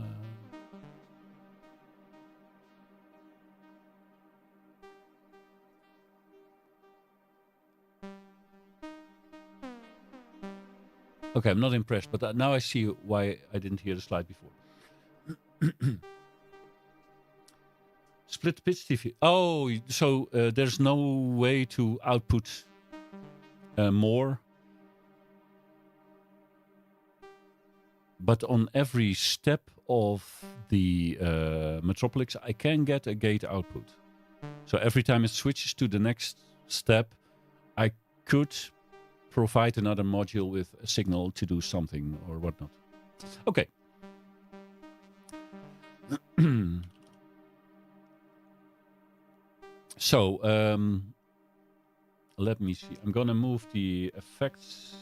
Okay, I'm not impressed, but now I see why I didn't hear the slide before. Split pitch TV. Oh, so there's no way to output more. But on every step of the Metropolis, I can get a gate output. So every time it switches to the next step, I could provide another module with a signal to do something or whatnot. Okay. So let me see. I'm gonna move the effects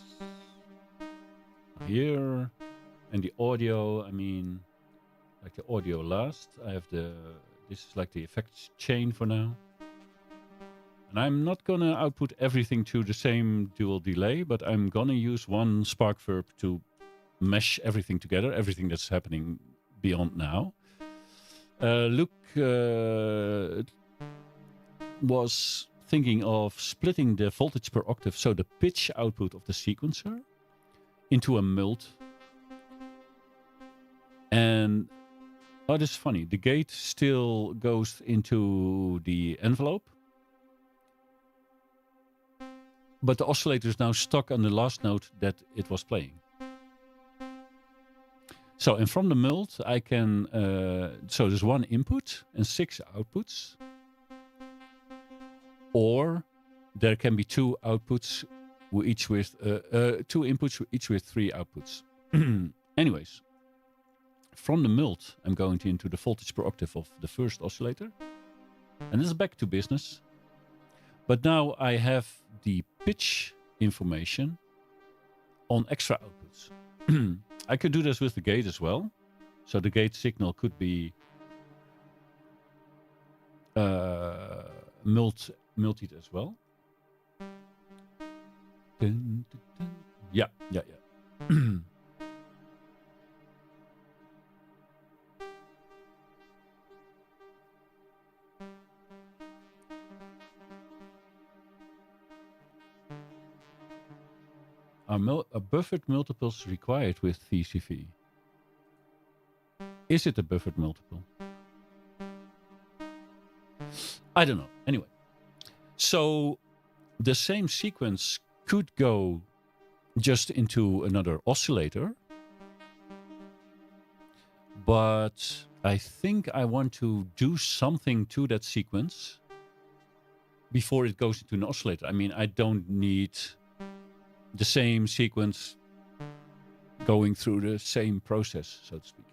here and the audio. I mean, like the audio last. I have this is like the effects chain for now. And I'm not gonna output everything to the same dual delay, but I'm gonna use one Spark Verb to mesh everything together, everything that's happening beyond now. Luke was thinking of splitting the voltage per octave, so the pitch output of the sequencer, into a mult. And oh, this is funny. The gate still goes into the envelope, but the oscillator is now stuck on the last note that it was playing. So, and from the mult, I can, so there's one input and 6 outputs. Or there can be 2 outputs, each with 2 inputs, each with 3 outputs. Anyways, from the mult, I'm going into the voltage per octave of the first oscillator. And this is back to business. But now I have the pitch information on extra outputs. I could do this with the gate as well. So the gate signal could be multied as well. Yeah. Are buffered multiples required with VCV? Is it a buffered multiple? I don't know. Anyway, so the same sequence could go just into another oscillator, but I think I want to do something to that sequence before it goes into an oscillator. I mean, I don't need the same sequence going through the same process, so to speak.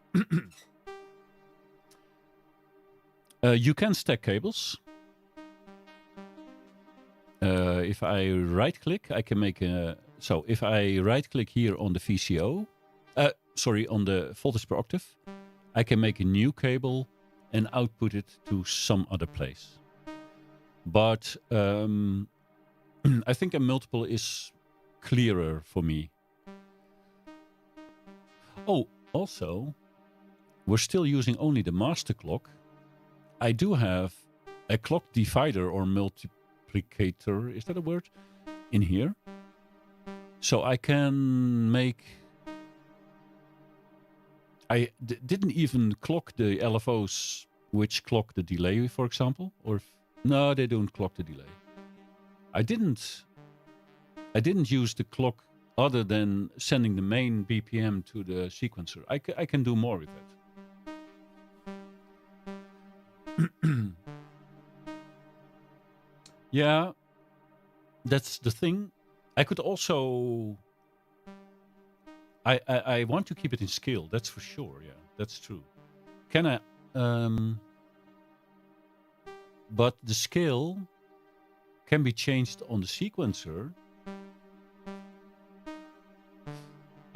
You can stack cables. If I right-click, I can make a... So if I right-click here on the VCO, on the voltage per octave, I can make a new cable and output it to some other place. But I think a multiple is clearer for me. Oh, also, we're still using only the master clock. I do have a clock divider or multiplicator, is that a word, in here. So I can make... I didn't even clock the LFOs which clock the delay, for example. Or no, they don't clock the delay. I didn't use the clock other than sending the main BPM to the sequencer. I can do more with that. Yeah, that's the thing. I could also... I want to keep it in scale, that's for sure, yeah, that's true. Can I... but the scale can be changed on the sequencer.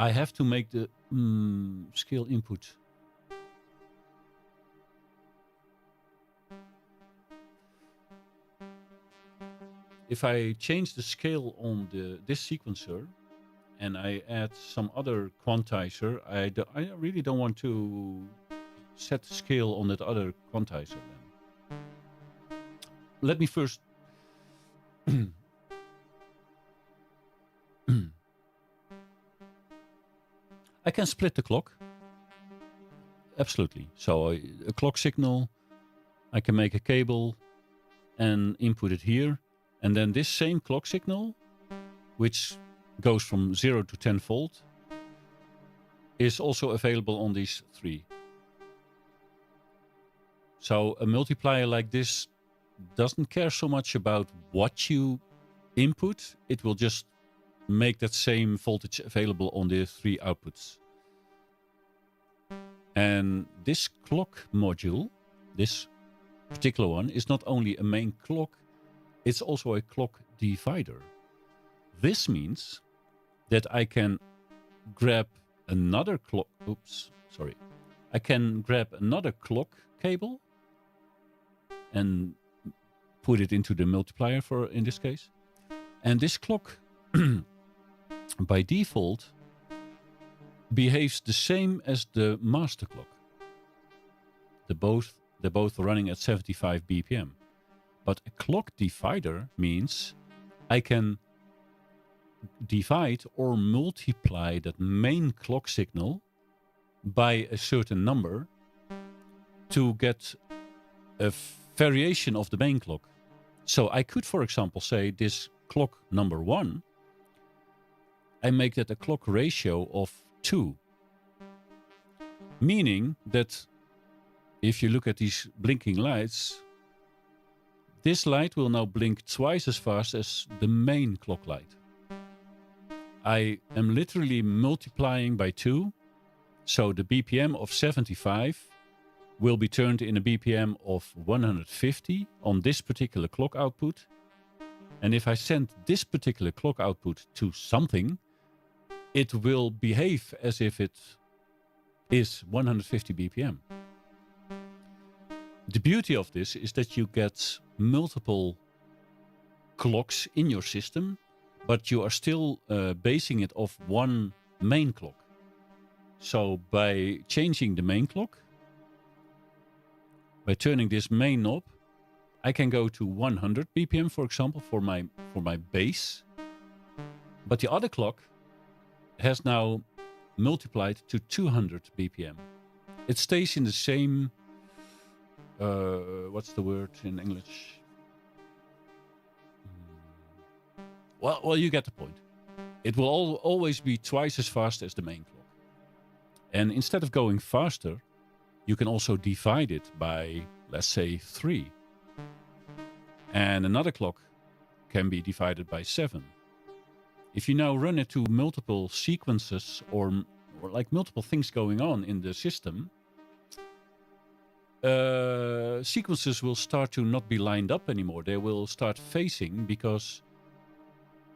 I have to make the scale input. If I change the scale on this sequencer and I add some other quantizer, I really don't want to set the scale on that other quantizer then. Let me first... I can split the clock. Absolutely. So a clock signal I can make a cable and input it here. And then this same clock signal, which goes from 0 to 10 volt, is also available on these 3. So a multiplier like this doesn't care so much about what you input. It will just make that same voltage available on the 3 outputs. And this clock module, this particular one, is not only a main clock, it's also a clock divider. This means that I can grab another clock. I can grab another clock cable and put it into the multiplier in this case. And this clock by default behaves the same as the master clock. They're both running at 75 BPM. But a clock divider means I can divide or multiply that main clock signal by a certain number to get a variation of the main clock. So I could, for example, say this clock number 1, I make that a clock ratio of 2. Meaning that if you look at these blinking lights, this light will now blink twice as fast as the main clock light. I am literally multiplying by 2, so the BPM of 75 will be turned in a BPM of 150 on this particular clock output. And if I send this particular clock output to something, it will behave as if it is 150 BPM. The beauty of this is that you get multiple clocks in your system, but you are still basing it off one main clock. So by changing the main clock, by turning this main knob, I can go to 100 BPM, for example, for my bass. But the other clock has now multiplied to 200 BPM. It stays in the same, what's the word in English? Well, you get the point. It will always be twice as fast as the main clock. And instead of going faster, you can also divide it by, let's say, 3. And another clock can be divided by 7. If you now run it to multiple sequences or like multiple things going on in the system, sequences will start to not be lined up anymore. They will start phasing because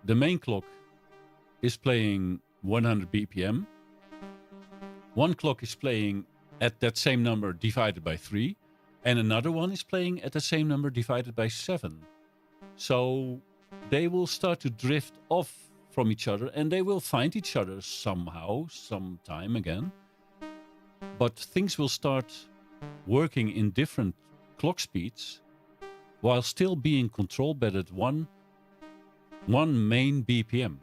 the main clock is playing 100 BPM. One clock is playing at that same number divided by 3. And another one is playing at the same number divided by 7. So they will start to drift off from each other and they will find each other somehow, sometime again. But things will start working in different clock speeds while still being controlled by that one main BPM.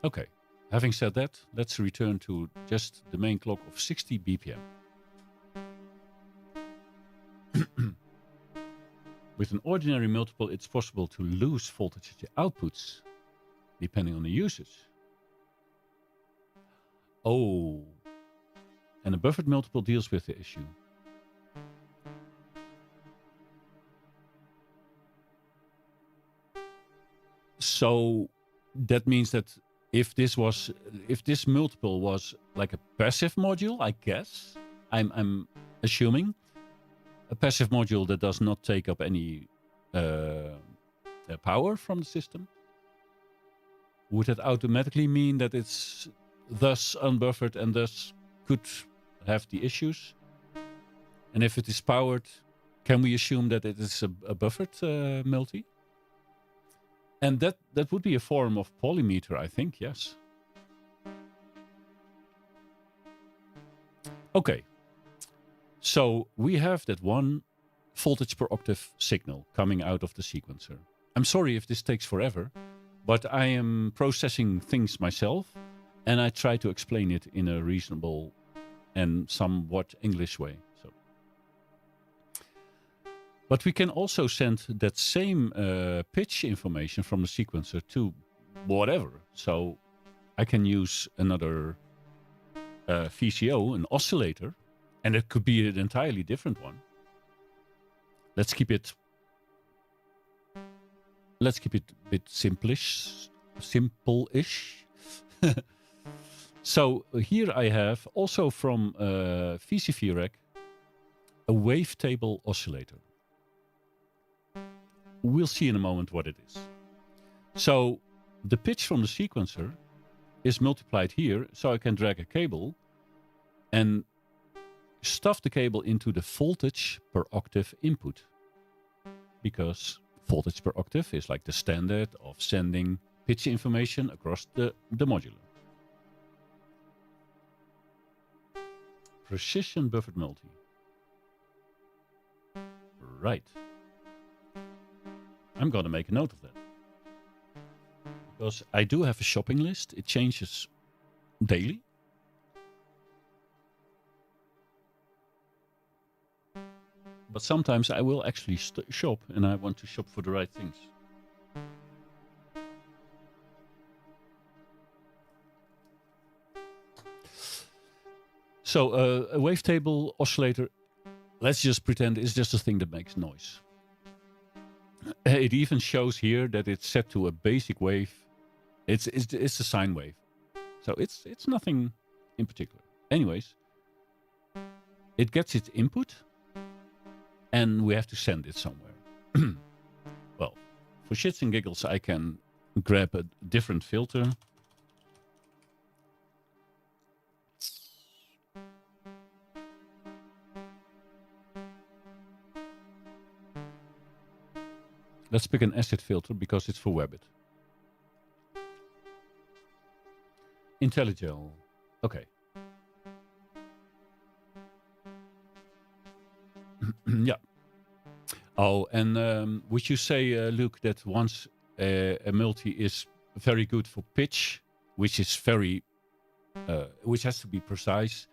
Okay. Having said that, let's return to just the main clock of 60 BPM. With an ordinary multiple, it's possible to lose voltage at your outputs, depending on the usage. Oh, and a buffered multiple deals with the issue. So that means that if this multiple was like a passive module, I guess, I'm assuming, a passive module that does not take up any power from the system, would that automatically mean that it's thus unbuffered and thus could have the issues? And if it is powered, can we assume that it is a buffered multi? And that would be a form of polymeter, I think, yes. Okay. So we have that one voltage per octave signal coming out of the sequencer. I'm sorry if this takes forever, but I am processing things myself. and I try to explain it in a reasonable and somewhat English way. So, but we can also send that same pitch information from the sequencer to whatever. So I can use another VCO, an oscillator, and it could be an entirely different one. Let's keep it a bit simple-ish. So here I have also from VCV Rack a wavetable oscillator. We'll see in a moment what it is. So the pitch from the sequencer is multiplied here, so I can drag a cable and stuff the cable into the voltage per octave input. Because voltage per octave is like the standard of sending pitch information across the modular. Precision buffered multi. Right. I'm going to make a note of that. Because I do have a shopping list. It changes daily. But sometimes I will actually shop, and I want to shop for the right things. So a wavetable oscillator, let's just pretend it's just a thing that makes noise. It even shows here that it's set to a basic wave. It's a sine wave. So it's nothing in particular. Anyways, it gets its input, and we have to send it somewhere. Well, for shits and giggles, I can grab a different filter. Let's pick an acid filter because it's for Webbit. IntelliGel. Okay. Yeah. Oh, and would you say, Luke, that once a multi is very good for pitch, which is which has to be precise,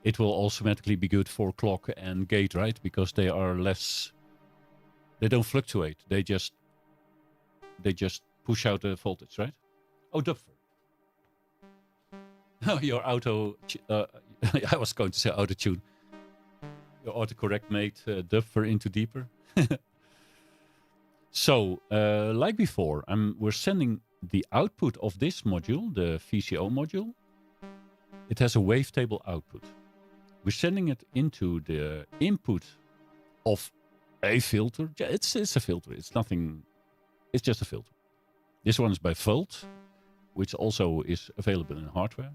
it will automatically be good for clock and gate, right? Because they are less. They don't fluctuate. They just push out the voltage, right? Oh, Dupfer. Oh, your auto. I was going to say auto tune. Your autocorrect made Dupfer into deeper. So, like before, we're sending the output of this module, the VCO module. It has a wavetable output. We're sending it into the input of a filter. Yeah, it's a filter. It's nothing. It's just a filter. This one is by Volt, which also is available in hardware.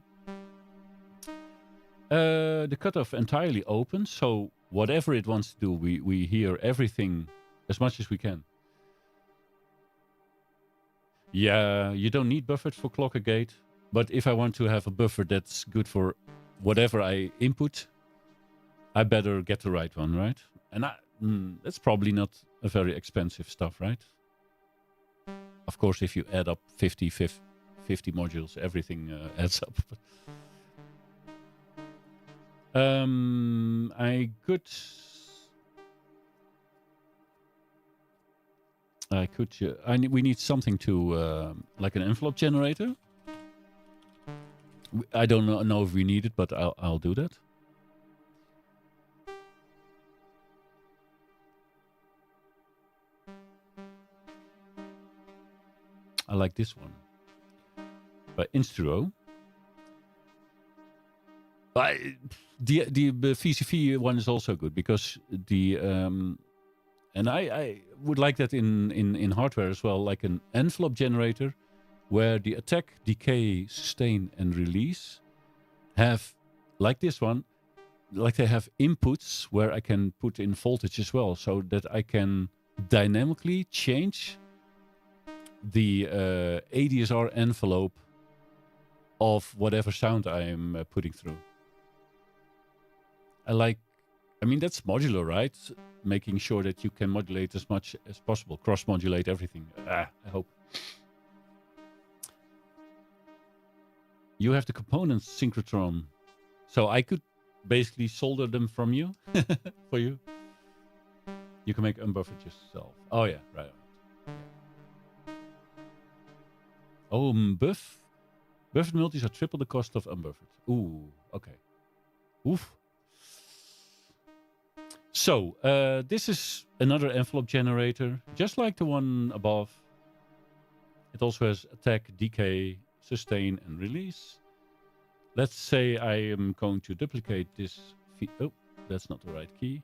The cutoff entirely open, so whatever it wants to do, we hear everything as much as we can. Yeah, you don't need buffered for clock or gate, but if I want to have a buffer that's good for whatever I input, I better get the right one, right? And that's probably not a very expensive stuff, right? Of course, if you add up 50 modules, everything adds up. We need something to, like an envelope generator. I don't know if we need it, but I'll do that. I like this one by Instruo. The VCV one is also good because and I would like that in hardware as well, like an envelope generator where the attack, decay, sustain, and release have, like this one, like they have inputs where I can put in voltage as well, so that I can dynamically change the ADSR envelope of whatever sound I am putting through. I mean, that's modular, right? Making sure that you can modulate as much as possible, cross-modulate everything. I hope. You have the components synchrotron. So I could basically solder them from you for you. You can make unbuffered yourself. Oh yeah, right. Oh, buffered multis are triple the cost of unbuffered. Ooh, okay. Oof. So this is another envelope generator, just like the one above. It also has attack, decay, sustain, and release. Let's say I am going to duplicate this. Oh, that's not the right key.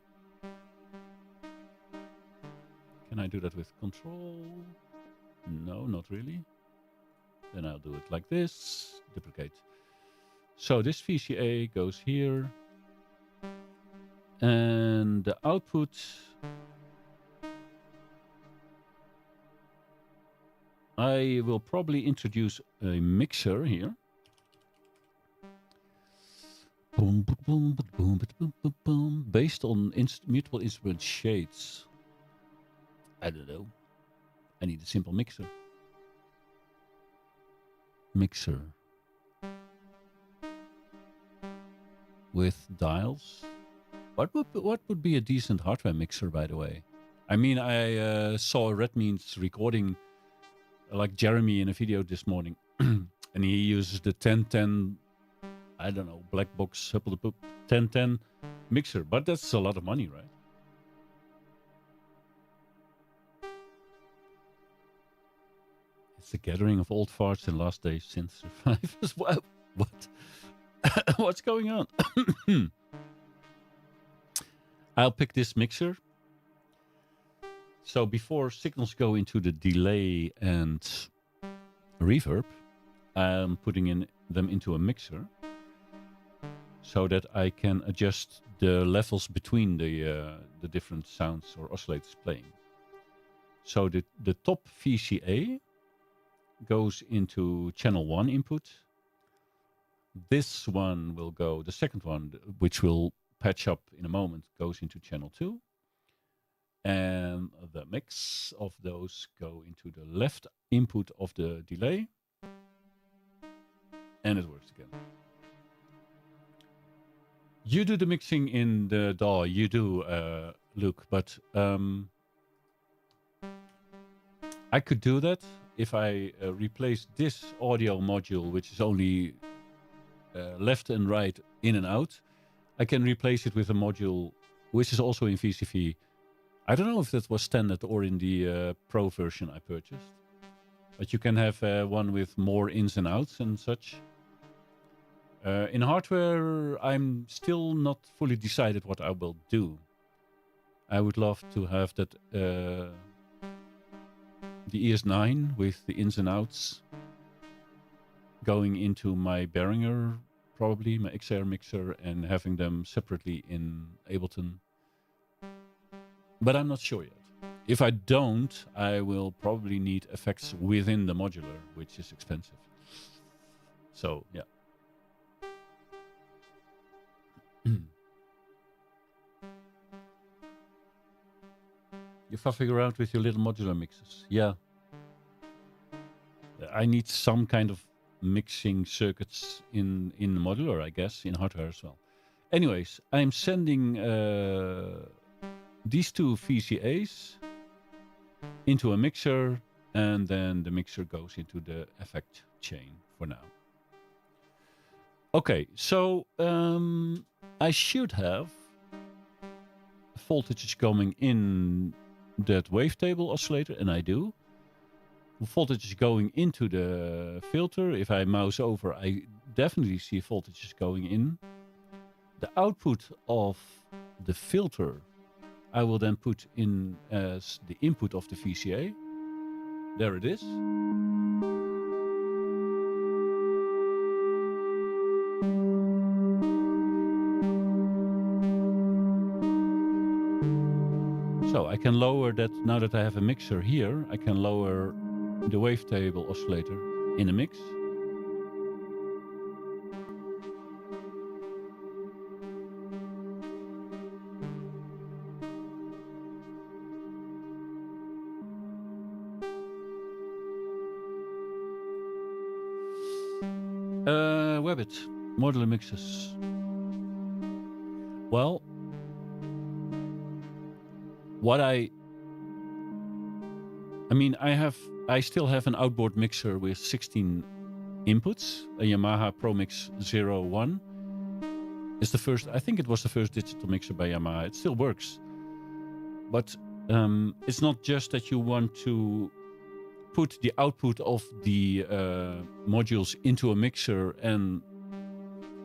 Can I do that with control? No, not really. Then I'll do it like this. Duplicate. So this VCA goes here. And the output... I will probably introduce a mixer here. Based on mutable instrument shades. I don't know. I need a simple mixer. Mixer. With dials. What would be a decent hardware mixer, by the way? I mean, I saw Redmeans recording like Jeremy in a video this morning. And he uses the 1010, I don't know, black box 1010 mixer. But that's a lot of money, right? It's a gathering of old farts and last days since survivors. What? What's going on? I'll pick this mixer. So before signals go into the delay and reverb, I'm putting them into a mixer so that I can adjust the levels between the different sounds or oscillators playing. So the top VCA goes into channel 1 input. This one will go, the second one, which will patch up in a moment, goes into channel 2. And the mix of those go into the left input of the delay. And it works again. You do the mixing in the DAW, you do, Luke, but I could do that if I replace this audio module, which is only left and right, in and out. I can replace it with a module which is also in VCV. I don't know if that was standard or in the Pro version I purchased. But you can have one with more ins and outs and such. In hardware, I'm still not fully decided what I will do. I would love to have that the ES9 with the ins and outs going into my Behringer, probably my XR mixer, and having them separately in Ableton. But I'm not sure yet. If I don't, I will probably need effects within the modular, which is expensive. So, yeah. You fuffing around with your little modular mixes. Yeah. I need some kind of mixing circuits in the modular, I guess, in hardware as well. Anyways, I'm sending these two VCAs into a mixer, and then the mixer goes into the effect chain for now. Okay, so I should have voltages coming in that wavetable oscillator, and I do. Voltages going into the filter. If I mouse over, I definitely see voltages going in. The output of the filter I will then put in as the input of the VCA. There it is. So I can lower that, now that I have a mixer here, I can lower the wavetable oscillator in a mix. Webbit, modular mixes. Well, what I mean, I still have an outboard mixer with 16 inputs. A Yamaha ProMix 01 is the first. I think it was the first digital mixer by Yamaha. It still works, but it's not just that you want to put the output of the modules into a mixer and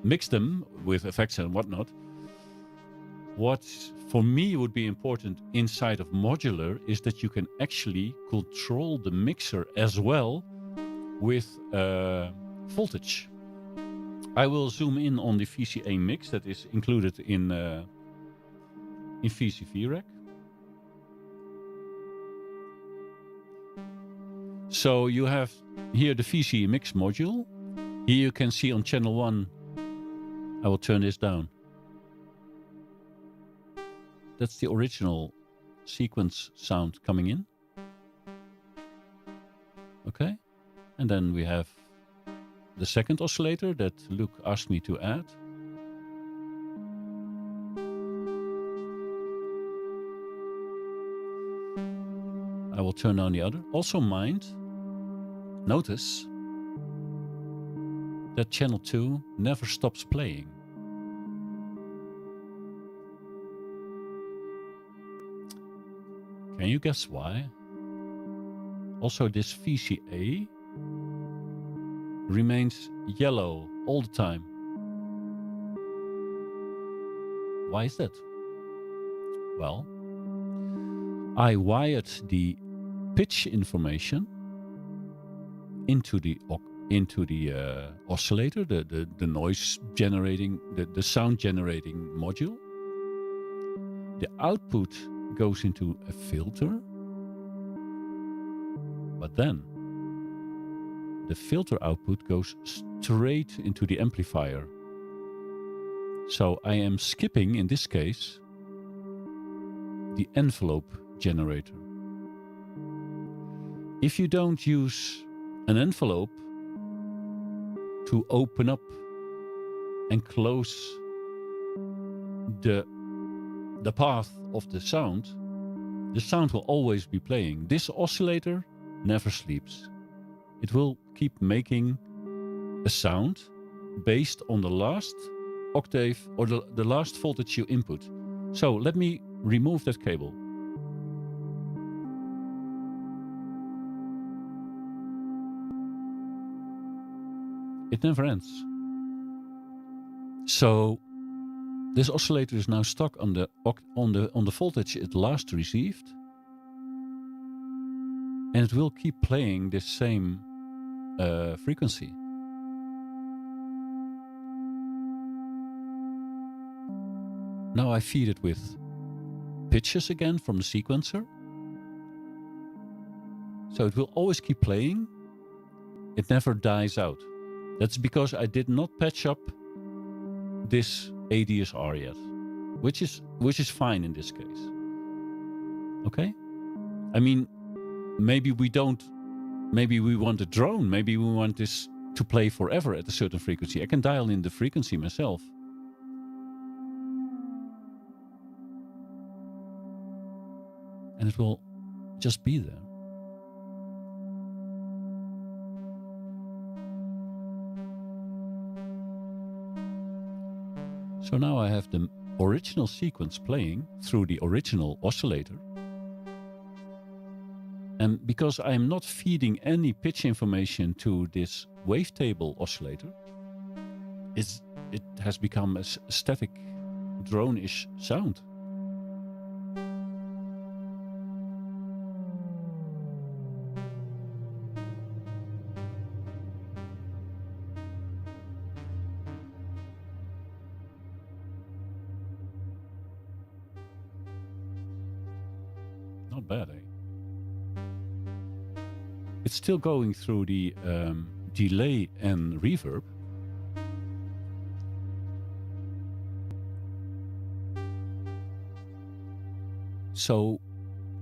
mix them with effects and whatnot. What for me would be important inside of modular is that you can actually control the mixer as well with voltage. I will zoom in on the VCA mix that is included in VCV Rack. So you have here the VCA mix module. Here you can see on channel 1, I will turn this down. That's the original sequence sound coming in. Okay. And then we have the second oscillator that Luke asked me to add. I will turn down the other. Also notice that channel 2 never stops playing. Can you guess why? Also, this VCA remains yellow all the time. Why is that? Well, I wired the pitch information into the oscillator, the noise generating, the sound generating module. The output goes into a filter, but then the filter output goes straight into the amplifier. So I am skipping, in this case, the envelope generator. If you don't use an envelope to open up and close the path of the sound will always be playing. This oscillator never sleeps. It will keep making a sound based on the last octave or the last voltage you input. So let me remove that cable. It never ends. So this oscillator is now stuck on the voltage it last received, and it will keep playing this same frequency. Now I feed it with pitches again from the sequencer, so it will always keep playing. It never dies out. That's because I did not patch up this ADSR yet, which is fine in this case. Okay? I mean, maybe we want a drone, maybe we want this to play forever at a certain frequency. I can dial in the frequency myself. And it will just be there. So now I have the original sequence playing through the original oscillator. And because I am not feeding any pitch information to this wavetable oscillator, it has become a static drone-ish sound. Not bad, eh? It's still going through the delay and reverb. So,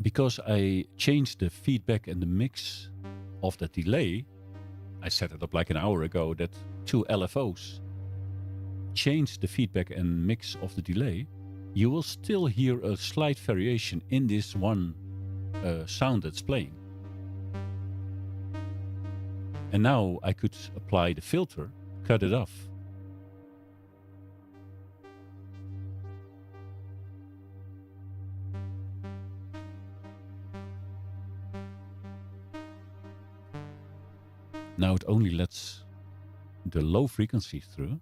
because I changed the feedback and the mix of that delay, I set it up like an hour ago that two LFOs change the feedback and mix of the delay, you will still hear a slight variation in this one sound that's playing. And now I could apply the filter, cut it off. Now it only lets the low frequency through.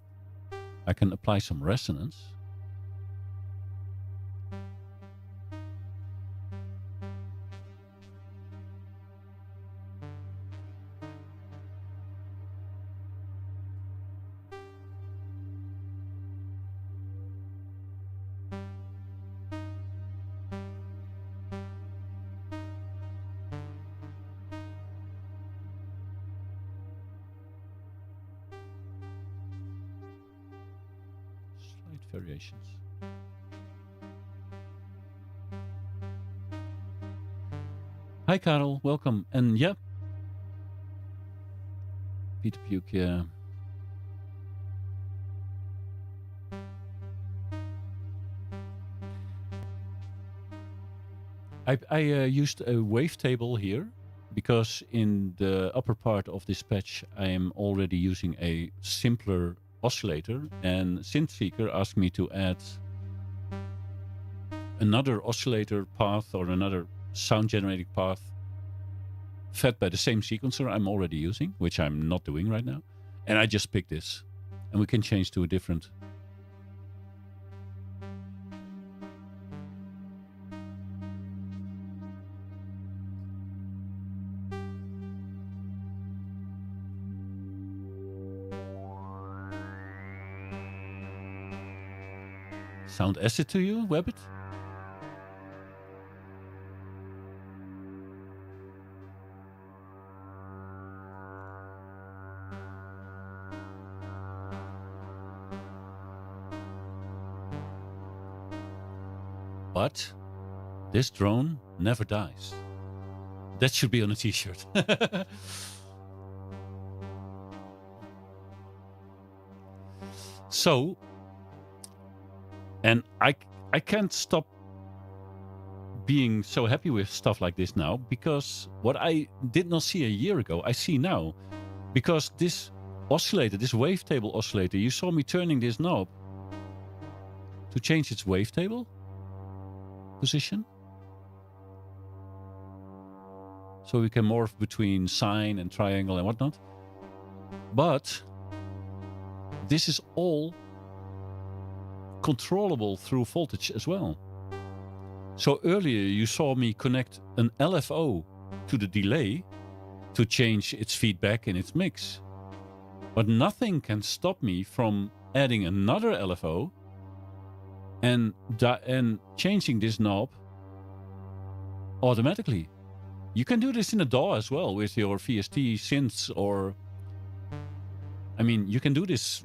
I can apply some resonance. Variations. Hi Karel, welcome. And yeah, Peter Puke, yeah. I used a wavetable here because in the upper part of this patch I am already using a simpler oscillator, and SynthSeeker asked me to add another oscillator path or another sound generating path fed by the same sequencer I'm already using, which I'm not doing right now. And I just picked this, and we can change to a different. Sound acid to you, Webbit? But this drone never dies. That should be on a t-shirt. So, and I can't stop being so happy with stuff like this now, because what I did not see a year ago, I see now. Because this oscillator, this wavetable oscillator, you saw me turning this knob to change its wavetable position. So we can morph between sine and triangle and whatnot. But this is all controllable through voltage as well. So earlier you saw me connect an LFO to the delay to change its feedback in its mix. But nothing can stop me from adding another LFO and changing this knob automatically. You can do this in a DAW as well with your VST synths, or I mean, you can do this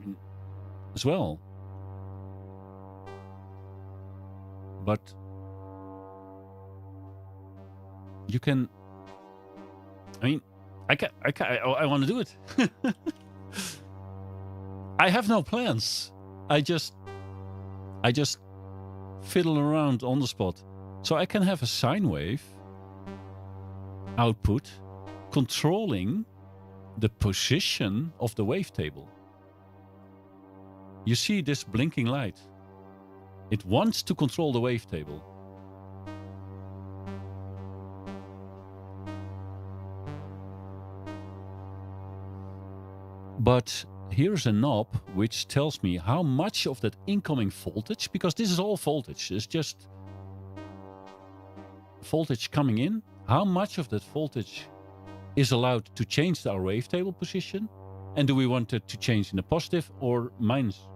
as well. But you can, I mean, I want to do it. I have no plans. I just fiddle around on the spot. So I can have a sine wave output controlling the position of the wavetable. You see this blinking light. It wants to control the wavetable. But here's a knob which tells me how much of that incoming voltage, because this is all voltage, it's just voltage coming in, how much of that voltage is allowed to change our wavetable position, and do we want it to change in a positive or minus?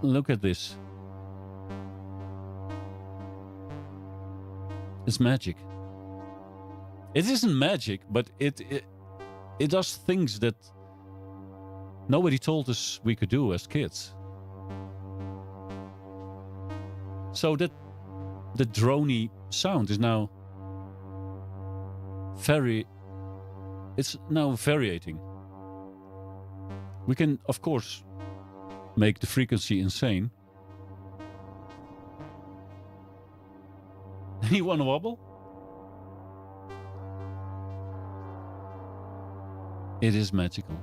Look at this. It's magic. It isn't magic, but it does things that nobody told us we could do as kids. So that the droney sound is now very it's now varying. We can, of course, make the frequency insane. You want to wobble? It is magical.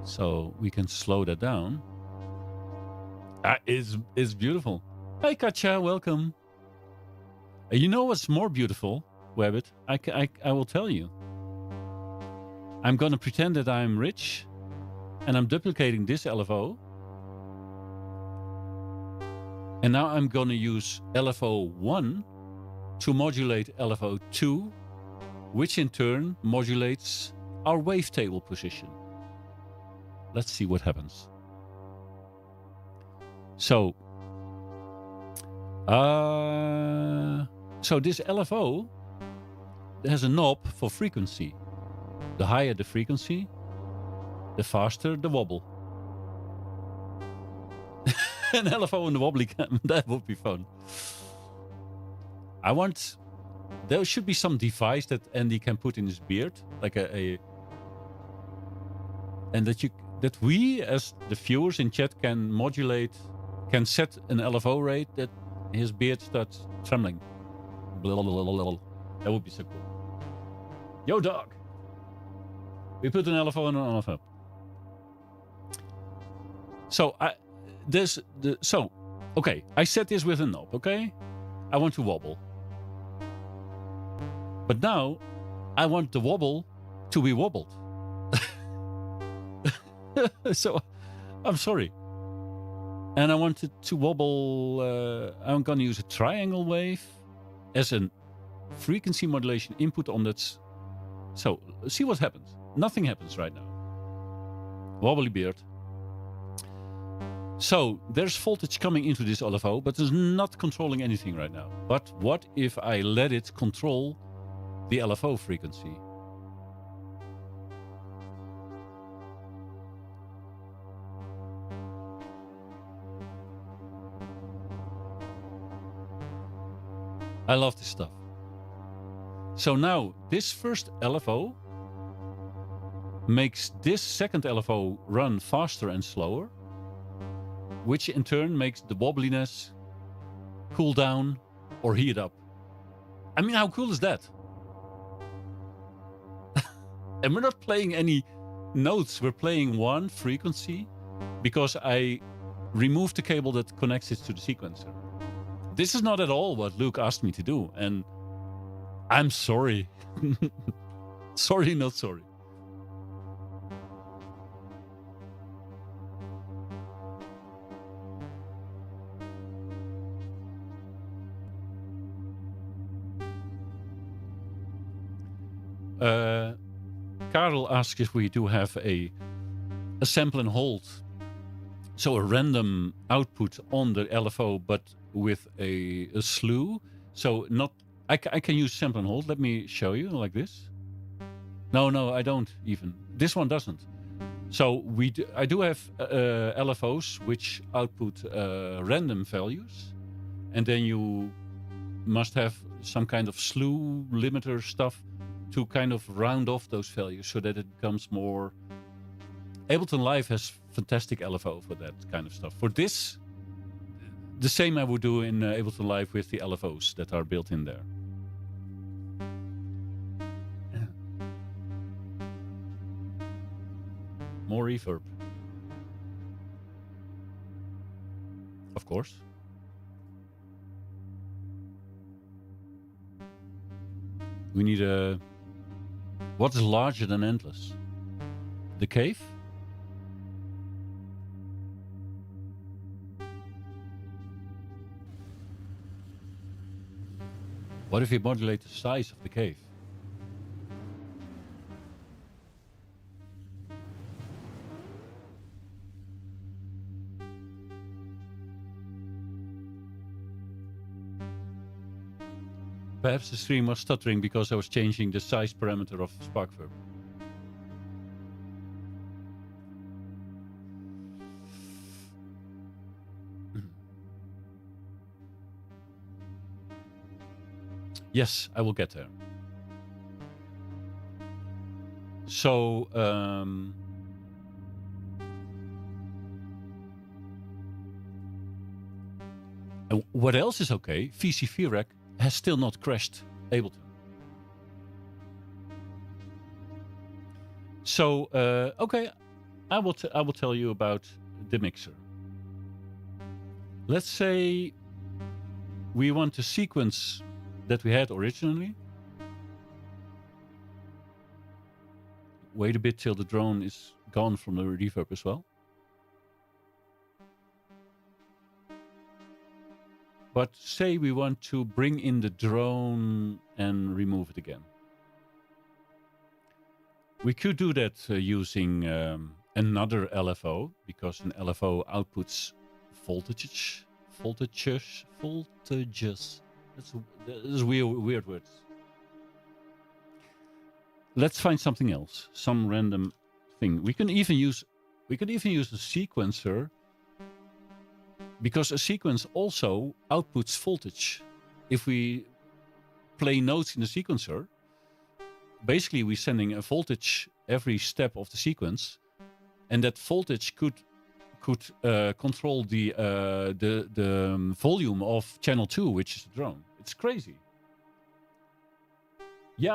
So we can slow that down. It's beautiful. Hi, Katja, welcome. You know what's more beautiful, Webbit? I will tell you. I'm going to pretend that I'm rich, and I'm duplicating this LFO. And now I'm going to use LFO1 to modulate LFO2, which in turn modulates our wavetable position. Let's see what happens. So this LFO has a knob for frequency. The higher the frequency, the faster the wobble. An LFO in the wobbly cam, that would be fun. There should be some device that Andy can put in his beard, like and that we as the viewers in chat can set an LFO rate that his beard starts trembling. That would be so cool. Yo, dog. We put an LFO and an LFO. Okay, I set this with a knob, okay? I want to wobble. But now, I want the wobble to be wobbled. So, I'm sorry. And I want it to wobble. I'm going to use a triangle wave as a frequency modulation input on that. So, see what happens. Nothing happens right now. Wobbly beard. So, there's voltage coming into this LFO, but it's not controlling anything right now. But what if I let it control the LFO frequency? I love this stuff. So now, this first LFO makes this second LFO run faster and slower, which in turn makes the wobbliness cool down or heat up. I mean, how cool is that? And we're not playing any notes. We're playing one frequency because I removed the cable that connects it to the sequencer. This is not at all what Luke asked me to do, and I'm sorry. Sorry, not sorry. Karel asks if we do have a sample and hold. So a random output on the LFO, but with a slew. So not, I can use sample and hold. Let me show you like this. No, I don't even. This one doesn't. So I do have LFOs which output random values. And then you must have some kind of slew limiter stuff to kind of round off those values so that it becomes more. Ableton Live has fantastic LFO for that kind of stuff. For this, the same I would do in Ableton Live with the LFOs that are built in there. More reverb. Of course. We need a... What is larger than endless? The cave? What if we modulate the size of the cave? Perhaps the stream was stuttering because I was changing the size parameter of SparkVerb. Yes, I will get there. So, and what else is okay? VCV Rack has still not crashed Ableton. So, okay, I will tell you about the mixer. Let's say we want a sequence that we had originally. Wait a bit till the drone is gone from the reverb as well. But say we want to bring in the drone and remove it again. We could do that using another LFO, because an LFO outputs voltages. That's weird words. Let's find something else, some random thing. We can even use a sequencer, because a sequence also outputs voltage. If we play notes in the sequencer, basically we're sending a voltage every step of the sequence, and that voltage could control the volume of channel 2, which is the drone. It's crazy. Yeah,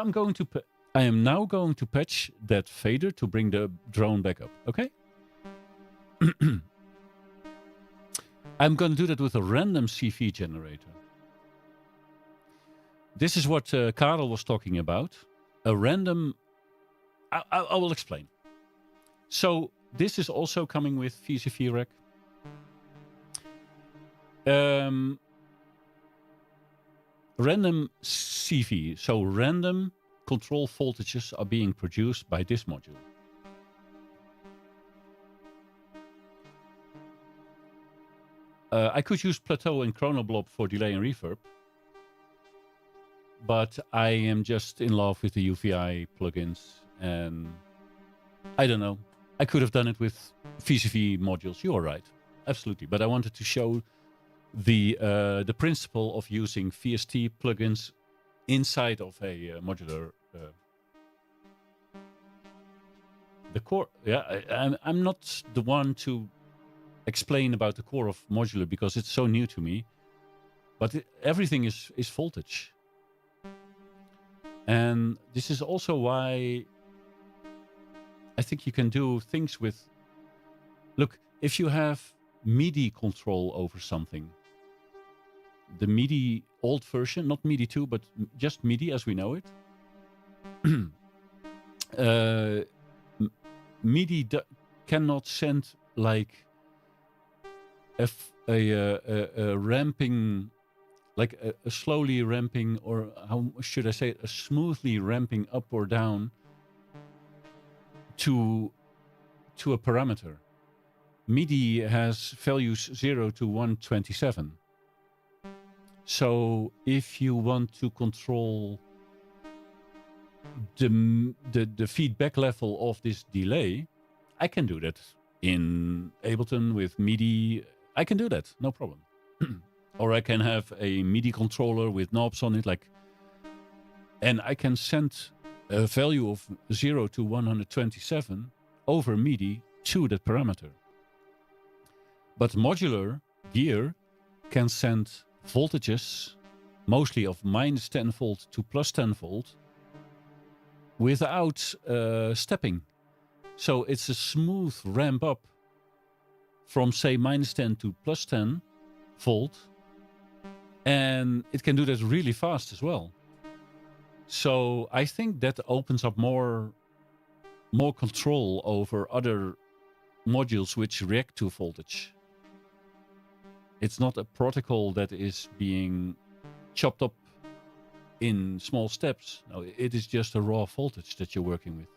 I am now going to patch that fader to bring the drone back up. Okay. I'm going to do that with a random CV generator. This is what Karel was talking about. A random... I will explain. So this is also coming with VCV Rack. Random CV. So random control voltages are being produced by this module. I could use Plateau and Chronoblob for delay and reverb, but I am just in love with the UVI plugins, and I don't know. I could have done it with VCV modules. You are right, absolutely. But I wanted to show the principle of using VST plugins inside of a modular. The core. Yeah, I'm not the one to explain about the core of modular because it's so new to me. But everything is voltage. And this is also why I think you can do things with... Look, if you have MIDI control over something, the MIDI old version, not MIDI 2, but just MIDI as we know it, MIDI cannot send like a ramping, like a slowly ramping, or how should I say it, a smoothly ramping up or down to a parameter. MIDI has values 0 to 127. So if you want to control the feedback level of this delay, I can do that in Ableton with MIDI. I can do that, no problem. Or I can have a MIDI controller with knobs on it, and I can send a value of 0 to 127 over MIDI to that parameter. But modular gear can send voltages, mostly of minus 10 volt to plus 10 volt, without stepping. So it's a smooth ramp up from, say, minus 10 to plus 10 volt. And it can do that really fast as well. So I think that opens up more control over other modules which react to voltage. It's not a protocol that is being chopped up in small steps. No, it is just a raw voltage that you're working with.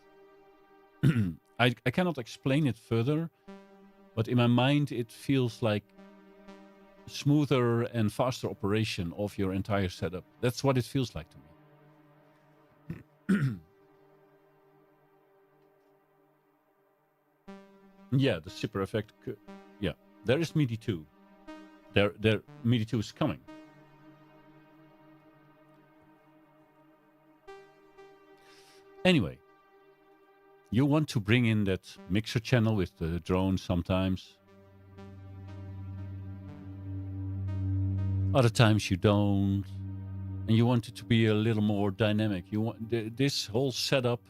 I cannot explain it further, but in my mind it feels like smoother and faster operation of your entire setup. That's what it feels like to me. Yeah, the zipper effect. Yeah, there is MIDI 2. There MIDI 2 is coming. Anyway, you want to bring in that mixer channel with the drone sometimes. Other times you don't. And you want it to be a little more dynamic. You want this whole setup,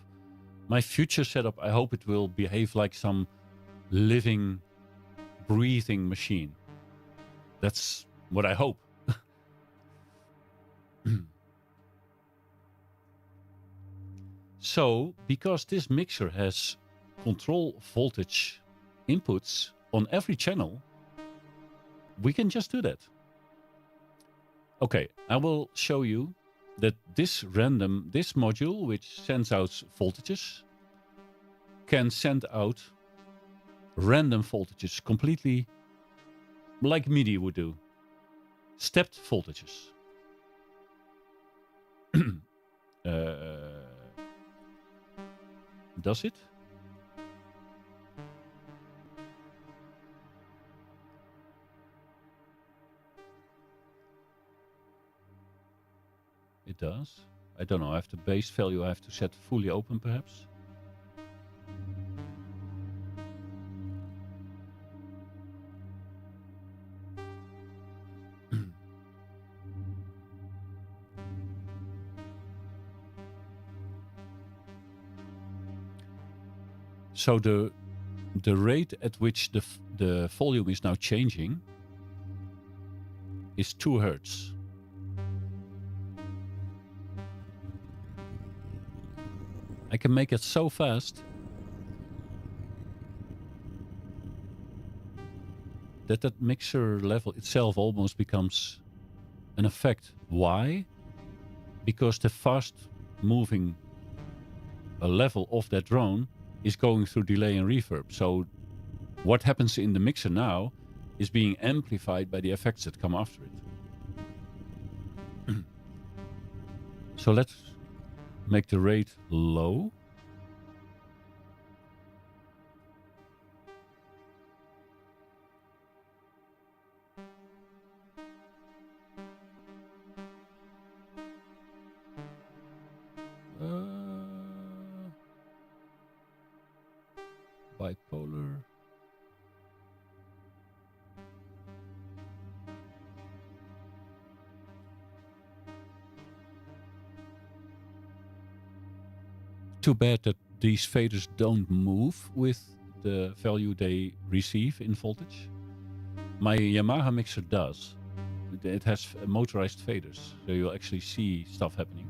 my future setup, I hope it will behave like some living, breathing machine. That's what I hope. So, because this mixer has control voltage inputs on every channel, we can just do that. Okay, I will show you that this module, which sends out voltages, can send out random voltages completely like MIDI would do. Stepped voltages. Does it? It does. I don't know. I have the base value. I have to set fully open, perhaps. So the rate at which the volume is now changing is 2 Hertz. I can make it so fast that mixer level itself almost becomes an effect. Why? Because the fast moving level of that drone is going through delay and reverb. So what happens in the mixer now is being amplified by the effects that come after it. So let's make the rate low. Bipolar. Too bad that these faders don't move with the value they receive in voltage. My Yamaha mixer does. It has motorized faders, so you'll actually see stuff happening.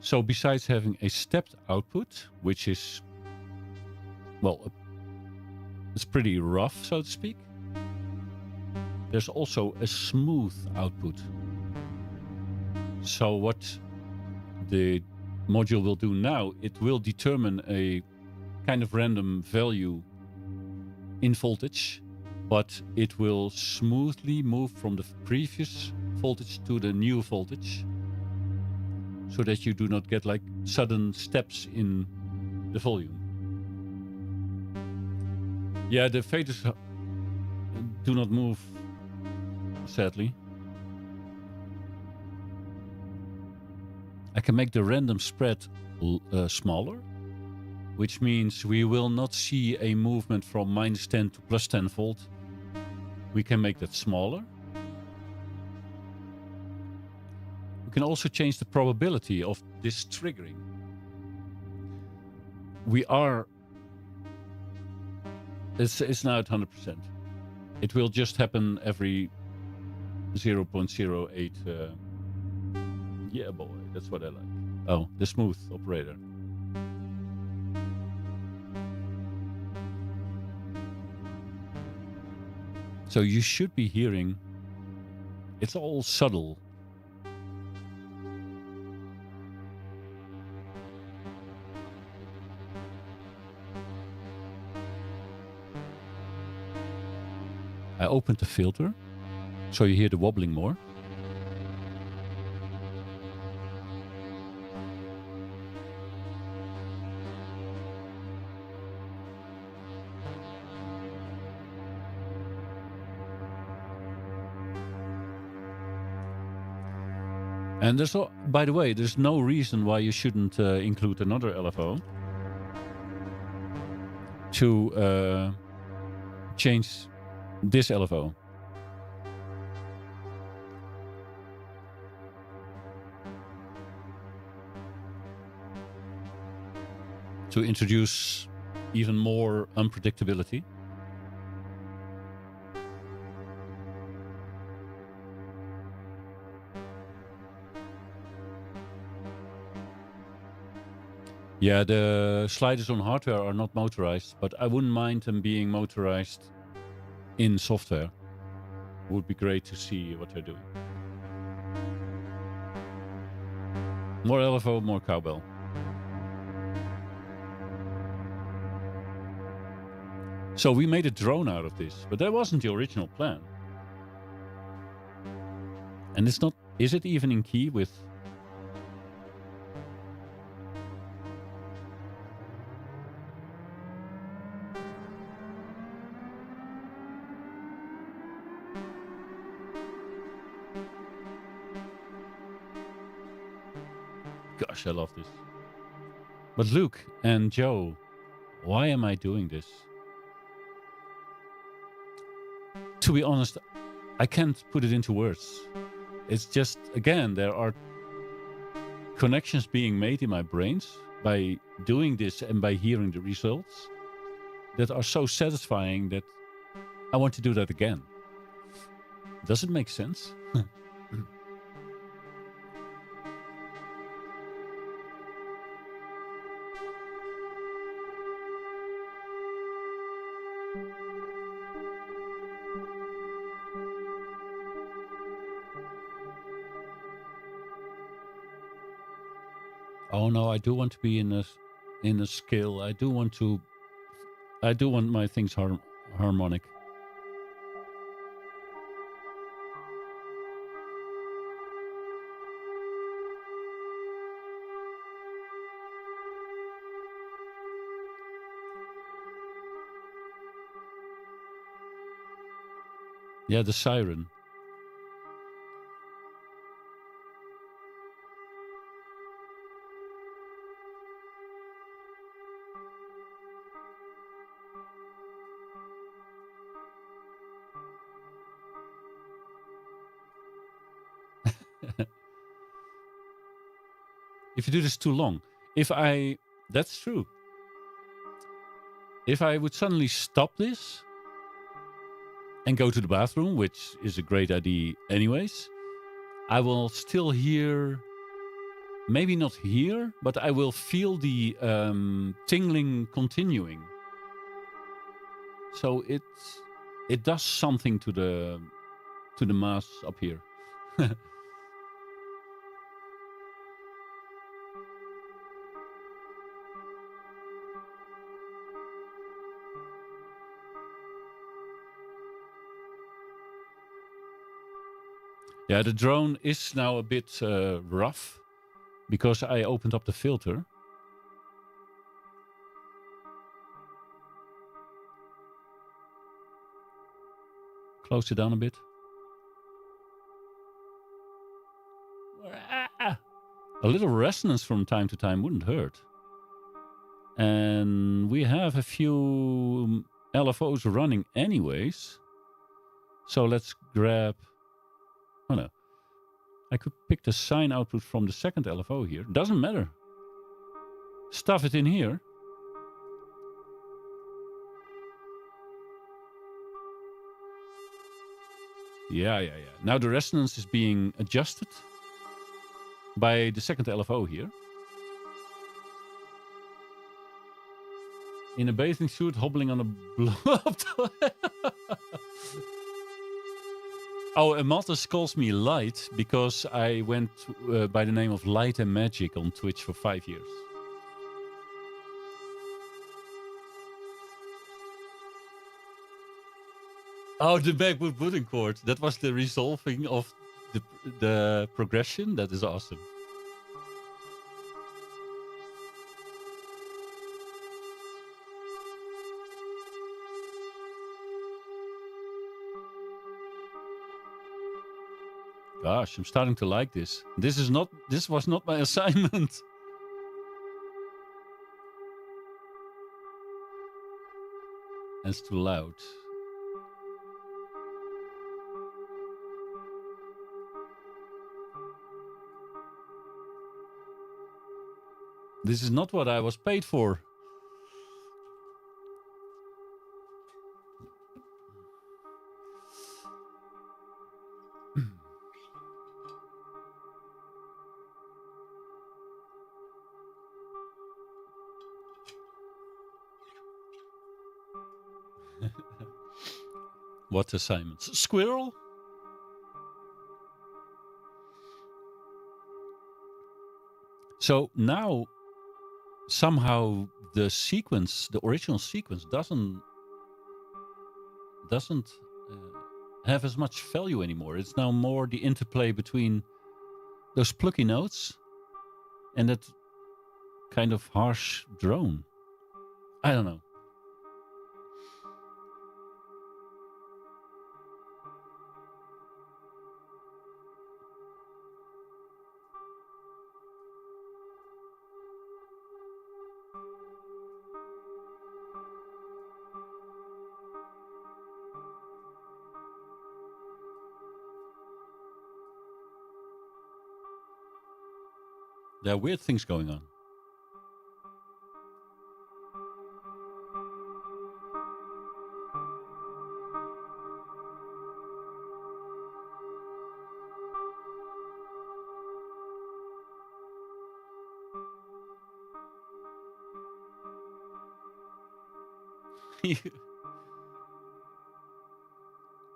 So besides having a stepped output, which is, well, it's pretty rough, so to speak, there's also a smooth output. So what the module will do now, it will determine a kind of random value in voltage, but it will smoothly move from the previous voltage to the new voltage, so that you do not get like sudden steps in the volume. Yeah, the faders do not move, sadly. I can make the random spread smaller, which means we will not see a movement from -10 to +10 volt. We can make that smaller. We can also change the probability of this triggering. It's now at 100%. It will just happen every 0.08. Yeah, boy, that's what I like. Oh, the smooth operator. So you should be hearing, it's all subtle. I opened the filter, so you hear the wobbling more. And there's, by the way, there's no reason why you shouldn't include another LFO to change this LFO. To introduce even more unpredictability. Yeah, the sliders on hardware are not motorized, but I wouldn't mind them being motorized in software. It would be great to see what they're doing. More LFO, more cowbell. So we made a drone out of this, but that wasn't the original plan. And it's not, is it even in key with... Gosh, I love this. But Luke and Joe, why am I doing this? To be honest, I can't put it into words. It's just, again, there are connections being made in my brains by doing this and by hearing the results that are so satisfying that I want to do that again. Does it make sense? Oh no, I do want to be in a scale. I do want my things harmonic. Yeah, the siren. If you do this too long, that's true. If I would suddenly stop this and go to the bathroom, which is a great idea anyways, I will still hear, maybe not hear, but I will feel the tingling continuing. So it does something to the mass up here. Yeah, the drone is now a bit rough because I opened up the filter. Close it down a bit. A little resonance from time to time wouldn't hurt. And we have a few LFOs running anyways. So let's grab... Oh no. I could pick the sine output from the second LFO here. Doesn't matter. Stuff it in here. Yeah. Now the resonance is being adjusted by the second LFO here. In a bathing suit, hobbling on a blow-up toilet. Oh, and Malthus calls me Light because I went by the name of Light and Magic on Twitch for 5 years. Oh, the backward pudding chord. That was the resolving of the progression. That is awesome. Gosh, I'm starting to like this. This was not my assignment. It's too loud. This is not what I was paid for. What assignments? Squirrel? So now somehow the sequence, the original sequence, doesn't have as much value anymore. It's now more the interplay between those plucky notes and that kind of harsh drone. I don't know. There are weird things going on.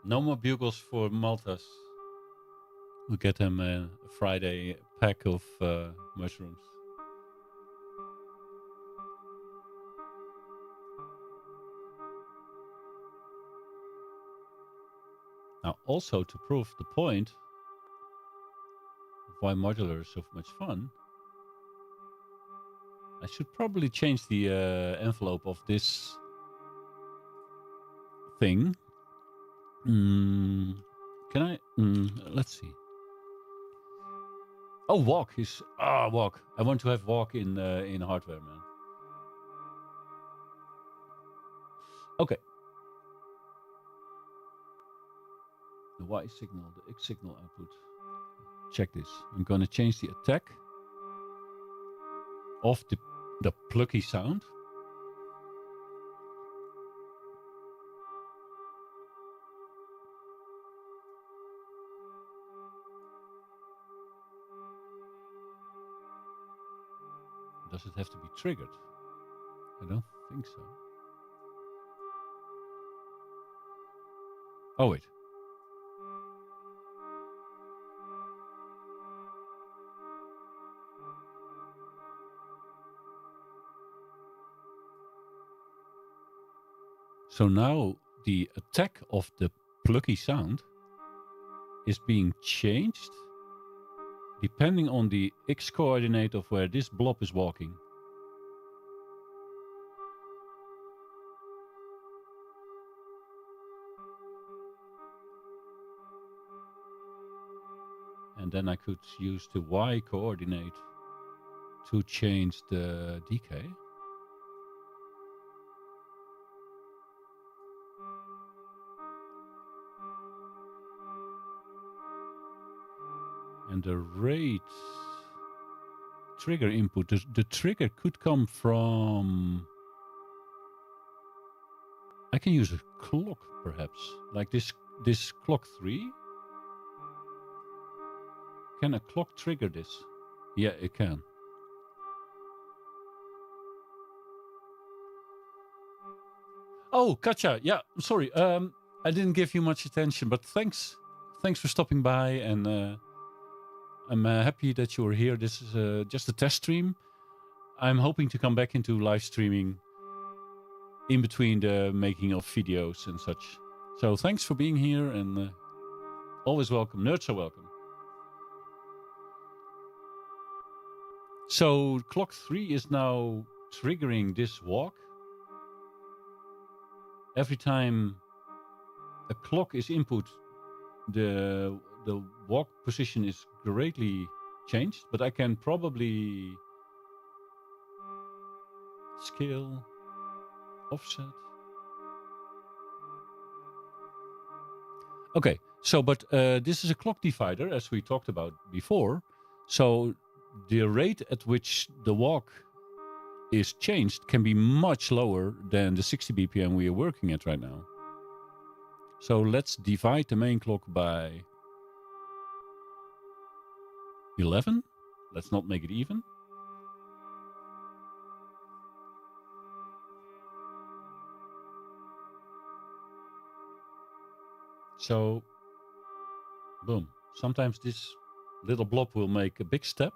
No more bugles for Maltas. We'll get him a Friday pack of mushrooms. Now, also to prove the point of why modular is so much fun, I should probably change the envelope of this thing. Can I? Let's see. Oh, walk is walk. I want to have walk in hardware, man. Okay. The Y signal, the X signal output. Check this. I'm going to change the attack of the plucky sound. Does it have to be triggered? I don't think so. Oh, wait. So now the attack of the plucky sound is being changed depending on the X coordinate of where this blob is walking. And then I could use the Y coordinate to change the decay. And the rate trigger input, the trigger could come from... I can use a clock, perhaps, like this clock 3. Can a clock trigger this? Yeah, it can. Oh, Katja, yeah, sorry. I didn't give you much attention, but thanks for stopping by, and I'm happy that you are here. This is just a test stream. I'm hoping to come back into live streaming in between the making of videos and such. So thanks for being here, and always welcome. Nerds are welcome. So clock 3 is now triggering this walk. Every time a clock is input, the walk position is greatly changed, but I can probably scale, offset. Okay, so but this is a clock divider, as we talked about before. So the rate at which the walk is changed can be much lower than the 60 BPM we are working at right now. So let's divide the main clock by 11. Let's not make it even. So, boom. Sometimes this little blob will make a big step.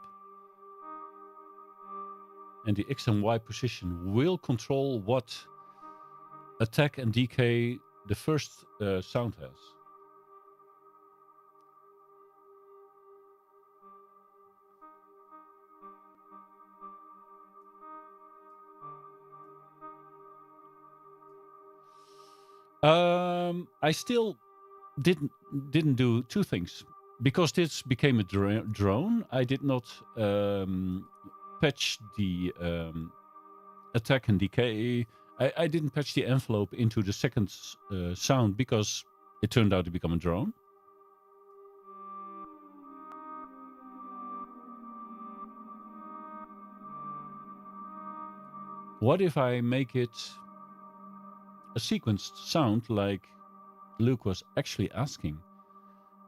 And the X and Y position will control what attack and decay the first sound has. I still didn't do two things. Because this became a drone, I did not patch the attack and decay. I didn't patch the envelope into the second sound because it turned out to become a drone. What if I make it a sequenced sound like Luke was actually asking?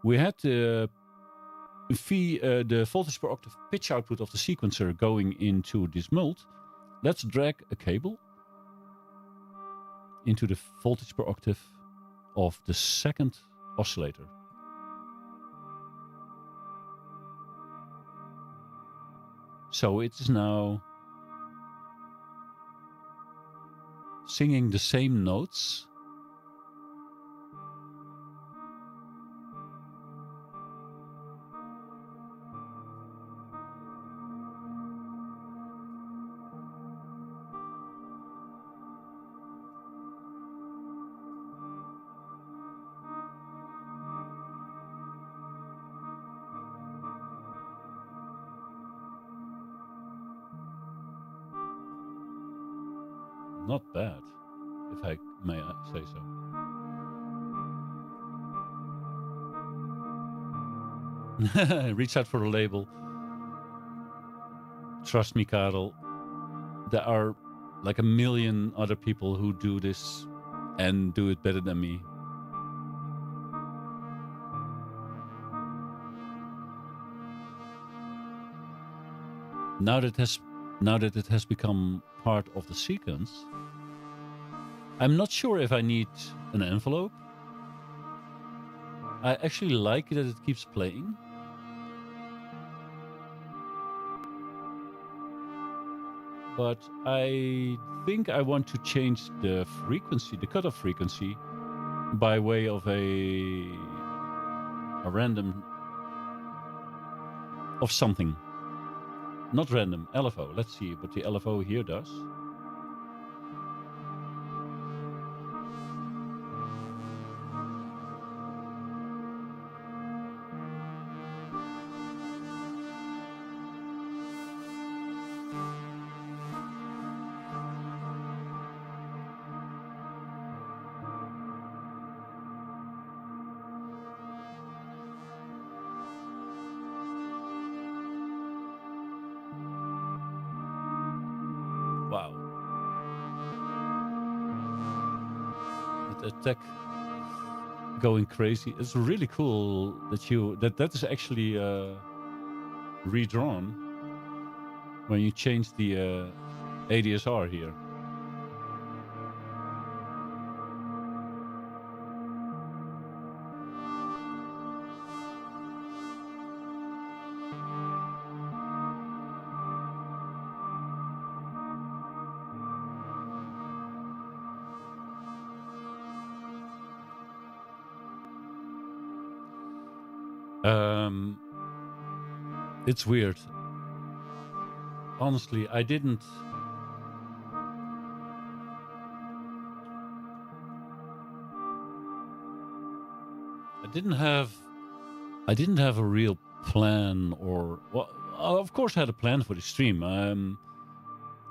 We had the voltage per octave pitch output of the sequencer going into this mold. Let's drag a cable into the voltage per octave of the second oscillator. So it is now singing the same notes. Not bad, if I may say so. Reach out for a label. Trust me, Karel. There are like a million other people who do this and do it better than me. Now that it has become part of the sequence, I'm not sure if I need an envelope. I actually like that it keeps playing. But I think I want to change the frequency, the cutoff frequency, by way of a random of something. Not random, LFO. Let's see what the LFO here does. Wow. The attack going crazy. It's really cool that that is actually redrawn when you change the ADSR here. It's weird. Honestly, I didn't have a real plan, or well, of course I had a plan for the stream.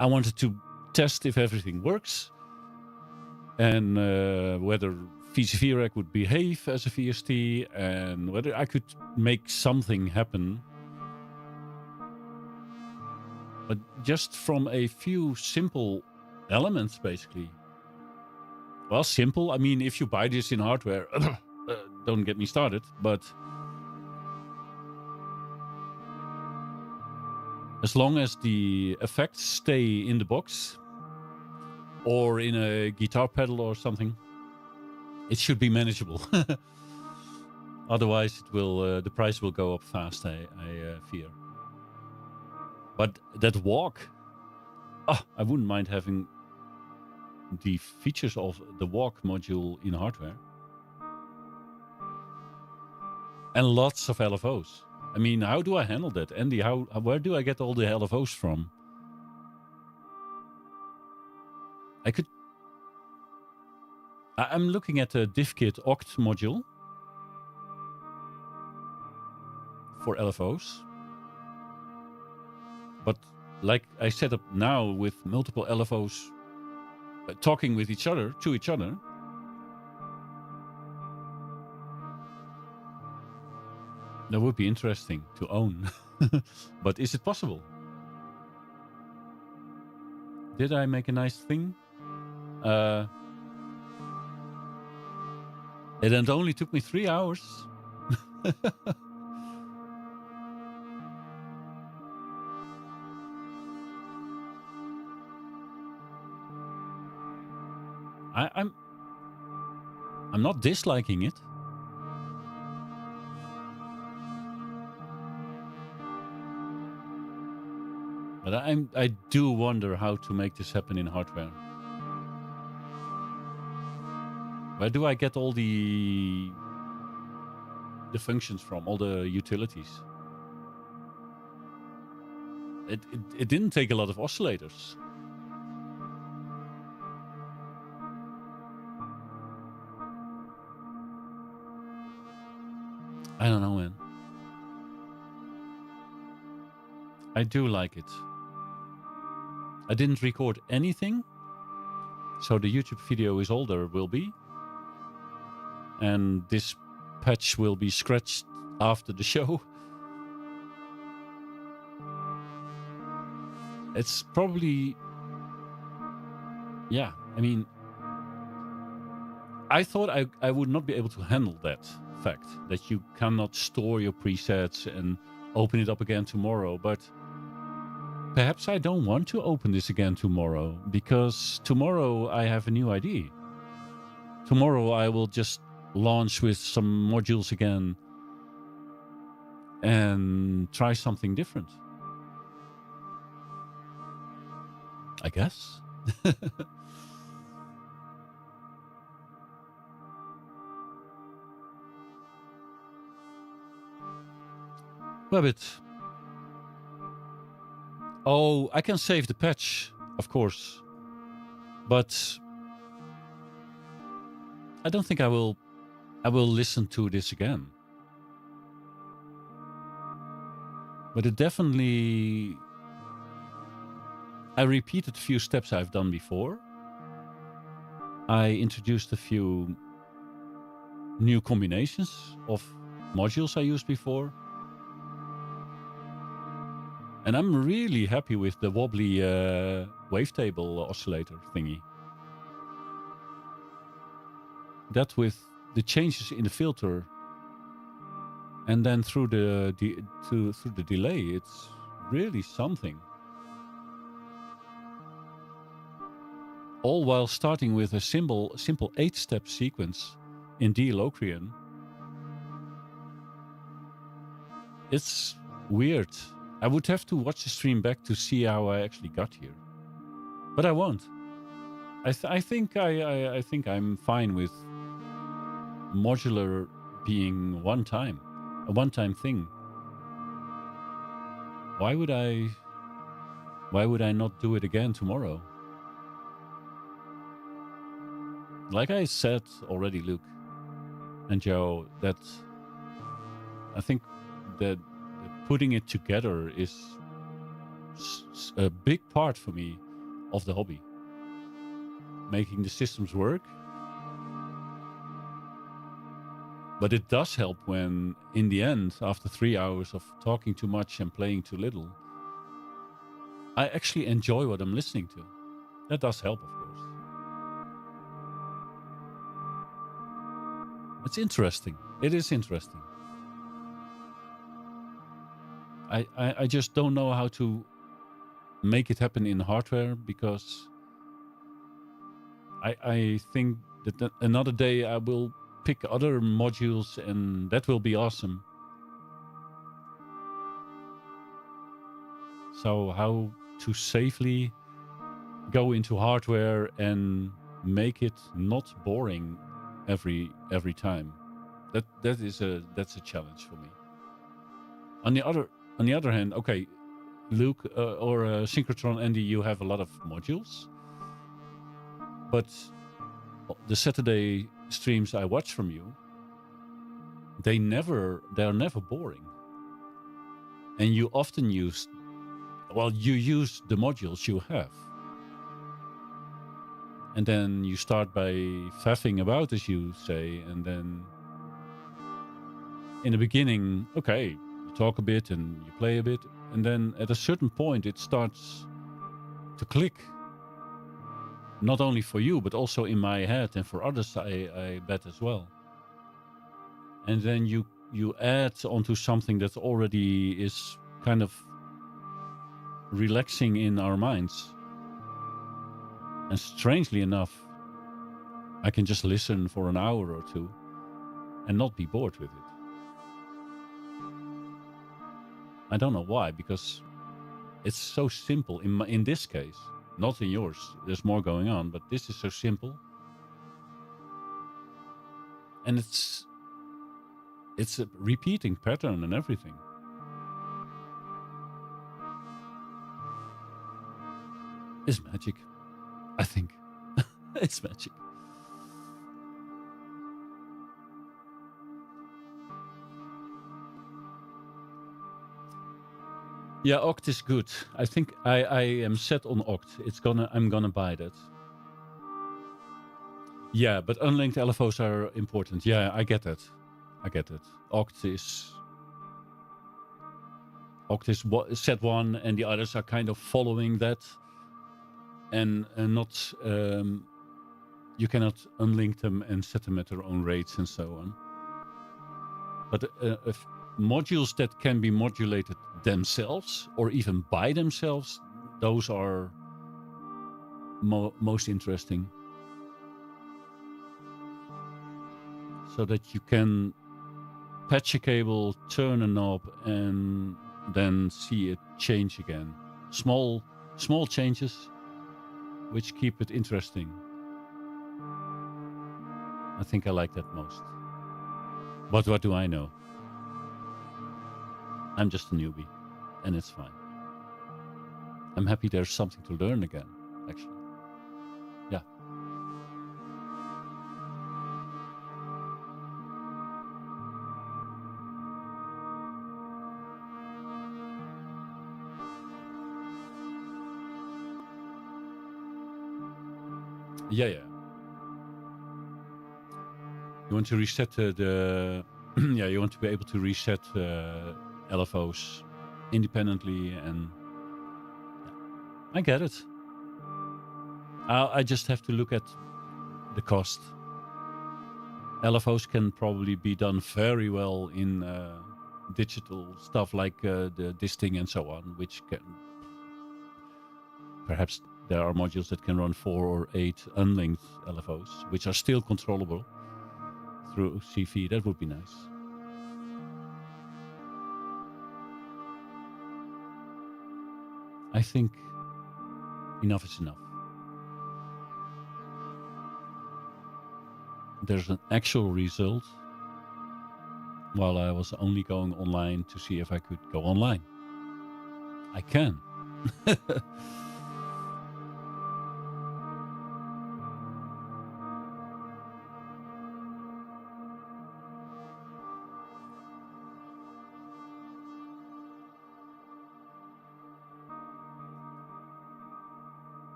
I wanted to test if everything works and whether VCV Rack would behave as a VST and whether I could make something happen. But just from a few simple elements, basically. Well, simple. I mean, if you buy this in hardware, don't get me started, but as long as the effects stay in the box or in a guitar pedal or something, it should be manageable. Otherwise, it will the price will go up fast, I fear. But that walk, I wouldn't mind having the features of the walk module in hardware. And lots of LFOs. I mean, how do I handle that? Andy, where do I get all the LFOs from? I'm looking at a DivKit Oct module for LFOs. But like I set up now with multiple LFOs talking with each other, to each other, that would be interesting to own. But is it possible? Did I make a nice thing? It only took me 3 hours. I'm not disliking it. But I do wonder how to make this happen in hardware. Where do I get all the functions from, all the utilities? It didn't take a lot of oscillators. I don't know, man. I do like it. I didn't record anything, so the YouTube video is all there will be. And this patch will be scratched after the show. It's probably... Yeah, I mean... I thought I would not be able to handle that fact, that you cannot store your presets and open it up again tomorrow, but... Perhaps I don't want to open this again tomorrow, because tomorrow I have a new idea. Tomorrow I will just launch with some modules again and try something different. I guess. Rabbit. Oh, I can save the patch, of course. But I don't think I will listen to this again. But it definitely... I repeated a few steps I've done before. I introduced a few new combinations of modules I used before. And I'm really happy with the wobbly wavetable oscillator thingy. That with the changes in the filter and then through the delay, it's really something. All while starting with a simple 8-step sequence in D Locrian. It's weird. I would have to watch the stream back to see how I actually got here, but I won't. I think I'm fine with modular being one time. a one-time thing. Why would I not do it again tomorrow? Like I said already, Luke and Joe, that I think that putting it together is a big part for me of the hobby. Making the systems work. But it does help when, in the end, after 3 hours of talking too much and playing too little, I actually enjoy what I'm listening to. That does help, of course. It's interesting. It is interesting. I just don't know how to make it happen in hardware, because I think that another day I will pick other modules and that will be awesome. So how to safely go into hardware and make it not boring every time. That's a challenge for me. On the other hand, okay, Luke or Synchrotron Andy, you have a lot of modules, but the Saturday streams I watch from you, they're never boring, and you often use the modules you have, and then you start by faffing about, as you say, and then in the beginning, okay, you talk a bit and you play a bit, and then at a certain point it starts to click. Not only for you, but also in my head and for others, I bet as well. And then you add onto something that already is kind of relaxing in our minds. And strangely enough, I can just listen for an hour or two and not be bored with it. I don't know why, because it's so simple in this case. Not in yours. There's more going on, but this is so simple. And it's a repeating pattern and everything. It's magic, I think. It's magic. Yeah, Oct is good. I think I am set on Oct. I'm gonna buy that. Yeah, but unlinked LFOs are important. Yeah, I get that. Oct is set one, and the others are kind of following that, and not. You cannot unlink them and set them at their own rates and so on. But if modules that can be modulated themselves or even by themselves, those are most interesting. So that you can patch a cable, turn a knob, and then see it change again. Small changes, which keep it interesting. I think I like that most. But what do I know? I'm just a newbie, and it's fine. I'm happy there's something to learn again, actually. Yeah. Yeah. You want to reset the yeah, you want to be able to reset LFOs independently, and yeah, I get it. I just have to look at the cost. LFOs can probably be done very well in digital stuff like the disting and so on, which can perhaps there are modules that can run 4 or 8 unlinked LFOs, which are still controllable through CV. That would be nice. I think enough is enough. There's an actual result. while I was only going online to see if I could go online. I can.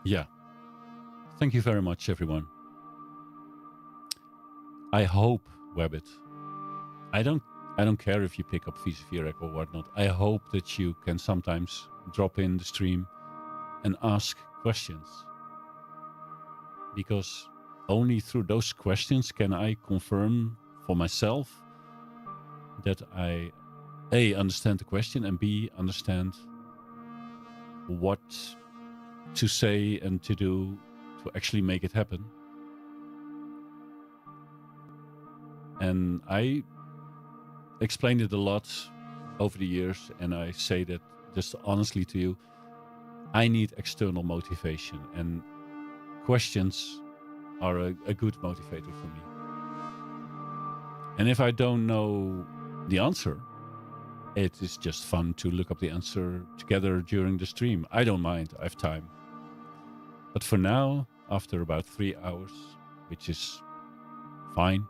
Yeah. Thank you very much, everyone. I hope, Webbit. I don't care if you pick up VCV Rack or whatnot. I hope that you can sometimes drop in the stream and ask questions. Because only through those questions can I confirm for myself that I A, understand the question, and B, understand what to say and to do to actually make it happen. And I explained it a lot over the years, and I say that just honestly to you, I need external motivation, and questions are a good motivator for me. And if I don't know the answer, it is just fun to look up the answer together during the stream. I don't mind, I have time. But for now, after about 3 hours, which is fine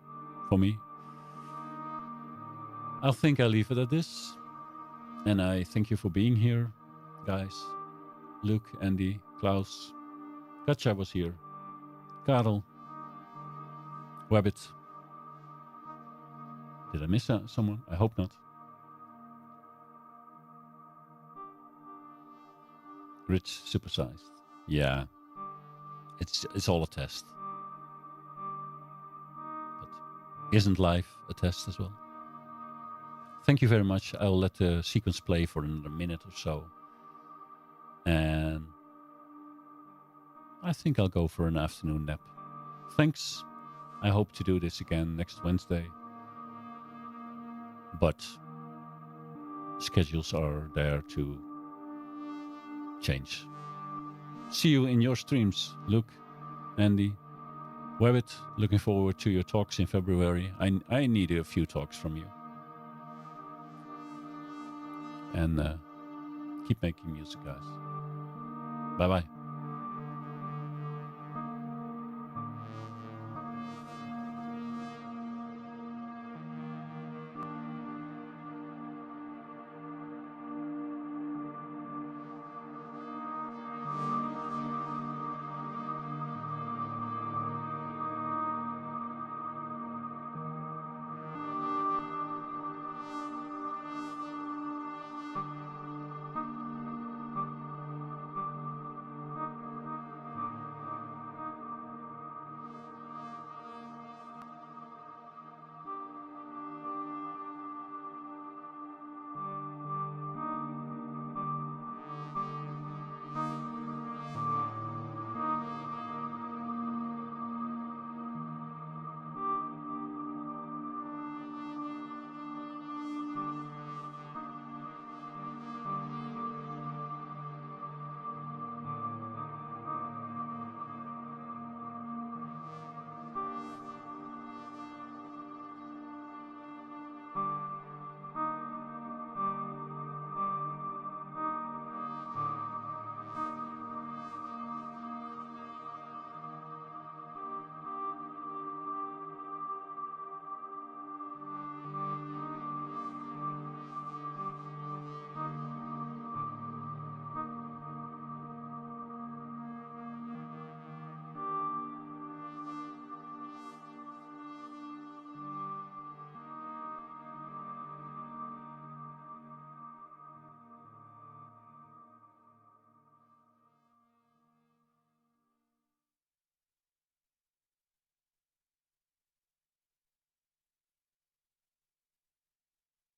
for me, I think I'll leave it at this. And I thank you for being here, guys. Luke, Andy, Klaus, Katja was here, Karel, Wabbit. Did I miss someone? I hope not. Rich supersized. Yeah, it's all a test. But isn't life a test as well? Thank you very much. I'll let the sequence play for another minute or so. And I think I'll go for an afternoon nap. Thanks. I hope to do this again next Wednesday. But schedules are there to change. See you in your streams, Luke, Andy, Webbit. Looking forward to your talks in February. I need a few talks from you. And keep making music, guys. Bye-bye.